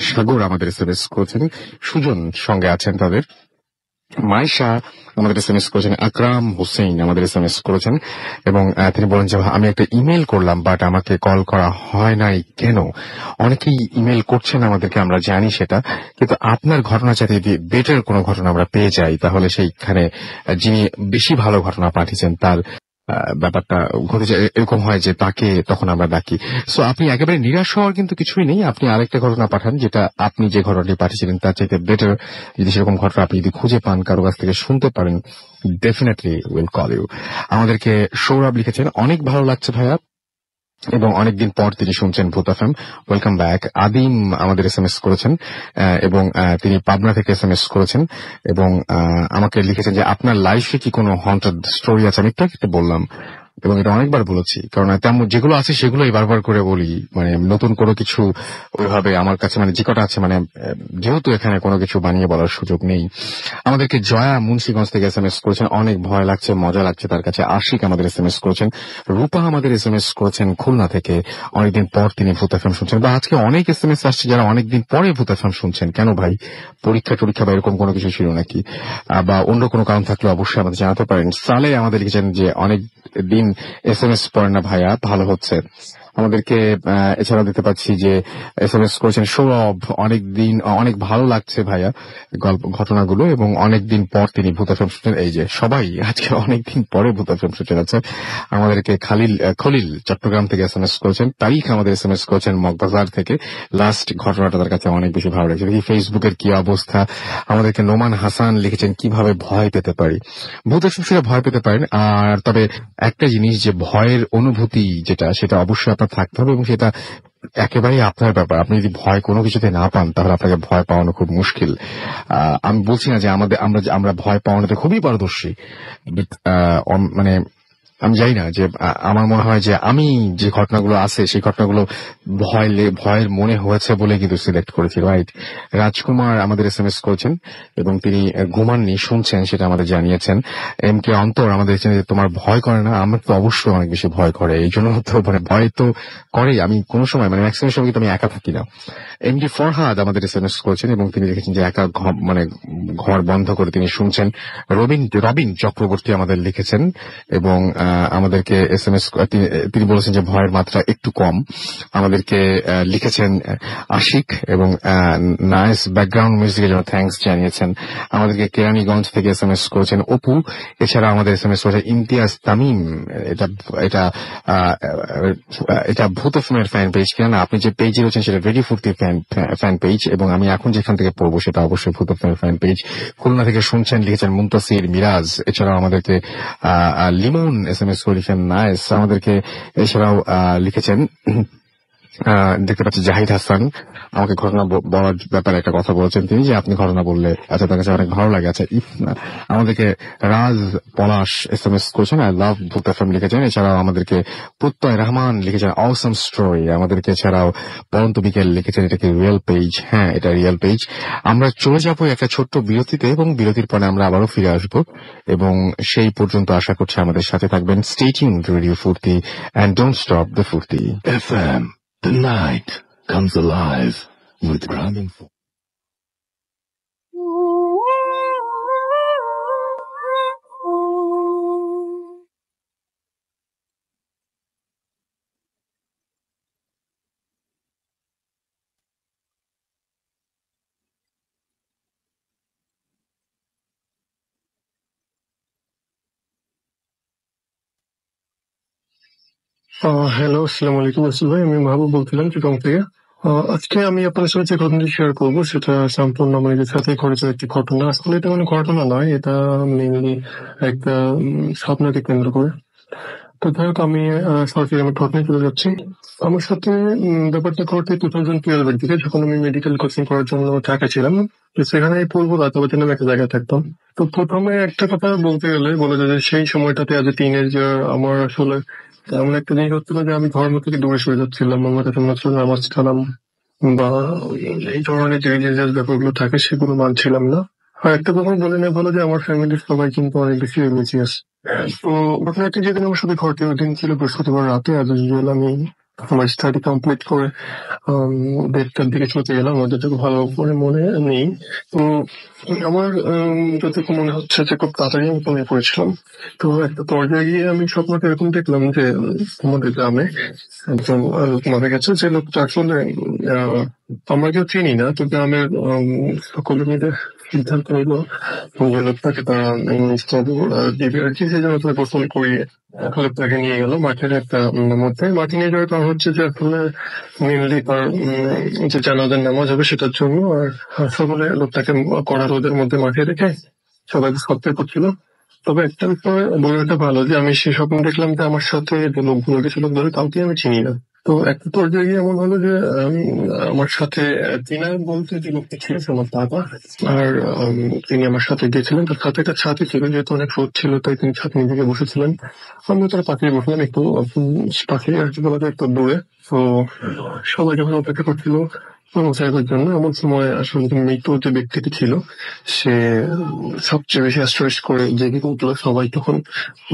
সাগর আমাদের SMS করেছেন, সুজন সঙ্গে আছেন তাদের, মাইশা আমাদের SMS করেছেন, আকরাম হোসেন আমাদের SMS করেছেন এবং তিনি বলেন যে আমি একটা ইমেল করলাম বাট আমাকে কল করা হয় নাই কেন? অনেকেই ইমেল করছেন আমাদেরকে, আমরা জানি সেটা, কিন্তু আপনার ঘটনা যাতে বেটার কোনো ঘটনা আমরা পেয়ে যাই, তাহলে সেইখানে যিনি বেশি ভালো ঘটনা পাঠিয়েছেন তার ব্যাপারটা ঘটে যায়, এরকম হয় যে তাকে তখন আমরা ডাকি। সো আপনি একেবারে নিরাশ হওয়ার কিন্তু কিছুই নেই। আপনি আরেকটা ঘটনা পাঠান, যেটা আপনি যে ঘটনাটি পাঠিয়েছিলেন তার চাইতে বেটার। যদি সেরকম ঘটনা আপনি যদি খুঁজে পান, কারো কাছ থেকে শুনতে পারেন, ডেফিনেটলি উইল কল ইউ। আমাদেরকে সৌরভ লিখেছেন, অনেক ভালো লাগছে ভাইয়া, এবং অনেকদিন পর তিনি শুনছেন ভূত এফএম, ওয়েলকাম ব্যাক। আদিম আমাদের এসএমএস করেছেন, এবং তিনি পাবনা থেকে এসএমএস করেছেন, এবং আমাকে লিখেছেন যে আপনার লাইফে কি কোনো হন্টেড স্টোরি আছে। আমি একটু বললাম, এবং এটা অনেকবার বলেছি, কারণ তেমন যেগুলো আছে সেগুলোই বারবার করে বলি। মানে নতুন কোনো কিছু ওইভাবে আমার কাছে, মানে যে কটা আছে, মানে যেহেতু এখানে কোনো কিছু বানিয়ে বলার সুযোগ নেই। আমাদেরকে জয়া মুন্সিগঞ্জ থেকে এসএমএস করেছেন, অনেক ভয় লাগছে, মজা লাগছে তার কাছে। আশিক আমাদের এসএমএস করেছেন, রূপা আমাদের এসএমএস করেছেন খুলনা থেকে, অনেকদিন পর তিনি ভূত এফএম শুনছেন। বা আজকে অনেক এসএমএস আসছে যারা অনেকদিন পরে ভূত এফএম শুনছেন। কেন ভাই, পরীক্ষা বা এরকম কোনো কিছু ছিল নাকি, বা অন্য কোনো কারণ থাকলে অবশ্যই আমাদের জানাতে পারেন। সালে আমাদের লিখেছেন যে অনেক দিন এসএমএস পড়েন না ভাইয়া, ভালো হচ্ছে। আমাদেরকে এছাড়া দিতে পাচ্ছি যে এসএমএস করেছেন সৌরভ, অনেক ভালো লাগছে ভাইয়া ঘটনাগুলো, এবং অনেকদিন পর তিনি ভূত এফএম শুনছেন। এই যে সবাই আজকে অনেকদিন পরে ভূত এফএম শুনছেন। আচ্ছা, আমাদেরকে খলিল চট্টগ্রাম থেকে এসএমএস করেছেন। তারিখ আমাদের এসএমএস করেছেন মগবাজার থেকে। লাস্ট ঘটনাটা তার কাছে অনেক বেশি ভালো লাগছে। ফেসবুকের কি অবস্থা। আমাদেরকে নোমান হাসান লিখেছেন, কিভাবে ভয় পেতে পারি। ভূত এফএম শুনে ভয় পেতে পারেন, আর তবে একটা জিনিস, যে ভয়ের অনুভূতি যেটা, সেটা অবশ্যই আপনার থাকতে হবে, এবং সেটা একেবারেই আপনার ব্যাপার। আপনি যদি ভয় কোনো কিছুতে না পান, তাহলে আপনাকে ভয় পাওয়ানো খুব মুশকিল। আমি বলছি না যে আমরা ভয় পাওয়ানোতে খুবই পারদর্শী, মানে আমি জানি না যে আমার মনে হয় যে আমি যে ঘটনাগুলো আছে সেই ঘটনাগুলো ভয়ের মনে হয়েছে বলে কিন্তু সিলেক্ট করেছি, রাইট। রাজকুমার আমাদের এসএমএস করেছেন, এবং তিনি ঘুমাননি, শুনছেন, সেটা আমাদের জানিয়েছেন। এম কে অন্তর আমাদের তোমার ভয় করে না। আমার তো অবশ্যই অনেক বেশি ভয় করে, এই জন্য তো মানে ভয় তো করেই। আমি কোনো সময়, মানে ম্যাক্সিমাম সময় কিন্তু আমি একা থাকি না। এম ডি ফরহাদ আমাদের এসএমএস করেছেন, এবং তিনি লিখেছেন যে একা মানে ঘর বন্ধ করে তিনি শুনছেন। রবিন চক্রবর্তী আমাদের লিখেছেন, এবং আমাদেরকে এসএমএস তিনি বলেছেন যে ভয়ের মাত্রা একটু কম। আমাদেরকে লিখেছেন আশিক, এবং নাইস ব্যাকগ্রাউন্ড মিউজিকের জন্য থ্যাঙ্কস জানিয়েছেন। আমাদেরকে কেরানীগঞ্জ থেকে এসএমএস করেছেন অপু। এছাড়া আমাদের এসএমএস করেছেন ইমতিয়াজ তামিম। এটা ভূত এফএমের ফ্যান পেজ কিনা না, আপনি যে পেজে রয়েছেন সেটা রেডি ফুর্তি ফ্যান পেজ, এবং আমি এখন যেখান থেকে পড়বো সেটা অবশ্যই ভূত এফএমের ফ্যান পেজ। খুলনা থেকে শুনছেন লিখেছেন মুন্তাসির মিরাজ। এছাড়াও আমাদেরকে লিমন এসএমএস করে লিখেছেন নাইস। আমাদেরকে এছাড়াও লিখেছেন, দেখতে পাচ্ছি জাহিদ হাসান আমাকে ঘটনা বলার ব্যাপারে একটা কথা বলেছেন তিনি, যে আপনি ঘটনা বললে আচ্ছা তার কাছে অনেক ভালো লাগে। আচ্ছা, আমাদেরকে রাজ পলাশ এসএমএস করেছেন, আই লাভ ভূত এফএম লিখেছেন। এছাড়াও আমাদেরকে প্রত্যয় রহমান লিখেছেন অসম স্টোরি। আমাদেরকে এছাড়াও পরন্ত বিকেল লিখেছেন, এটা কি রিয়েল পেজ? হ্যাঁ, এটা রিয়েল পেজ। আমরা চলে যাবো একটা ছোট্ট বিরতিতে, এবং বিরতির পরে আমরা আবারও ফিরে আসবো, এবং সেই পর্যন্ত আশা করছি আমাদের সাথে থাকবেন। স্টে টিউনড টু রেডিও ফুর্তি, এন্ড ডোন্ট স্টপ দ্য ফুর্তি FM. The night comes alive with Gramin. Hello, আসসালামু আলাইকুম রাসেল ভাই। আমি মাহবুব বলছিলাম চিটং থেকে। আজকে আমি আপনার সাথে যে ঘটনাটি শেয়ার করবো সেটা সম্পূর্ণ আমার নিজের সাথে ঘটেছে একটি ঘটনা। আসলে এটা মানে ঘটনা নয়, এটা মেইনলি একটা স্বপ্নকে কেন্দ্র করে। তো যাই হোক, আমি সরাসরি আমার ঘটনায় চলে যাচ্ছি। আমার সাথে ব্যাপারটা ঘটে 2012 এর দিকে, যখন আমি মেডিকেল কোচিং করার জন্য ঢাকা ছিলাম। তো সেখানে পূর্ব রাতাবাতি নামে একটা জায়গায় থাকতাম। তো প্রথমে একটা কথা বলতে গেলে বলা যায় যে সেই সময়টাতে আজ টিনেজার আমার আসলে এমন একটা জিনিস হচ্ছিল যে আমি ধর্ম থেকে দূরে সরে যাচ্ছিলাম। আমার কাছে মনে হচ্ছিল নামাজ কালাম বা এই ধরনের যে রিলিজিয়াস ব্যাপারগুলো থাকে সেগুলো মানছিলাম না। আর একটা কথা বলে নেওয়া ভালো যে আমার ফ্যামিলির সবাই কিন্তু অনেক বেশি রিলিজিয়াস। তো ঘটনাটি যেদিন আমার সাথে ঘটে ওই দিন ছিল বৃহস্পতিবার রাতে। আজ ইউজুয়াল আমি আমার স্টাডি কমপ্লিট করে দেড়টার দিকে চলতে গেলাম, যতটুকু ভালো করে মনে নেই। তো আমার যতটুকু মনে হচ্ছে যে খুব তাড়াতাড়ি আমি ঘুমিয়ে পড়েছিলাম। তো একটা পর্যায়ে গিয়ে আমি স্বপ্নটা এরকম দেখলাম যে আমাদের গ্রামে একজন লোক মারা গেছে, যে লোকটা আসলে আমরা কেউ চিনি না। তো গ্রামের সকলে মিলে সিদ্ধান্ত নিলো যে লোকটাকে তারা দিবে আর কি, সেই জন্য তারা গোসল করিয়ে লোকটাকে নিয়ে গেল মাঠের একটা মধ্যে। মাঠে নিয়ে যাওয়ার কারণ হচ্ছে যে আসলে মেনলি তার যে জানাজার নামাজ হবে সেটার জন্য। আর সকলে লোকটাকে কড়া রোদের মধ্যে মাঠে রেখে সবাই সত্যি করছিল। তবে একটা বিষয় বলে রাখা ভালো যে আমি সে স্বপ্ন দেখলাম যে আমার সাথে যে লোকগুলো গেছিল ধরে কাউকে আমি চিনি না। তো একটা পর্যায়ে গিয়ে এমন হলো যে আমি আমার সাথে চেনা বলতে যে লোকটা ছিল সে আমার দাদা। আর তিনি আমার সাথে গিয়েছিলেন, তার সাথে একটা ছাতি ছিল, যেহেতু অনেক রোদ ছিল তাই তিনি ছাতি নিয়ে বসেছিলেন। আমিও তার পাশে বসলাম একটু পাশে আর কি বলা যায় একটু দূরে। তো সবাই যখন অপেক্ষা করছিল মোসাইফের জন্য, এমন সময় আসলে মৃত যে ব্যক্তিটি ছিল সে সবচেয়ে বেশি আশ্চর্য করে জেগে উঠলো। সবাই তখন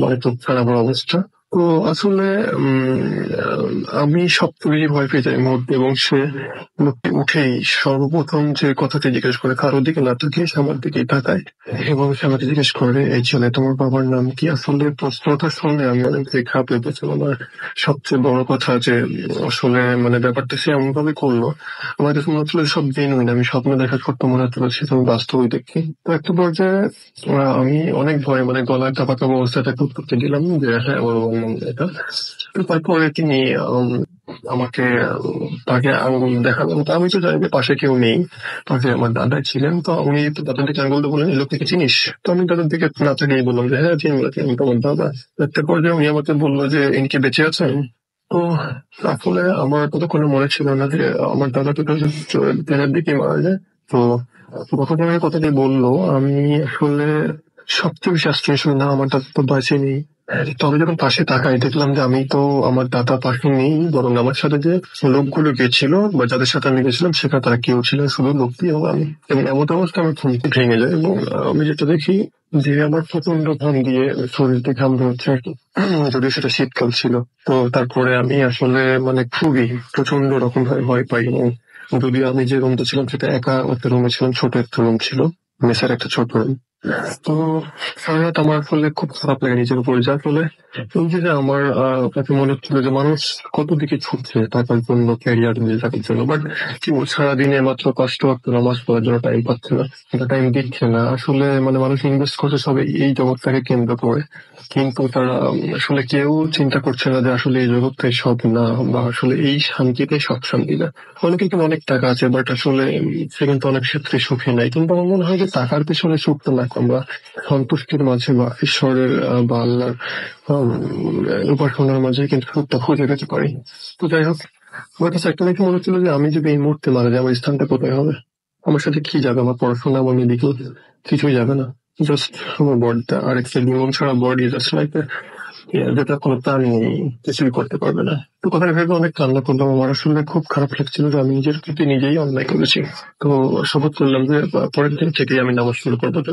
মানে চোখ খারাপ অবস্থা। তো আসলে আমি সবচেয়ে ভয় পেয়ে যাই এই মুহূর্তে, এবং সে লোকটি উঠেই সর্বপ্রথম যে কথাটি জিজ্ঞেস করে কারোর দিকে না তাকিয়ে সে আমার দিকেই তাকায়, এবং সে আমাকে জিজ্ঞেস করে এই ছেলে তোমার বাবার নাম কি? আসলে প্রশ্নটা শুনে আমি অনেক খারাপ লেগেছিলাম। আর সবচেয়ে বড় কথা যে আসলে মানে ব্যাপারটা সে এমন ভাবে করলো আমার কাছে মনে হচ্ছিল সব জেনুইন, আমি স্বপ্ন দেখা সত্য মনে হচ্ছিল সেটা আমি বাস্তবই দেখি। তো একটা পর্যায়ে আমি অনেক ভয় মানে গলায় চাপা চাপা অবস্থাটা করতে গেলাম যে হ্যাঁ ওর নাম এটা। তো তারপরে তিনি আমাকে তাকে আঙুল দেখালেন। তো আমি তো জানি যে পাশে কেউ নেই, পাশে আমার দাদা ছিলেন। তো উনি তো দাদার দিকে আঙুল দিয়ে বললেন এই লোকটাকে চিনিস? তো আমি দাদার দিকে না তাকিয়ে বললাম যে হ্যাঁ চিনি, আমি তোমার দাদা। একটা পর্যায়ে উনি আমাকে বললো যে ইনি কি বেঁচে আছেন? তো আসলে আমার ততক্ষণে মনে ছিল না যে আমার দাদা তো ট্রেনের দিকে মারা যায়। তো যখন আমার কথাটি বললো আমি আসলে সবচেয়ে বেশি আশ্চর্য হই না আমার দাদা তো বাঁচে নেই। তবে যখন পাশে তাকাই দেখলাম যে আমি তো আমার দাদা পাশে নেই, বরং আমার সাথে যে লোকগুলো গেছিল বা যাদের সাথে আমি গেছিলাম সেখানে তারা কেউ ছিল শুধু লোকটি এবং আমি। এবং এমন অবস্থা আমার ঘুম থেকে ভেঙে যায়, এবং আমি যেটা দেখি যে আমার প্রচন্ড ঘাম দিয়ে শরীরটা ঘাম হচ্ছে আর কি, যদিও সেটা শীতকাল ছিল। তো তারপরে আমি আসলে মানে খুবই প্রচন্ড রকম ভাবে ভয় পাই। এবং যদিও আমি যে রুমটা ছিলাম সেটা একা একটা রুমে ছিলাম, ছোট একটা রুম ছিল, মেসের একটা ছোট রুম। তো সারা রাত আমার আসলে খুব খারাপ লাগে নিজের উপর, যার ফলে এই যে আমার কাছে মনে হচ্ছিল যে মানুষ কত দিকে ছুটছে টাকার জন্য, ক্যারিয়ার নিয়ে থাকার জন্য, বাট কি সারাদিনে মাত্র কষ্ট করতে নামাজ পড়ার জন্য টাইম পাচ্ছে না, টাইম দিচ্ছে না। আসলে মানে মানুষ ইনভেস্ট করছে সব এই জগৎটাকে কেন্দ্র করে, কিন্তু তারা আসলে কেউ চিন্তা করছে না যে আসলে এই জগৎটাই সব না, বা আসলে এই শান্তিটাই সব শান্তি না। অনেকে কিন্তু অনেক টাকা আছে বাট আসলে সে কিন্তু অনেক ক্ষেত্রে সুখী নাই। কিন্তু আমার মনে হয় যে টাকার পেছনে সুখটা না, আমরা সন্তুষ্টির মাঝে বা ঈশ্বরের বা আল্লাহর উপাসনার মাঝে কিন্তু সুখটা খুঁজে পেতে পারি। তো যাই হোক, আমার কাছে একটা দেখে মনে হচ্ছিল যে আমি যদি এই মুহূর্তে মারা যাই আমার স্থানটা কোথায় হবে, আমার সাথে কি যাবে, আমার পড়াশোনা, আমার মেডিকেল, কিছুই যাবে না। জাস্ট আমার বডিটা আর একটা জীবন ছাড়া বডি জাস্ট লাইক যেটা কোনো প্রাণ নেই, কিছুই করতে পারবে না। তো কথা ভেবে অনেক কান্না করলাম। আমার আসলে খুব খারাপ লাগছিল যে আমি নিজের প্রতি নিজেই অন্যায় করেছি। তো শপথ করলাম যে পরের দিন থেকেই আমি নামাজ শুরু করবো। তো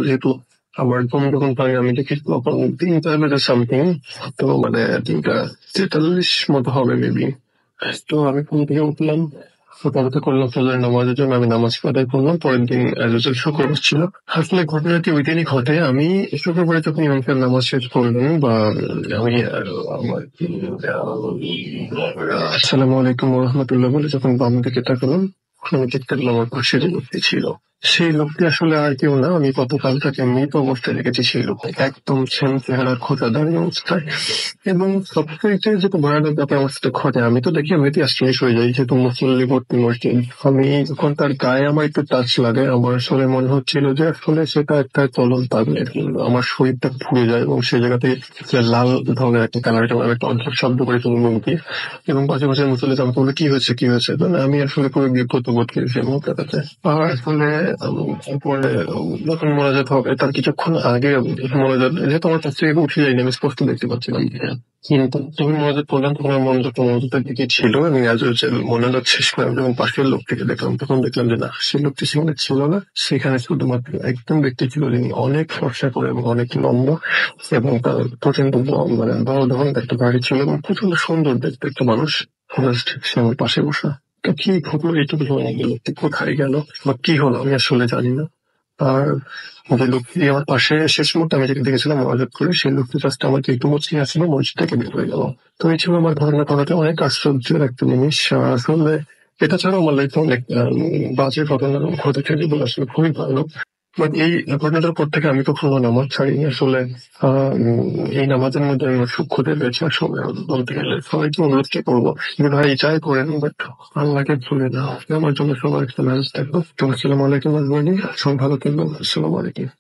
যেহেতু আমার ঘুম যখন পাই আমি দেখি তখন 3টা বেজে সামথিং, তো মানে 3:43 মতো হবে মেবি। তো আমি ঘুম থেকে উঠলাম, তবে করলাম ফজরের নামাজের জন্য আমি নামাজ আদায় করলাম। পরের দিন শুক্রবার ছিল। আসলে ঘটনাটি ওই দিনই ঘটে। আমি শুক্রবারে যখন ইমাম সাহেব নামাজ শেষ করলেন বা আমি আমার আসসালামু আলাইকুম রহমতুল্লাহ বলে যখন বাম দিকে তাকালাম, আমি দেখতে পেলাম আমার পাশে যে লোকটি ছিল সেই লোকটি আসলে আর কেউ না, আমি গতকাল তাকে মৃত অবস্থায় দেখেছি। সেই লোকটিকে একদম সেম চেহারার খোঁজা দাঁড়িয়ে অবস্থায়। এবং সবচেয়ে যেটা ভয়ানক ব্যাপার আমার সাথে ঘটে, আমি তো দেখি এমনিতে আশ্চর্য হয়ে যাই যেহেতু মুসল্লি ভর্তি মসজিদ। আমি যখন তার গায়ে আমার একটু টাচ লাগে আমার আসলে মনে হচ্ছিল যে আসলে সেটা একটা চলন্ত আগুনের, আমার শরীরটা পুড়ে যায় এবং সেই জায়গা থেকে লাল ধরনের একটা কালার একটা অদ্ভুত শব্দ করে তুমি মুখে, এবং পাশাপাশি মুসল্লি আমাকে বলে কি হয়েছে কি হয়েছে। তো আমি আসলে খুবই বিব্রত বোধ করেছি মুহূর্তটাতে। আর আসলে তারপরে যখন মোনাজাত হবে তার কিছুক্ষণ আগে মোনাজাত, যেহেতু আমার কাছ থেকে উঠে যায়নি আমি স্পষ্ট দেখতে পাচ্ছিলাম, কিন্তু যখন মোনাজাত করলাম তখন আমার মনোযোগটা মোনাজাতের দিকে ছিল। এবং মোনাজাত শেষ করে আমি যখন পাশের লোকটিকে দেখলাম তখন দেখলাম যে না, সেই লোকটি সেখানে ছিল না। সেখানে শুধুমাত্র একজন ব্যক্তি ছিল যিনি অনেক ফর্সা করে এবং অনেক লম্বা, এবং তার প্রচন্ড মানে বড় ধরনের একটা বাড়ি ছিল এবং প্রচন্ড সুন্দর দেখতে একটা মানুষ। সে আমার পাশে বসা। তো কি ঘটলো এইটুকু জানা গেল, কোথায় গেল বা কি হলো আমি আসলে জানি না। আর যে লোকটি আমার পাশে শেষ মুহূর্তে আমি যেটা দেখেছিলাম মনোযোগ করে, সেই লোকটি জাস্ট আমাকে একটু মুচকি আসলো, মসজিদ থেকে বের হয়ে গেল। তো এই ছিল আমার ধারণা করাতে অনেক আশ্চর্যের একটা জিনিস। আসলে এটা ছাড়াও আমার লাইফে অনেক বাজে ঘটনা ঘটেছে যেগুলো আসলে খুবই ভালো। বাট এই ঘটনাটার পর থেকে আমি কখনো নামাজ ছাড়িনি আসলে। এই নামাজের মধ্যে আমার সূক্ষ্মতা রয়েছে আসলে বলতে গেলে। সবাইকে অনুরোধ করবো যে ভাই যাই করেন বাট আল্লাহকে ভুলে না। আমার জন্য সবার একটা ম্যানেজ থাকবো। তো আসসালামু আলাইকুম আজমানি, সবাই ভালো থাকবেন। আসসালামু আলাইকুম।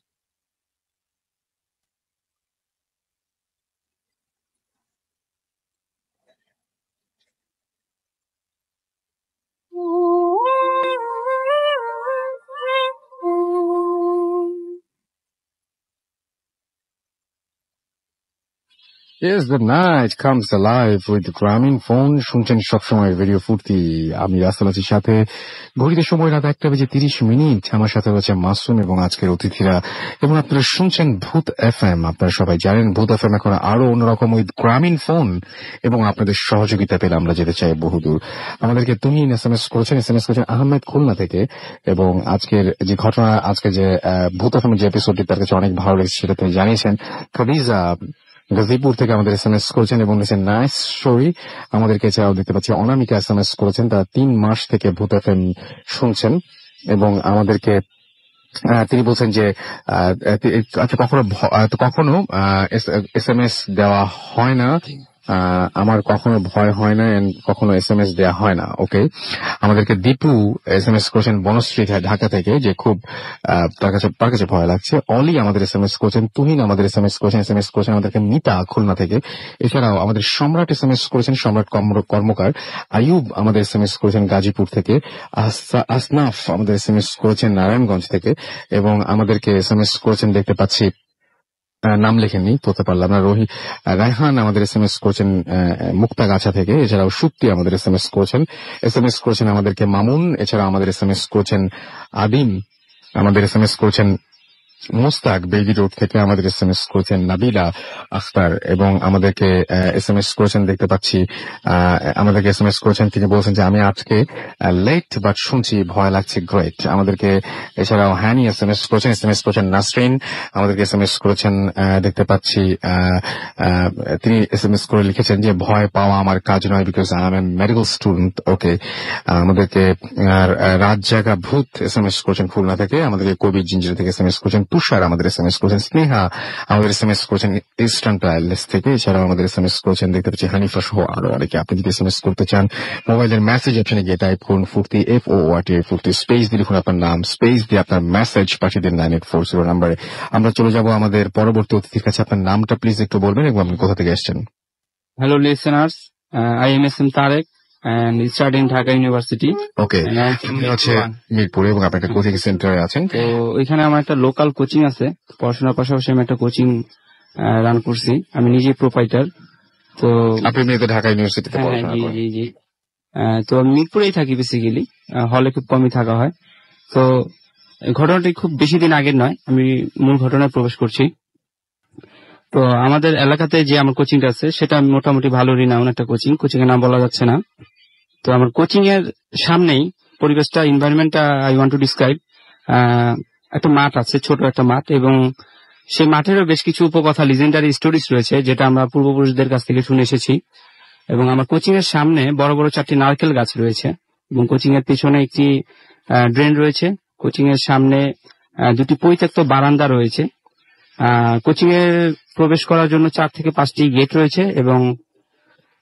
Yes, the night comes alive with গ্রামীণ ফোন। শুনছেন সবসময় রেডিও ফুর্তি। আমি রাসেল আছি সাথে। ঘড়িতে সময় রাত 1:30। আমার সাথে রয়েছে মাসুম এবং আজকের অতিথিরা, এবং আপনারা শুনছেন ভূত এফএম। আপনারা সবাই জানেন ভূত এফএম এখন আরো অন্যরকম উইথ গ্রামীণ ফোন, এবং আপনাদের সহযোগিতা পেলে আমরা যেতে চাই বহুদূর। আমাদেরকে তুমি এসএমএস করেছেন আহমেদ খুলনা থেকে, এবং আজকের যে ঘটনা, আজকে যে ভূত এফএম যে এপিসোডটি তার কাছে অনেক ভালো লেগেছে সেটা তিনি জানিয়েছেন। খদিজা গাজীপুর থেকে আমাদের এসএমএস করেছেন এবং লিখেছেন নাইস স্টোরি। আমাদেরকে এছাড়াও দেখতে পাচ্ছি অনামিকা এসএমএস করেছেন, তারা 3 মাস থেকে ভূত এফএম শুনছেন, এবং আমাদেরকে তিনি বলছেন যে কখনো এসএমএস দেওয়া হয় না, আমার কখনো ভয় হয় না, কখনো এসএমএস দেওয়া হয় না। ওকে, আমাদেরকে দীপু এসএমএস করেছেন বনশ্রী ঢাকা থেকে, যে খুব তার কাছে ভয় লাগছে। অলি আমাদের এসএমএস করেছেন, তুহিন আমাদের এসএমএস করেছেন আমাদেরকে মিতা খুলনা থেকে। এছাড়াও আমাদের সম্রাট এসএমএস করেছেন, সম্রাট কর্মকার। আয়ুব আমাদের এসএমএস করেছেন গাজীপুর থেকে। আসনাফ আমাদের এসএমএস করেছেন নারায়ণগঞ্জ থেকে, এবং আমাদেরকে এসএমএস করেছেন দেখতে পাচ্ছি, নাম লেখেননি, পড়তে পারলাম না, রায়হান আমাদের এসএমএস করেছেন মুক্তাগাছা থেকে। এছাড়াও সুপ্তি আমাদের এসএমএস করেছেন আমাদেরকে মামুন। এছাড়া আমাদের এসএমএস করেছেন আদিম, আমাদের এসএমএস করেছেন মুস্তাক বেগি রোড থেকে, আমাদের এসএমএস করেছেন নাবিলা আখতার, এবং আমাদেরকে এসএমএস করেছেন দেখতে পাচ্ছি, আমাদেরকে এসএমএস করেছেন, তিনি বলছেন যে আমি আজকে লেট বাট শুনছি, ভয় লাগছে, গ্রেট। আমাদেরকে এছাড়াও হ্যানি এসএমএস করেছেন নাসরিন, আমাদেরকে এসএমএস করেছেন দেখতে পাচ্ছি, তিনি এসএমএস করে লিখেছেন যে ভয় পাওয়া আমার কাজ নয়, because I am a medical student. Okay, আমাদেরকে রাত জাগা ভূত এসএমএস করেছেন খুলনা থেকে, আমাদেরকে কবি জিঞ্জিরা থেকে এসএমএস করেছেন তুষার, আমাদের এসএমএস করেছেন স্নেহা, আমাদের এসএমএস করেছেন ইস্টার্ন প্যালেস থেকে। এছাড়াও আমাদের এসএমএস করেছেন দেখতে পাচ্ছি হানিফা সহ আরো অনেকে। আপনি যদি এসএমএস করতে চান, মোবাইলের মেসেজ অপশনে গিয়ে টাইপ করুন ফুর্তি, FORT ফুর্তি, স্পেস দিয়ে লিখুন আপনার নাম, স্পেস দিয়ে আপনার মেসেজ পাঠিয়ে দিন 9840 নাম্বারে। আমরা চলে যাব আমাদের পরবর্তী অতিথির কাছে। আপনার নামটা প্লিজ একটু বলবেন এবং আপনি কোথা থেকে এসেছেন। Hello listeners, I am SM Tarek and study in Dhaka University. ওকে, আপনি হচ্ছে মিরপুরে এবং আপনি একটা কোচিং সেন্টারে আছেন। তো ওইখানে আমার একটা লোকাল কোচিং আছে, পড়াশোনার পাশাপাশি আমি একটা কোচিং রান করছি। আমি নিজে প্রোপাইটার। তো আপনি এমনিতে ঢাকা ইউনিভার্সিটিতে পড়াশোনা করেন? জি। তো আমি মিরপুরেই থাকি বেসিক্যালি, হলে খুব কমই থাকা হয়। তো ঘটনাটি খুব বেশি দিন আগের নয়, আমি মূল ঘটনায় প্রবেশ করছি। তো আমাদের এলাকাতে যে আমার কোচিংটা আছে সেটা মোটামুটি ভালো রিনাউন একটা কোচিং এর নাম বলা যাচ্ছে না। তো আমার কোচিং এর সামনেই পরিবেশটা, এনভায়রনমেন্টটা আই ওয়ান্ট টু ডিসক্রাইব। একটা মাঠ আছে, ছোট একটা মাঠ, এবং সেই মাঠেরও বেশ কিছু উপকথা, লিজেন্ডারি স্টোরিজ রয়েছে যেটা আমরা পূর্বপুরুষদের কাছ থেকে শুনে এসেছি। এবং আমার কোচিং এর সামনে বড় বড় 4টি নারকেল গাছ রয়েছে, এবং কোচিং এর পিছনে একটি ড্রেন রয়েছে। কোচিং এর সামনে 2টি পরিত্যক্ত বারান্দা রয়েছে। কোচিং এ প্রবেশ করার জন্য 4 থেকে 5টি গেট রয়েছে, এবং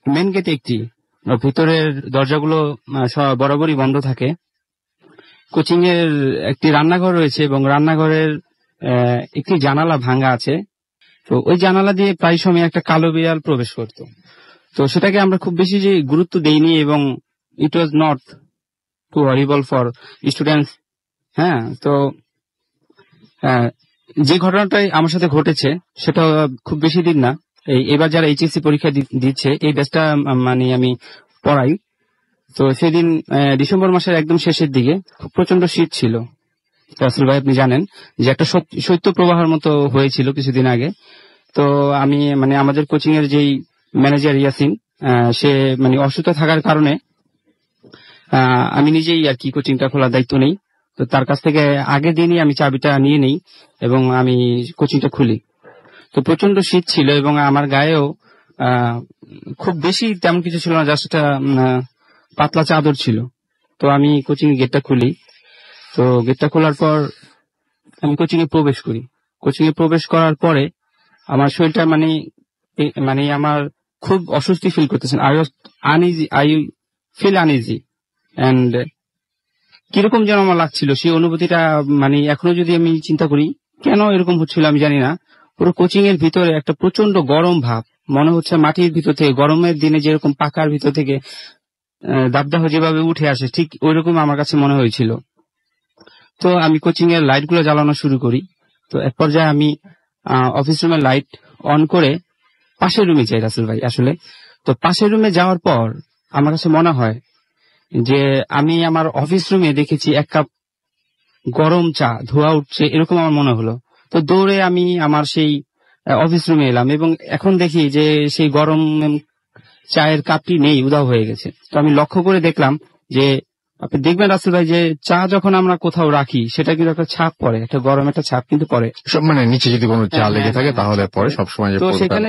মেন গেট একটি, ভিতরের দরজাগুলো বরাবরই বন্ধ থাকে। কোচিং এর একটি রান্নাঘর রয়েছে, এবং রান্নাঘরের একটি জানালা ভাঙা আছে। তো ওই জানালা দিয়ে প্রায় সময় একটা কালো বিড়াল প্রবেশ করত। তো সেটাকে আমরা খুব বেশি যে গুরুত্ব দেইনি, এবং it was not too horrible for students. হ্যাঁ, তো যে ঘটনাটাই আমার সাথে ঘটেছে সেটা খুব বেশি দিন না, এবার যারা এইচএসসি পরীক্ষা দিচ্ছে এই ব্যাচটা মানে আমি পড়াই। তো সেদিন ডিসেম্বর মাসের একদম শেষের দিকে খুব প্রচন্ড শীত ছিল। রাসেল ভাই, আপনি জানেন যে একটা শৈত্য প্রবাহের মতো হয়েছিল কিছুদিন আগে। তো আমি মানে আমাদের কোচিং এর যেই ম্যানেজার ইয়াসিন, সে মানে অসুস্থ থাকার কারণে আমি নিজেই আর কি কোচিংটা খোলার দায়িত্ব নেই। তো তার কাছ থেকে আগের দিনই আমি চাবিটা নিয়ে নেই এবং আমি কোচিংটা খুলি। তো প্রচন্ড শীত ছিল, এবং আমার গায়েও খুব বেশি তেমন কিছু ছিল না, জাস্ট একটা পাতলা চাদর ছিল। তো আমি কোচিং এর গেটটা খুলি। তো গেটটা খোলার পর আমি কোচিং এ প্রবেশ করি। কোচিং এ প্রবেশ করার পরে আমার শরীরটা মানে আমার খুব অস্বস্তি ফিল করতেছেন। আই ফিল আনইজি এন্ড কিরকম যেন আমার লাগছিল, সেই অনুভূতিটা মানে এখনো যদি আমি চিন্তা করি কেন এরকম হচ্ছিল আমি জানি না। পুরো কোচিং এর ভিতরে একটা প্রচন্ড গরম ভাব, মনে হচ্ছে মাটির ভিতর থেকে গরমের দিনে যেরকম পাকার ভিতর থেকে দাবদাহ যেভাবে উঠে আসে, ঠিক ওইরকম আমার কাছে মনে হয়েছিল। তো আমি কোচিং এর লাইট গুলো জ্বালানো শুরু করি। তো এক পর্যায়ে আমি অফিস রুমের লাইট অন করে পাশের রুমে যাই রাসেল ভাই। আসলে তো পাশের রুমে যাওয়ার পর আমার কাছে মনে হয় যে আমি আমার অফিস রুমে দেখেছি 1 কাপ গরম চা, ধোয়া উঠছে, এরকম আমার মনে হলো। তো দৌড়ে আমি আমার সেই অফিস রুমে এলাম এবং এখন দেখি যে সেই গরম চায়ের কাপটি নেই, উধাও হয়ে গেছে। তো আমি লক্ষ্য করে দেখলাম যে, আপনি দেখবেন রাসেল ভাই যে চা যখন আমরা কোথাও রাখি সেটা কিন্তু একটা ছাপ পড়ে, একটা গরম একটা ছাপ কিন্তু পড়ে। মানে নিচে যদি কোনো চা লেগে থাকে তাহলে পরে সবসময়। তো সেখানে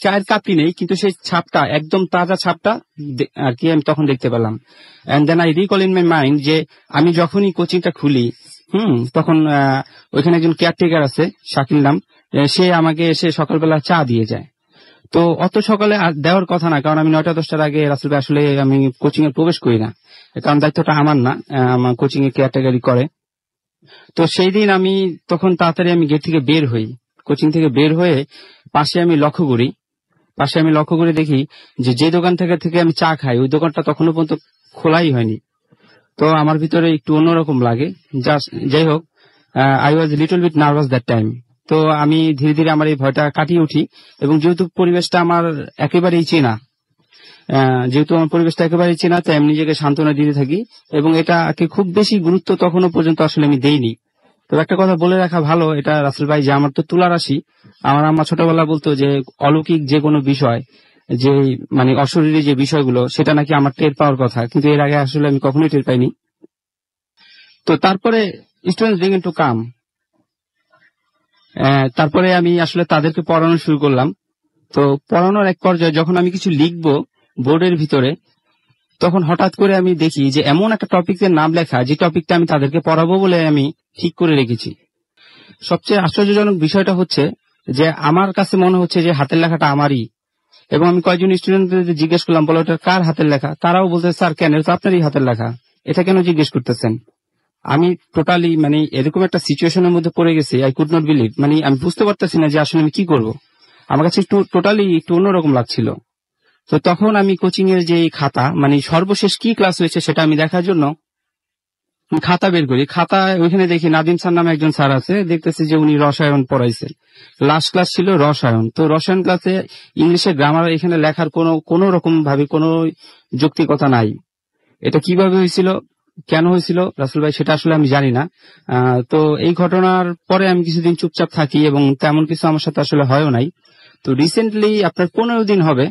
চায়ের কাপটি নেই, কিন্তু সেই ছাপটা, একদম তাজা ছাপটা আর কি আমি তখন দেখতে পেলাম। And then I recall in my mind যে আমি যখনই কোচিংটা খুলি তখন ওইখানে একজন কেয়ারটেকার আছে, শাকিল নাম, সে আমাকে এসে সকালবেলা চা দিয়ে যায়। তো অত সকালে দেওয়ার কথা না, কারণ আমি 9টা-10টার আগে রাসেল ভাই আসলে আমি কোচিং এ প্রবেশ করি না, কারণ দায়িত্বটা আমার না, আমার কোচিং এ কেয়ারটেকারই করে। তো সেই দিন আমি তখন তাড়াতাড়ি আমি গেট থেকে বের হই, কোচিং থেকে বের হয়ে পাশে আমি লক্ষ্য করি দেখি যে দোকান থেকে আমি চা খাই ওই দোকানটা তখনও পর্যন্ত খোলাই হয়নি। তো আমার ভিতরে একটু অন্যরকম লাগে। যাই হোক, I was little bit nervous that time. তো আমি ধীরে ধীরে আমার এই ভয়টা কাটিয়ে উঠি, এবং যেহেতু পরিবেশটা আমার একেবারেই চেনা, তাই আমি নিজেকে সান্ত্বনা দিতে থাকি, এবং এটাকে খুব বেশি গুরুত্ব তখনও পর্যন্ত আসলে আমি দেইনি। তো একটা কথা বলে রাখা ভালো এটা রাসেল ভাই, যে আমার তো তুলা রাশি। আমার আম্মা ছোটবেলা বলতো যে অলৌকিক যে কোনো বিষয়, যে মানে অশরীরী যে বিষয়গুলো, সেটা নাকি আমার টের পাওয়ার কথা, কিন্তু এর আগে আসলে আমি কখনোই টের পাইনি। তো তারপরে স্টুডেন্টস বিগিন টু কাম, তারপরে আমি আসলে তাদেরকে পড়ানো শুরু করলাম। তো পড়ানোর এক পর্যায়ে যখন আমি কিছু লিখবো বোর্ডের ভিতরে, তখন হঠাৎ করে আমি দেখি যে এমন একটা টপিকের নাম লেখা, যে টপিকটা আমি তাদেরকে পড়াবো বলে আমি ঠিক করে রেখেছি। সবচেয়ে আশ্চর্যজনক বিষয়টা হচ্ছে যে আমার কাছে মনে হচ্ছে যে হাতের লেখাটা আমারই, এবং আমি কয়েকজন স্টুডেন্টদের জিজ্ঞেস করলাম, বলো এটা কার হাতের লেখা? তারাও বলতে, স্যার কেন, এটা তো আপনারই হাতের লেখা, এটা কেন জিজ্ঞেস করতেছেন? আমি টোটালি মানে এরকম একটা সিচুয়েশনের মধ্যে পড়ে গেছি, আই কুড নট বিলিভ, মানে আমি বুঝতে পারতেছি না যে আসলে আমি কি করব। আমার কাছে একটু অন্যরকম লাগছিল। তো তখন আমি কোচিং এর যে খাতা, মানে সর্বশেষ কি ক্লাস হয়েছে সেটা আমি দেখার জন্য খাতা বের করি। খাতা ওইখানে দেখি নাদিম স্যার নামে একজন স্যার আছে, দেখতেছি যে উনি রসায়ন পড়াইছে, লাস্ট ক্লাস ছিল রসায়ন। তো রসায়ন ক্লাসে ইংলিশের গ্রামার এখানে লেখার কোনো রকম ভাবে কোনো যৌক্তিকতা নাই। এটা কিভাবে হয়েছিল, কেন হয়েছিল রাসেল ভাই, সেটা আসলে আমি জানি না। তো এই ঘটনার পরে আমি কিছুদিন চুপচাপ থাকি, এবং তেমন কিছু আমার সাথে আসলে হয়ও নাই। তো রিসেন্টলি আপনার 15 দিন হবে,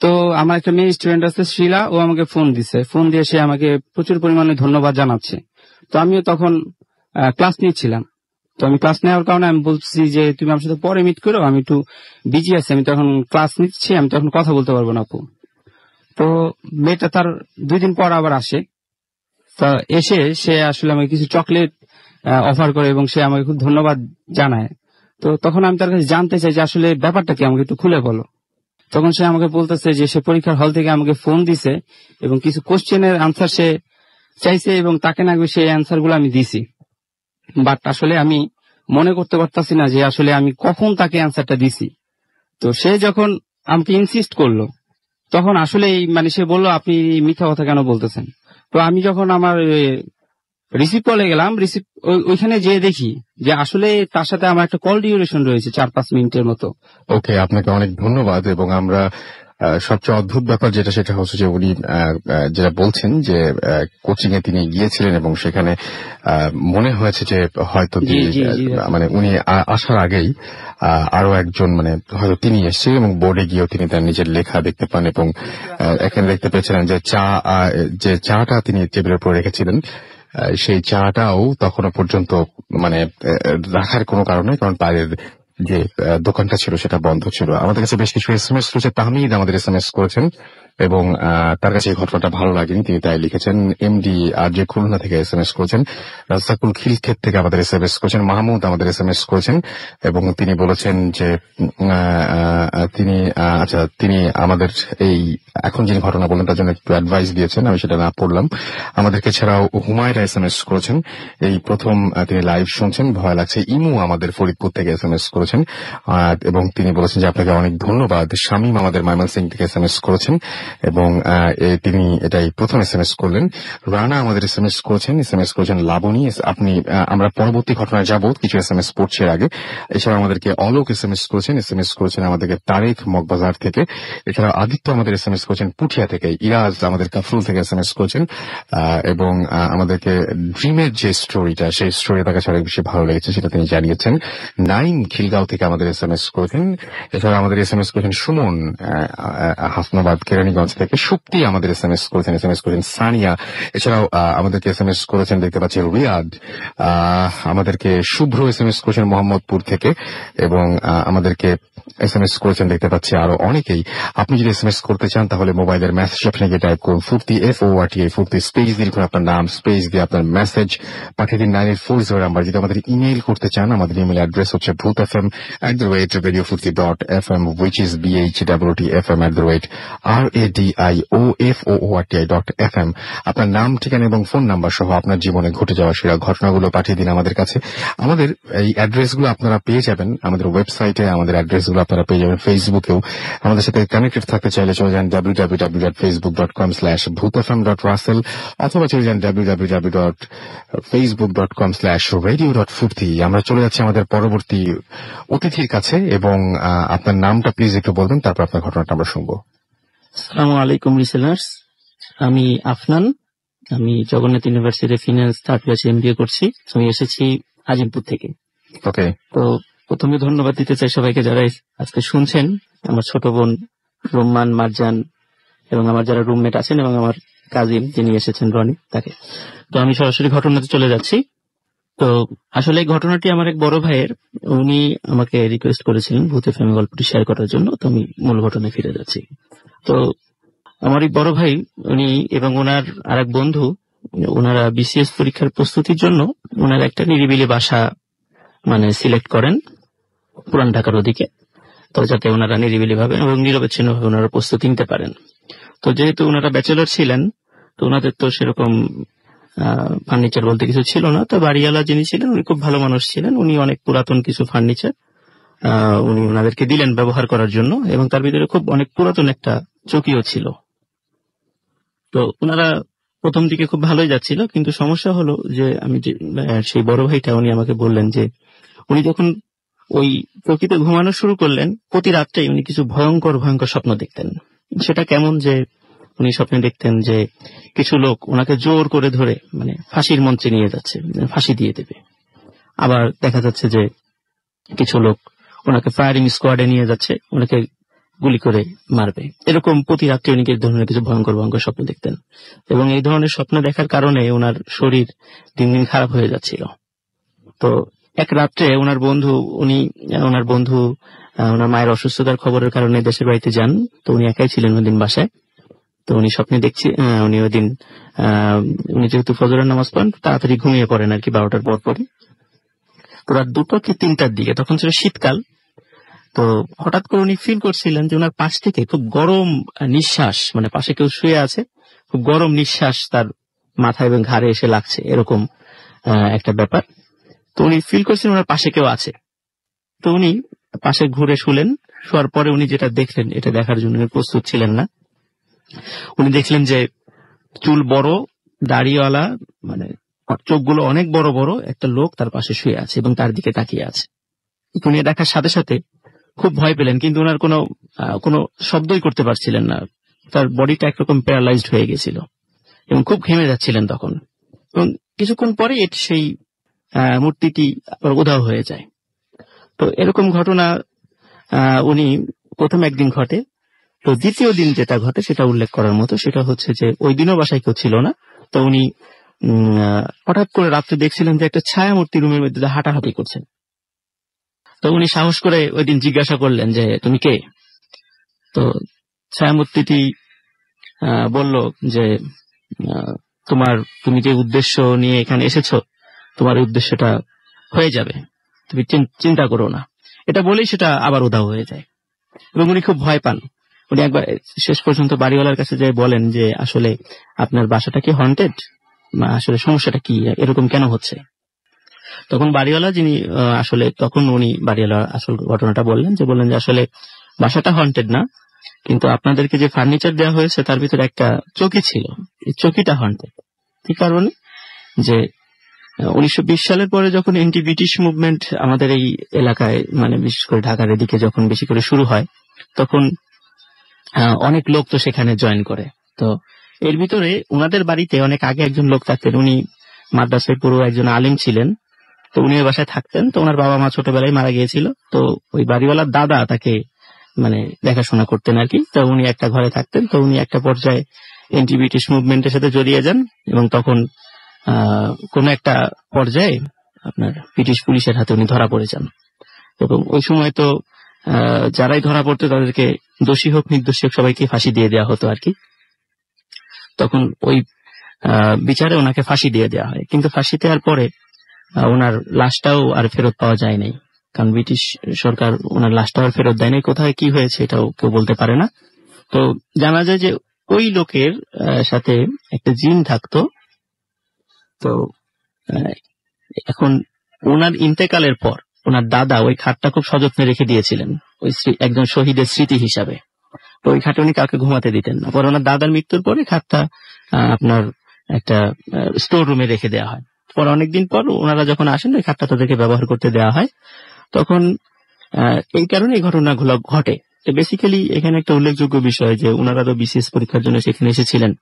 তো আমার একটা মেয়ে স্টুডেন্ট আছে শিলা, ও আমাকে ফোন দিয়ে সে আমাকে প্রচুর পরিমাণে ধন্যবাদ জানাচ্ছে। তো আমিও তখন ক্লাস নিচ্ছিলাম। তো আমি ক্লাস নেওয়ার কারণে আমি বলছি যে তুমি আমার সাথে পরে মিট করো, আমি একটু বিজি আছি, আমি তখন ক্লাস নিচ্ছি, আমি তখন কথা বলতে পারবো না আপু। তো মেয়েটা তার 2 দিন পর আবার আসে। তো এসে সে আসলে আমাকে কিছু চকলেট অফার করে, এবং সে আমাকে খুব ধন্যবাদ জানায়। তো তখন আমি তার কাছে জানতে চাই যে আসলে ব্যাপারটা কি, আমাকে একটু খুলে বলো। তখন সে আমাকে বলতেছে যে সে পরীক্ষার হল থেকে আমাকে ফোন দিছে, এবং কিছু কোশ্চেনের আনসার সে চাইছে, এবং তাকে নাকি সেই অ্যান্সার গুলো আমি দিছি। বাট আসলে আমি মনে করতে পারতাছি না যে আসলে আমি কখন তাকে অ্যান্সারটা দিছি। তো সে যখন আমাকে ইনসিস্ট করলো, তখন আসলে মানে সে বললো, আপনি মিথ্যা কথা কেন বলতেছেন? তো আমি যখন আমার রিসিভ কলে গেলাম, ওইখানে যেয়ে দেখি যে আসলে তার সাথে আমার একটা কল ডিউরেশন রয়েছে 4-5 মিনিটের মতো। ওকে, আপনাকে অনেক ধন্যবাদ। এবং আমরা সবচেয়ে অদ্ভুত ব্যাপার সেটা হচ্ছে যে উনি যেটা বলছেন যে কোচিং এ তিনি গিয়েছিলেন, এবং সেখানে মনে হয়েছে যে হয়তো মানে উনি আসার আগেই আরো একজন, মানে হয়তো তিনি এসেছিলেন, এবং বোর্ডে গিয়েও তিনি তার নিজের লেখা দেখতে পান, এবং এখানে দেখতে পেয়েছিলেন যে চাটা তিনি টেবিলের উপর রেখেছিলেন, সেই চাটাও তখনও পর্যন্ত মানে রাখার কোনো কারণ নেই, কারণ বাইরের যে দোকানটা ছিল সেটা বন্ধ ছিল। আমাদের কাছে বেশ কিছু SMS রয়েছে। তাহমিদ আমাদের SMS করেছেন, এবং তার কাছে এই ঘটনাটা ভালো লাগেনি, তিনি তাই লিখেছেন। এমডি আর যে খুলনা থেকে SMS করেছেন, রাস্তাকুল খিলক্ষেত থেকে আমাদের SMS করেছেন, মাহমুদ আমাদের SMS করেছেন এবং তিনি বলেছেন যে তিনি আমাদের এই এখন যিনি ঘটনা বললেন তার জন্য একটু অ্যাডভাইস দিয়েছেন, আমি সেটা না পড়লাম। আমাদেরকে ছাড়াও হুমায়রা SMS করেছেন, এই প্রথম তিনি লাইভ শুনছেন, ভয় লাগছে। ইমু আমাদের ফরিদপুর থেকে SMS করেছেন এবং তিনি বলেছেন যে আপনাকে অনেক ধন্যবাদ। শামীম আমাদের ময়মনসিং থেকে SMS করেছেন এবং তিনি এটাই প্রথম SMS করলেন। রানা আমাদের SMS করেছেন লাবণী। আমরা পরবর্তী ঘটনায় যাব, কিছু SMS পড়ছে আগে। এছাড়া আমাদেরকে অলোক SMS করেছেন আমাদেরকে তারেক মগবাজার থেকে। এছাড়া আদিত্য আমাদের SMS করেছেন পুঠিয়া থেকে। ইরাজ আমাদের কাফরুল থেকে SMS করেছেন এবং আমাদেরকে ড্রিমের যে স্টোরিটা, সেই স্টোরি তার কাছে অনেক বেশি ভালো লেগেছে সেটা তিনি জানিয়েছেন। নাইম খিলগাঁও থেকে আমাদের SMS করেছেন। এছাড়া আমাদের SMS করেছেন সুমন হাসনাবাদ কেরানীগঞ্জ থেকে। শক্তি আমাদের SMS করেছেন সানিয়া। এছাড়াও আমাদেরকে SMS করেছেন দেখতে পাচ্ছি রিয়াদ। আমাদেরকে শুভ্র SMS করেছেন মোহাম্মদপুর থেকে এবং আমাদেরকে SMS করেছেন দেখতে পাচ্ছি আরো অনেকেই। আপনি যদি SMS করতে চান তাহলে মোবাইলের মেসেজ অপশনে গিয়ে টাইপ করুন ফুর্তি FORTA ফুর্তি স্পেস দিয়ে লিখুন আপনার নাম, স্পেস দিয়ে আপনার মেসেজ পাঠিয়ে দিন 9840 নাম্বার। যদি আমাদের ইমেইল করতে চান, আমাদের ইমেইল অ্যাড্রেস হচ্ছে bhootfm@radiofurti.fm which is BHWTFM@radioFOORTI.fm। আপনার নাম, ঠিকানা এবং ফোন নাম্বার সহ আপনার জীবনে ঘটে যাওয়া সেরা ঘটনাগুলো পাঠিয়ে দিন আমাদের কাছে। আমাদের এই অ্যাড্রেসগুলো আপনারা পেয়ে যাবেন আমাদের ওয়েবসাইটে, আমাদের অ্যাড্রেসগুলো আপনারা পেয়ে যাবেন ফেসবুকেও। আমাদের সাথে কানেক্টেড থাকতে চাইলে চলে যান www.facebook.com/bhootfm.russell অথবা চলে যান www.facebook.com/radio.furti। আমরা চলে যাচ্ছি আমাদের পরবর্তী অতিথির কাছে এবং আপনার নামটা প্লিজ একটু বলবেন, তারপর আপনার ঘটনাটা আমরা শুনবো। আসসালামু আলাইকুম লিসেনার্স, আমি আফনান, আমি জগন্নাথ ইউনিভার্সিটি ফিনান্স থার্ড ক্লাসে MBA করছি। আমি এসেছি আজিমপুর থেকে। ওকে, তো প্রথমে ধন্যবাদ দিতে চাই সবাইকে যারা আজকে শুনছেন, আমার ছোট বোন রোম্মান, মারজান এবং আমার যারা রুমমেট আছেন এবং আমার কাজিন যিনি এসেছেন রনি, তাকে। তো আমি সরাসরি ঘটনাতে চলে যাচ্ছি। তো আসলে এই ঘটনাটি আমার এক বড় ভাইয়ের, উনি আমাকে রিকোয়েস্ট করেছিলেন ভূত এফএম গল্পটি শেয়ার করার জন্য। তো আমি মূল ঘটনায় ফিরে যাচ্ছি। তো আমার এই বড় ভাই উনি এবং ওনার আর এক বন্ধু, ওনারা BCS পরীক্ষার প্রস্তুতির জন্য ওনার একটা নিরিবিলি বাসা সিলেক্ট করেন পুরান ঢাকার ওদিকে, তো যাতে ওনারা নিরিবিলি ভাবে এবং নিরবচ্ছিন্ন ভাবে ওনারা প্রস্তুতি নিতে পারেন। তো যেহেতু ওনারা ব্যাচেলর ছিলেন, তো ওনাদের তো সেরকম ফার্নিচার বলতে কিছু ছিল না। তো বাড়িওয়ালা যিনি ছিলেন উনি খুব ভালো মানুষ ছিলেন, উনি অনেক পুরাতন কিছু ফার্নিচার উনি ওনাদেরকে দিলেন ব্যবহার করার জন্য, এবং তার ভিতরে খুব অনেক পুরাতন একটা চৌকিও ছিল। তো ওনারা প্রথম দিকে খুব ভালোই যাচ্ছিল, কিন্তু সমস্যা হলো যে আমি সেই বড় ভাইটা উনি আমাকে বললেন যে উনি যখন ওই চৌকিতে ঘুমানো শুরু করলেন, প্রতি রাত্রেই উনি কিছু ভয়ঙ্কর ভয়ঙ্কর স্বপ্ন দেখতেন। সেটা কেমন, যে উনি স্বপ্নে দেখতেন যে কিছু লোক ওনাকে জোর করে ধরে ফাঁসির মঞ্চে নিয়ে যাচ্ছে, ফাঁসি দিয়ে দেবে। আবার দেখা যাচ্ছে যে কিছু লোক ওনাকে ফায়ারিং স্কোয়াডে নিয়ে যাচ্ছে, ওনাকে গুলি করে মারবে। এরকম প্রতি রাত্রে উনি এই ধরনের কিছু ভয়ঙ্কর ভয়ঙ্কর স্বপ্ন দেখতেন, এবং এই ধরনের স্বপ্ন দেখার কারণে ওনার শরীর দিন দিন খারাপ হয়ে যাচ্ছিল। তো এক রাত্রে ওনার বন্ধু ওনার মায়ের অসুস্থতার খবরের কারণে দেশের বাড়িতে যান। তো উনি একাই ছিলেন ওই দিন বাসায়। তো উনি স্বপ্নে দেখছি উনি ওই দিন উনি যেহেতু ফজরের নামাজ পড়েন, তাড়াতাড়ি ঘুমিয়ে পড়েন আর কি 12টার পর পরে। তো রাত 2টা কি 3টার দিকে, তখন ছিল শীতকাল। তো হঠাৎ করে উনি ফিল করছিলেন যে ওনার পাশ থেকে খুব গরম নিঃশ্বাস, পাশে কেউ শুয়ে আছে, খুব গরম নিঃশ্বাস তার মাথা এবং ঘাড়ে এসে লাগছে, এরকম একটা ব্যাপার। তো উনি ফিল করছিলেন ওনার পাশে কেউ আছে। তো উনি পাশে ঘুরে শুলেন। শোয়ার পরে উনি যেটা দেখলেন, এটা দেখার জন্য প্রস্তুত ছিলেন না। উনি দেখলেন যে চুল বড়, দাড়িওয়ালা, চোখগুলো অনেক বড় বড় একটা লোক তার পাশে শুয়ে আছে এবং তার দিকে তাকিয়ে আছে। উনি দেখার সাথে সাথে খুব ভয় পেলেন, কিন্তু ওনার কোনো শব্দই করতে পারছিলেন না। তার বডিটা একরকম প্যারালাইজড হয়ে গেছিল এবং খুব ঘেমে যাচ্ছিলেন তখন। এবং কিছুক্ষণ পরে সেই মূর্তিটি আবার উধাও হয়ে যায়। তো এরকম ঘটনা উনি প্রথম একদিন ঘটে। তো দ্বিতীয় দিন যেটা ঘটে সেটা উল্লেখ করার মতো, সেটা হচ্ছে যে ওই দিনও বাসায় কেউ ছিল না। তো উনি হঠাৎ করে রাত্রে দেখছিলেন যে একটা ছায়া মূর্তি রুমের মধ্যে হাঁটাহাঁটি করছে। তো উনি সাহস করে ওই দিন জিজ্ঞাসা করলেন যে তুমি কে? তো ছায়ামূর্তিটি বলল যে তুমি যে উদ্দেশ্য নিয়ে এখানে এসেছো, তোমার এই উদ্দেশ্যটা হয়ে যাবে, তুমি চিন্তা করো না। এটা বলেই সেটা আবার উধাও হয়ে যায় এবং উনি খুব ভয় পান। উনি একবার শেষ পর্যন্ত বাড়িওয়ালার কাছে যে বলেন যে আসলে আপনার বাসাটা কি হন্টেড, আসলে সমস্যাটা কি, এরকম কেন হচ্ছে। তখন বাড়িওয়ালা যিনি উনি বাড়িওয়ালা আসল ঘটনাটা বললেন যে আসলে বাসাটা হন্টেড না, কিন্তু আপনাদেরকে যে ফার্নিচার দেওয়া হয়েছে তার ভিতরে একটা চৌকি ছিল, এই চৌকিটা হন্টেড। কি কারণে? যে 1920 সালের পরে যখন এন্টি ব্রিটিশ মুভমেন্ট আমাদের এই এলাকায়, মানে বিশেষ করে ঢাকার এদিকে যখন বেশি করে শুরু হয়, তখন অনেক লোক তো সেখানে জয়েন করে। তো এর ভিতরে ওনাদের বাড়িতে অনেক আগে একজন লোক থাকতেন, উনি মাদ্রাসায় পুরো একজন আলিম ছিলেন। তো উনি ওই বাসায় থাকতেন। তো ওনার বাবা মা ছোটবেলায় মারা গিয়েছিল। তো ওই বাড়িওয়ালার দাদা তাকে মানে দেখাশোনা করতেন আর কি। তো উনি একটা ঘরে থাকতেন। তো উনি একটা পর্যায়ে এন্টি ব্রিটিশ মুভমেন্টের সাথে জড়িয়ে যান এবং তখন কোন একটা পর্যায়ে আপনার ব্রিটিশ পুলিশের হাতে উনি ধরা পড়ে যান। এবং ওই সময় তো যারাই ধরা পড়তো তাদেরকে দোষী হোক নির্দোষী হোক সবাইকে ফাঁসি দিয়ে দেওয়া হতো আর কি। তখন ওই বিচারে ওনাকে ফাঁসি দিয়ে দেওয়া হয়, কিন্তু ফাঁসি দেওয়ার পরে ওনার লাশটাও আর ফেরত পাওয়া যায় নাই, কারণ ব্রিটিশ সরকার ওনার লাশটাও আর ফেরত দেয় নাই। কোথায় কি হয়েছে এটাও কেউ বলতে পারে না। তো জানা যায় যে ওই লোকের সাথে একটা জিন থাকতো। তো এখন ওনার ইন্তেকালের পর ওনার দাদা ওই খাটটা খুব সযত্নে রেখে দিয়েছিলেন ওই একজন শহীদের স্মৃতি হিসাবে। তো ওই খাটে উনি কাউকে ঘুমাতে দিতেন না। পরে ওনার দাদার মৃত্যুর পরে খাটটা আপনার একটা স্টোর রুমে রেখে দেওয়া হয়। পর অনেকদিন পর ওনারা যখন আসেন ওই খাটটা তাদেরকে ব্যবহার করতে দেওয়া হয়। তখন এই কারণে এই ঘটনাগুলো ঘটে। বেসিক্যালি এখানে একটা উল্লেখযোগ্য বিষয় যে ওনারা তো বিসিএস পরীক্ষার জন্য সেখানে এসেছিলেন।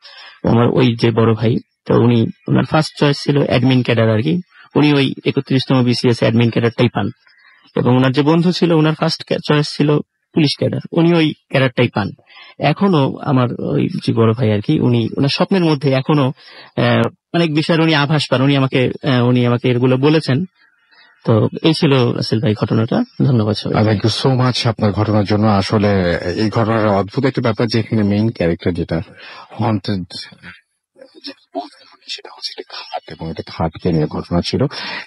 আমার ওই যে বড় ভাই, তো উনি ওনার ফার্স্ট চয়েস ছিল অ্যাডমিন ক্যাডার আর কি। উনি ওই 31তম বিসিএস অ্যাডমিন ক্যাডারটাই পান। এবং ওনার যে বন্ধু ছিল ওনার ফার্স্ট চয়েস ছিল পুলিশ ক্যাডার, উনি ওই ক্যাডারটাই পান। এখনো আমার ওই যে বড় ভাই আর কি, উনি ওনার স্বপ্নের মধ্যে এখনো অনেক বিষয়ের উনি আভাস পান। উনি আমাকে এগুলো বলেছেন। তো এই ছিল রাসেল ভাই ঘটনাটা। ধন্যবাদ সবাই। থ্যাংক ইউ সো মাচ আপনার ঘটনার জন্য। আসলে এই ঘটনার অদ্ভুত একটা ব্যাপার যে এখানে মেইন ক্যারেক্টার যেটা হন্টেড সেটা হচ্ছে একটা খাট, এবং এটা খাটকে নিয়ে ঘটনা ছিল।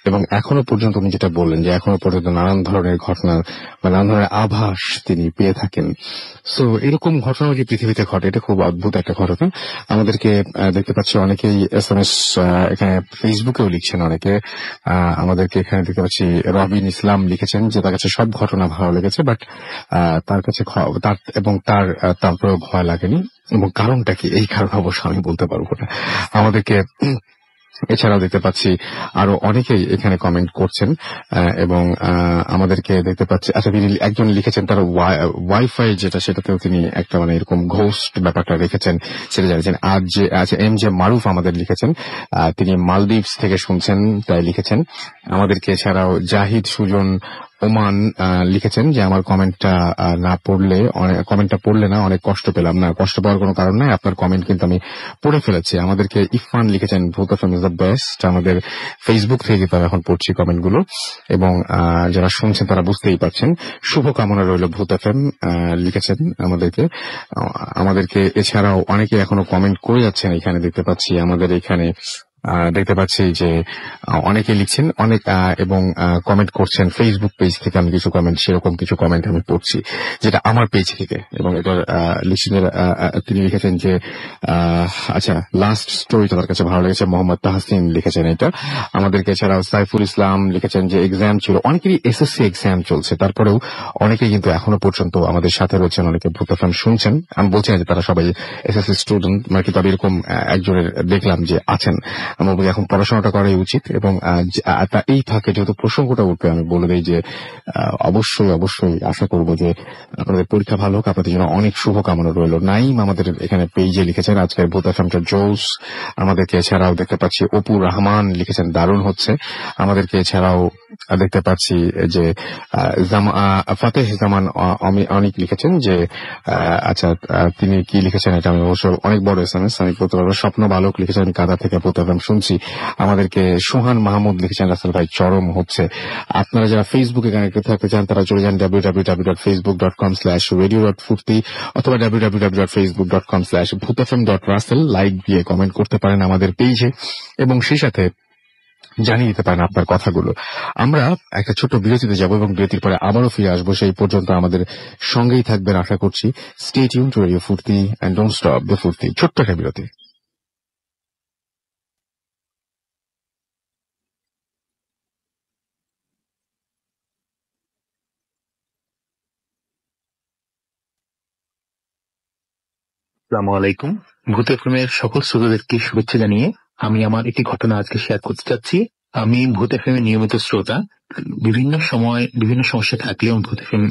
এবং এখনো পর্যন্ত উনি যেটা বললেন যে এখনো পর্যন্ত নানান ধরনের ঘটনা বা নানান ধরনের আভাস তিনি পেয়ে থাকেন। সো এরকম ঘটনা যে পৃথিবীতে ঘটে, এটা খুব অদ্ভুত একটা ঘটনা। আমাদেরকে দেখতে পাচ্ছি অনেকেই SMS এখানে ফেসবুকেও লিখছেন অনেকে। আমাদেরকে এখানে দেখতে পাচ্ছি রবিন ইসলাম লিখেছেন যে তার কাছে সব ঘটনা ভালো লেগেছে, বাট তার কাছে তারপরে ভয় লাগেনি। এবং কারণটা কি, এই কারণ অবশ্য আমি বলতে পারবো না। আমাদেরকে এছাড়াও দেখতে পাচ্ছি আরো অনেকেই এখানে কমেন্ট করছেন এবং আমাদেরকে দেখতে পাচ্ছি। আচ্ছা, তিনি একজন লিখেছেন তার ওয়াইফাই যেটা, সেটাতেও তিনি একটা মানে এরকম ঘোস্ট ব্যাপারটা রেখেছেন, সেটা জানিয়েছেন। আর যে আছে MJ মারুফ আমাদের লিখেছেন, তিনি মালদ্বীপস থেকে শুনছেন তাই লিখেছেন আমাদেরকে। এছাড়াও জাহিদ সুজন ওমান লিখেছেন যে আমার কমেন্টটা পড়লে না অনেক কষ্ট পেলাম। না, কষ্ট পাওয়ার কোনো কারণ নাই, আপনার কমেন্ট কিন্তু আমি পড়ে ফেলেছি। আমাদেরকে ইরফান লিখেছেন Bhoot FM is the best. আমাদের ফেসবুক থেকে তারা এখন পড়ছি কমেন্ট গুলো, এবং যারা শুনছেন তারা বুঝতেই পারছেন। শুভকামনা রইল ভূত এফএম লিখেছেন আমাদেরকে। এছাড়াও অনেকে এখনো কমেন্ট করে যাচ্ছেন এখানে দেখতে পাচ্ছি। আমাদের এখানে দেখতে পাচ্ছি যে অনেকে লিখছেন অনেক এবং কমেন্ট করছেন ফেসবুক পেজ থেকে। আমি কিছু কমেন্ট, সেরকম কিছু কমেন্ট আমি পড়ছি যেটা আমার পেজ থেকে, এবং এটার তিনি লিখেছেন যে আচ্ছা, লাস্ট স্টোরিটা তার কাছে ভালো লেগেছে। মোহাম্মদ তাহসিন লিখেছেন এটা আমাদেরকে। এছাড়াও সাইফুল ইসলাম লিখেছেন যে এক্সাম ছিল, অনেকেরই SSC এক্সাম চলছে, তারপরেও অনেকে কিন্তু এখনো পর্যন্ত আমাদের সাথে রয়েছেন, অনেকে ভূত এফএম শুনছেন। আমি বলছি না যে তারা সবাই SSC স্টুডেন্ট, মানে কিন্তু আমি এরকম একজনের দেখলাম যে আছেন। আমার বলি এখন পড়াশোনাটা করাই উচিত। এবং এই থাকে যেহেতু প্রসঙ্গটা উঠবে, আমি বলে দিই যে অবশ্যই আশা করবো যে আপনাদের পরীক্ষা ভালো হোক। আপনাদের জন্য অনেক শুভকামনা রইল। নাইম আমাদের এখানে পেজে লিখেছেন আজকের ভূত এফএমটা জোস আমাদেরকে। এছাড়াও দেখতে পাচ্ছি অপু রহমান লিখেছেন দারুণ হচ্ছে আমাদেরকে। এছাড়াও দেখতে পাচ্ছি যে ফাতেহ জামান অনেক লিখেছেন যে আচ্ছা, তিনি কি লিখেছেন এটা আমি অবশ্য অনেক বড় SMS আমি বলতে পারবো। স্বপ্ন বালক লিখেছেন কাদা থেকে ভূত এফএম শুনছি। আমাদেরকে সোহান মাহমুদ লিখেছেন রাসেল ভাই চরম হচ্ছে। আপনারা যারা ফেসবুকে কানেক্টেড থাকতে চান তারা চলে যান www.facebook.com/radio.furti অথবা www.facebook.com/bhutfm.russell লাইক দিয়ে কমেন্ট করতে পারেন আমাদের পেজে এবং সেই সাথে জানিয়ে দিতে পারেন আপনার কথাগুলো। আমরা একটা ছোট্ট বিরতিতে যাব এবং বিরতির পরে আবারও ফিরে আসবো। সেই পর্যন্ত আমাদের সঙ্গেই থাকবেন আশা করছি। স্টে টিউন টু রেডিও ফুর্তি এন্ড ডোন্ট স্টপ দ্য ফুর্তি। ছোট্ট একটা বিরতি। আসসালামু আলাইকুম। ভূত এফএমের সকল শ্রোতাদেরকে শুভেচ্ছা জানিয়ে আমি আমার একটি ঘটনা আজকে শেয়ার করতে চাচ্ছি। আমি ভূত এফএমের নিয়মিত শ্রোতা। বিভিন্ন সময় বিভিন্ন সমস্যা থাকলেও ভূত এফএম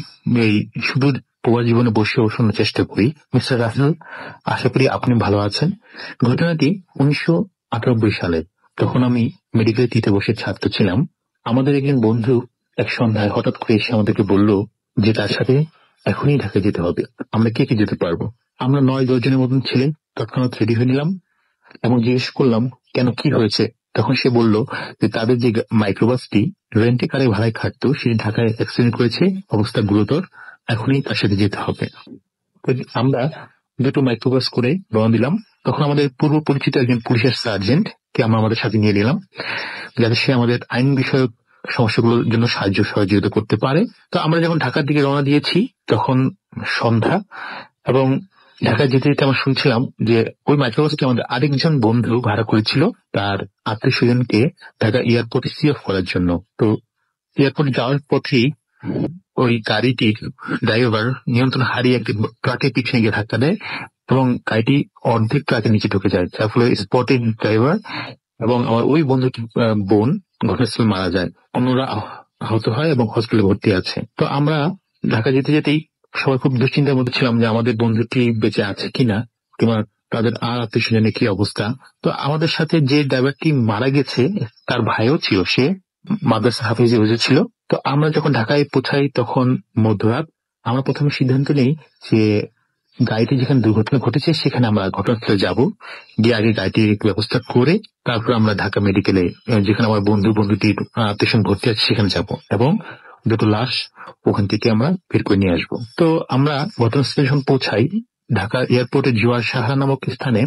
এই সুদূর প্রবাস জীবনে বসে শোনার চেষ্টা করি। মিস্টার রাসেল, আশা করি আপনি ভালো আছেন। ঘটনাটি 1998 সালে। তখন আমি মেডিকেল দিতে বসে ছাত্র ছিলাম। আমাদের একজন বন্ধু এক সন্ধ্যায় হঠাৎ করে এসে আমাদেরকে বলল যে তার সাথে এখনই ঢাকা যেতে হবে। আমরা কে কে যেতে পারবো? আমরা 9-10 জনের মতন ছিলেন। তৎক্ষণাৎ রেডি হয়ে নিলাম এবং জিজ্ঞেস করলাম কেন, কি হয়েছে? তখন সে বলল যে তাদের যে মাইক্রোবাসটি রেন্টে কারে ভাড়ায় খাটতো সেটি ঢাকায় অ্যাক্সিডেন্ট করেছে, অবস্থা গুরুতর, এখনই তার সাথে যেতে হবে। তো আমরা দুটো মাইক্রোবাস করে রওনা দিলাম। তখন আমাদের পূর্ব পরিচিত একজন পুলিশের সার্জেন্ট কে আমরা আমাদের সাথে নিয়ে নিলাম, যাতে সে আমাদের আইন বিষয়ক সমস্যাগুলোর জন্য সাহায্য সহযোগিতা করতে পারে। তো আমরা যখন ঢাকার দিকে রওনা দিয়েছি তখন সন্ধ্যা, এবং ঢাকায় যেতে যেতে আমরা শুনছিলাম যে ওই মাইক্রোবাসটি আমাদের আরেকজন বন্ধু ভাড়া করেছিল তার আত্মীয় স্বজনকে ঢাকা এয়ারপোর্টে সি অফ করার জন্য। তো এয়ারপোর্টে যাওয়ার পথেই ওই গাড়িটির ড্রাইভার নিয়ন্ত্রণ হারিয়ে একটি ট্রাকের পিছনে গিয়ে ধাক্কা দেয় এবং গাড়িটি অর্ধেক ট্রাকের নিচে ঢুকে যায়, যার ফলে স্পটের ড্রাইভার এবং আমার ওই বন্ধুটির বোন ঘটনাস্থলে মারা যায়। অন্যরা আহত হয় এবং হসপিটালে ভর্তি আছে। তো আমরা ঢাকা যেতে যেতেই সবাই খুব দুশ্চিন্তার মধ্যে ছিলাম যে আমাদের বন্ধুটি বেঁচে আছে কিনা, কিংবা তাদের আর আত্মীয় স্বজনের কি অবস্থা। তো আমাদের সাথে যে ড্রাইভারটি মারা গেছে তার ভাইও ছিল, সে মাদ্রাসা হাফিজে ছিল। তো আমরা যখন ঢাকায় পৌঁছাই তখন মধ্যরাত। আমরা প্রথমে সিদ্ধান্ত নেই যে গাড়িটি যেখানে দুর্ঘটনা ঘটেছে সেখানে আমরা ঘটনাস্থলে যাব, গিয়ে আগে গাড়িটির ব্যবস্থা করে তারপর আমরা ঢাকা মেডিকেলে, যেখানে আমার বন্ধুটির আত্মীয় স্বজন ভর্তি আছে, সেখানে যাব এবং দুটো লাশ ওখান থেকে আমরা বের করে নিয়ে আসবো। তো আমরা ঘটনাস্থলে যখন পৌঁছাই ঢাকা এয়ারপোর্টের জোয়ার সাহা নামক স্থানে,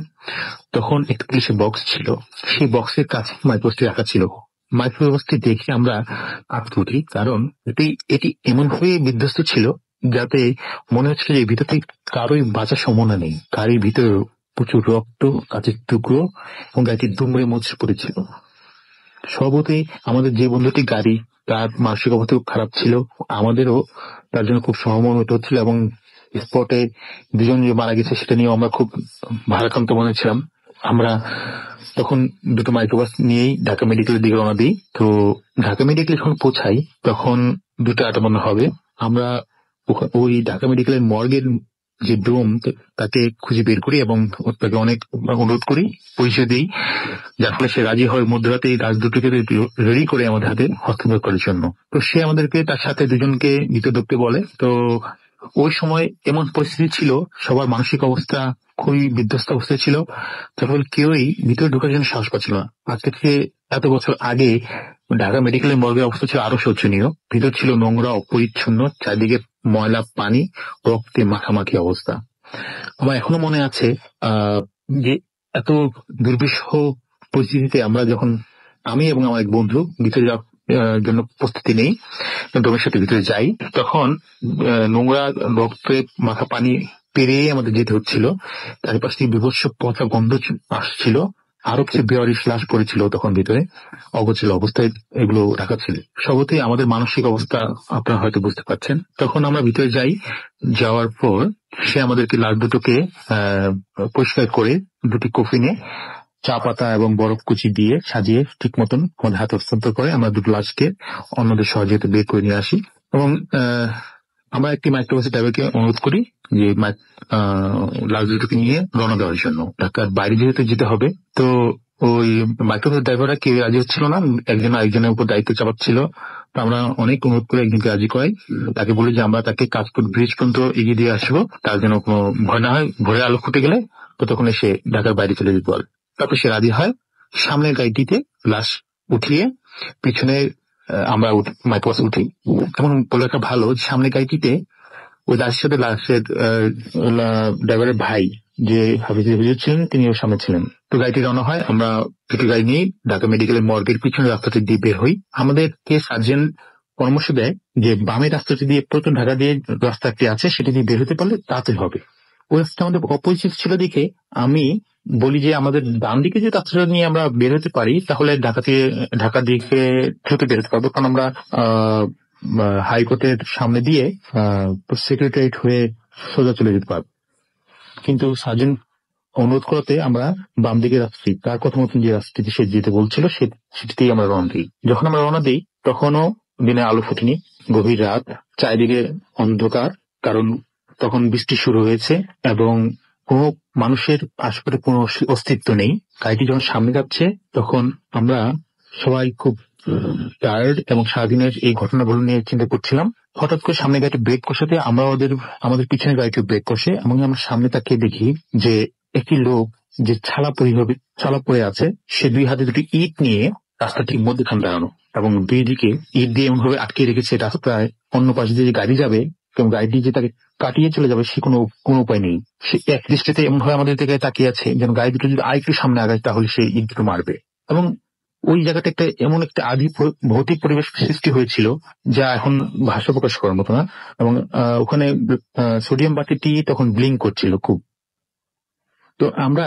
তখন একটি পুলিশের বক্স ছিল। সেই বক্সের কাছে মাইক্রোবাসটি রাখা ছিল। মাইক্রোবাসটি দেখে আমরা আটকে উঠি, কারণ এটি এমন ভাবে বিধ্বস্ত ছিল যাতে মনে হচ্ছিল যে ভিতর থেকে কারোই বাঁচার সম্ভাবনা নেই। গাড়ির ভিতরে প্রচুর রক্ত, কাঁচের টুকরো এবং গাড়িটি দুমড়ে মুচড়ে পড়েছিল। স্বভাবতই আমাদের যে বন্ধুটি গাড়ি, তার মানসিক অবস্থা খুব খারাপ ছিল, আমাদেরও তার জন্য খুব সহমর্মিত হচ্ছিল এবং স্পটে দুজন যে মারা গেছে সেটা নিয়েও আমরা খুব ভারাক্রান্ত মনে ছিলাম। আমরা তখন দুটো মাইক্রোবাস নিয়েই ঢাকা মেডিকেলের দিকে রওনা দিই। তো ঢাকা মেডিকেলে যখন পৌঁছাই তখন 2:58 হবে। আমরা ওই ঢাকা মেডিকেলের মর্গের যে ডোম তাকে খুঁজে বের করি এবং তাকে অনেক অনুরোধ করি, পরিচয় দিই, যার ফলে সে রাজি হয় মধ্যরাতে এই লাশ দুটোকে রেডি করে আমাদের হাতে হস্তান্তর করার জন্য। তো সে আমাদেরকে তার সাথে দুজনকে ভিতরে ঢুকতে বলে। তো ওই সময় এমন পরিস্থিতি ছিল, সবার মানসিক অবস্থা খুবই বিধ্বস্ত অবস্থায় ছিল, যার ফলে কেউই ভিতরে ঢোকার জন্য সাহস পাচ্ছিল না। আজ থেকে এত বছর আগে ঢাকা মেডিকেলের মর্গের অবস্থা ছিল আরো শোচনীয়। ভিতর ছিল নোংরা, অপরিচ্ছন্ন, চারদিকে ময়লা, পানি, রক্তে মাখামাখি অবস্থা। আমার এখনো মনে আছে যে এত দুর্বিষহ পরিস্থিতিতে আমরা যখন আমি এবং আমার এক বন্ধু ভিতরে যাওয়ার জন্য প্রস্তুতি নেই, ডোমের সাথে ভিতরে যাই, তখন নোংরা, রক্তে মাখা পানি পেরিয়ে আমাদের যেতে হচ্ছিল। চারিপাশ থেকে বিভৎস পচা গন্ধ আসছিল, আরো কিছু বেয়ারি লাশ পড়েছিল তখন ভিতরে, অগোচর অবস্থায় এগুলো রাখা ছিল। সবতেই আমাদের মানসিক অবস্থা আপনারা হয়তো বুঝতে পারছেন। তখন আমরা ভিতরে যাই, যাওয়ার পর সে আমাদেরকে লাশ দুটোকে পরিষ্কার করে দুটি কফিনে চা পাতা এবং বরফ কুচি দিয়ে সাজিয়ে ঠিক মতন আমাদের হাতে হস্তান্তর করে আমরা দুটো লাশকে অন্যদের সহযোগিতা বের করে নিয়ে আসি। এবং আমরা একটি মাইক্রোবাসের ড্রাইভারকে অনুরোধ করি যে লাশ দুটোকে নিয়ে রওনা দেওয়ার জন্য। ঢাকার বাইরে যেহেতু যেতে হবে, তো ওই মাইক্রোবাস ড্রাইভাররা কেউ রাজি হচ্ছিল না, একজন আরেকজনের উপর দায়িত্ব চাপাচ্ছিল। তো আমরা অনেক অনুরোধ করে একজনকে রাজি করাই, তাকে বলি যে আমরা তাকে কাজপুর ব্রিজ পর্যন্ত এগিয়ে দিয়ে আসবো, তার জন্য কোনো ভয় না হয়, ভোরের আলো ফুটে গেলে তো তখন সে ঢাকার বাইরে চলে যেতে বলে। তারপর সে রাজি হয় সামনের গাড়িটিতে লাশ উঠিয়ে পিছনে আমরা মাইক্রোবাস উঠি। এমন বলে একটা ভালো, সামনের গাড়িটিতে ওই লাশের সাথে লাশের ড্রাইভারের ভাই যে হাফিজুর হুজুর ছিলেন, তিনি ওর সামনে ছিলেন। তো গাড়িটি রওনা হয়, আমরা দুটি গাড়ি নিয়ে ঢাকা মেডিকেলের মর্গের পিছনে রাস্তাটি দিয়ে বের হই। আমাদেরকে সার্জেন্ট পরামর্শ দেয় যে বামের রাস্তাটি দিয়ে, প্রথম ঢাকা দিয়ে রাস্তাটি আছে সেটি দিয়ে বের হতে পারলে তাড়াতাড়ি হবে। ওই রাস্তা আমাদের অপরিচিত ছিল দেখে আমি বলি যে আমাদের ডান দিকে যে রাস্তাটা নিয়ে আমরা বের হতে পারি তাহলে ঢাকা দিকে দ্রুত বের হতে পারবো, কারণ আমরা হাইকোর্টের সামনে দিয়ে সেক্রেটারিয়েট হয়ে সোজা চলে যেতে পারবো। কিন্তু সার্জেন্ট অনুরোধ করতে আমরা বাম দিকে রাস্তাটি, তার কথা মতন যে রাস্তাটি সে যেতে বলছিল সেটিতেই আমরা রওনা দিই। যখন আমরা রওনা দিই তখনও দিনে আলো ফোটেনি, গভীর রাত, চারিদিকে অন্ধকার, কারণ তখন বৃষ্টি শুরু হয়েছে এবং কোনো মানুষের আশেপাশে কোনো অস্তিত্ব নেই। গাড়িটি যখন সামনে যাচ্ছে তখন আমরা সবাই খুব টায়ার্ড এবং সারাদিনের এই ঘটনাগুলো নিয়ে চিন্তা করছিলাম। হঠাৎ করে সামনে গাড়িটি ব্রেক কষাতে আমরা আমাদের পিছনে গাড়িটি ব্রেক কষে এবং আমরা সামনে তাকিয়ে দেখি যে একটি লোক যে ছালা পড়ে আছে, সে দুই হাতে দুটি ইট নিয়ে রাস্তাটির মধ্যখানে দাঁড়ানো এবং দুই দিকে ইট দিয়ে এমনভাবে আটকে রেখেছে রাস্তায় অন্য পাশে দিয়ে যে গাড়ি যাবে এবং গাড়িটি যে তাকে কাটিয়ে চলে যাবে সে কোনো উপায় নেই। সে এক দৃষ্টিতে এমনভাবে আমাদের দিকে তাকিয়ে আছে যেন গাড়ি দুটো যদি আরেকটু সামনে আগায় তাহলে সে ইট দুটো মারবে। এবং ওই জায়গাটা এমন একটা আদি ভৌতিক পরিবেশ সৃষ্টি হয়েছিল যা এখন ভাষা প্রকাশ করার মতো না। এবং ওখানে সোডিয়াম বাতিটি তখন ব্লিঙ্ক করছিল খুব। তো আমরা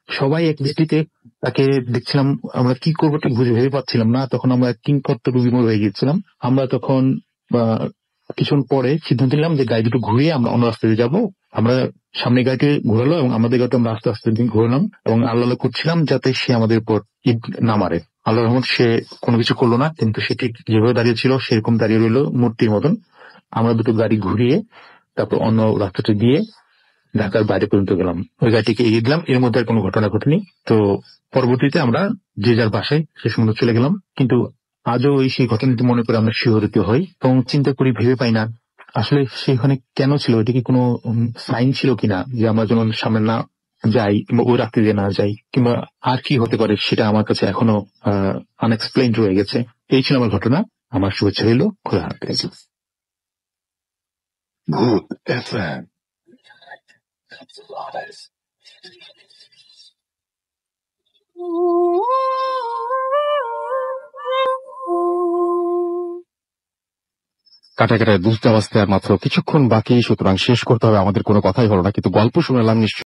সবাই এক দৃষ্টিতে তাকে দেখছিলাম, আমরা কি করবো ঠিক ভেবে পাচ্ছিলাম না। তখন আমরা কিংকর্তব্য বিমূঢ় হয়ে গিয়েছিলাম। আমরা তখন কিছুক্ষণ পরে সিদ্ধান্ত নিলাম যে গাড়ি দুটো ঘুরিয়ে আমরা অন্য রাস্তা দিয়ে যাবো। আমরা সামনে গাড়িটি ঘোরালো এবং আমাদের গাড়িটা আমরা আস্তে আস্তে ঘোরালাম এবং আল্লাহ করছিলাম যাতে সে আমাদের উপর ইট না মারে। আল্লাহ রহমত সে কোনো কিছু করলো না, কিন্তু সে ঠিক যেভাবে দাঁড়িয়ে ছিল সেরকম দাঁড়িয়ে রইলো মূর্তির মতন। আমরা দুটো গাড়ি ঘুরিয়ে তারপর অন্য রাস্তাটি দিয়ে ঢাকার বাইরে পর্যন্ত গেলাম, ওই গাড়িটিকে এগিয়ে দিলাম। এর মধ্যে আর কোনো ঘটনা ঘটেনি। তো পরবর্তীতে আমরা যে যার বাসায় শেষ পর্যন্ত চলে গেলাম। কিন্তু আজও সেই ঘটনাটি মনে করে আমরা শিহরিত হই এবং চিন্তা করি, ভেবে পাই না আসলে সেখানে কেন ছিল, এটা কি কোনো সাইন ছিল কিনা যে আমরা যেন সামনে না যাই কিংবা ওই রাত্রি দিয়ে না যাই, কিংবা আর কি হতে পারে, সেটা আমার কাছে এখনো আনএক্সপ্লেইনড রয়ে গেছে। এই ছিল আমার ঘটনা। আমার শুভেচ্ছা রইল। খোলা হাফেজ। Good FM. Comes alive. কাটা বুঝতে আর মাত্র কিছুক্ষণ বাকি, সুতরাং শেষ করতে হবে। আমাদের কোনো কথাই হলো না, কিন্তু গল্প শুনলাম নিশ্চয়ই।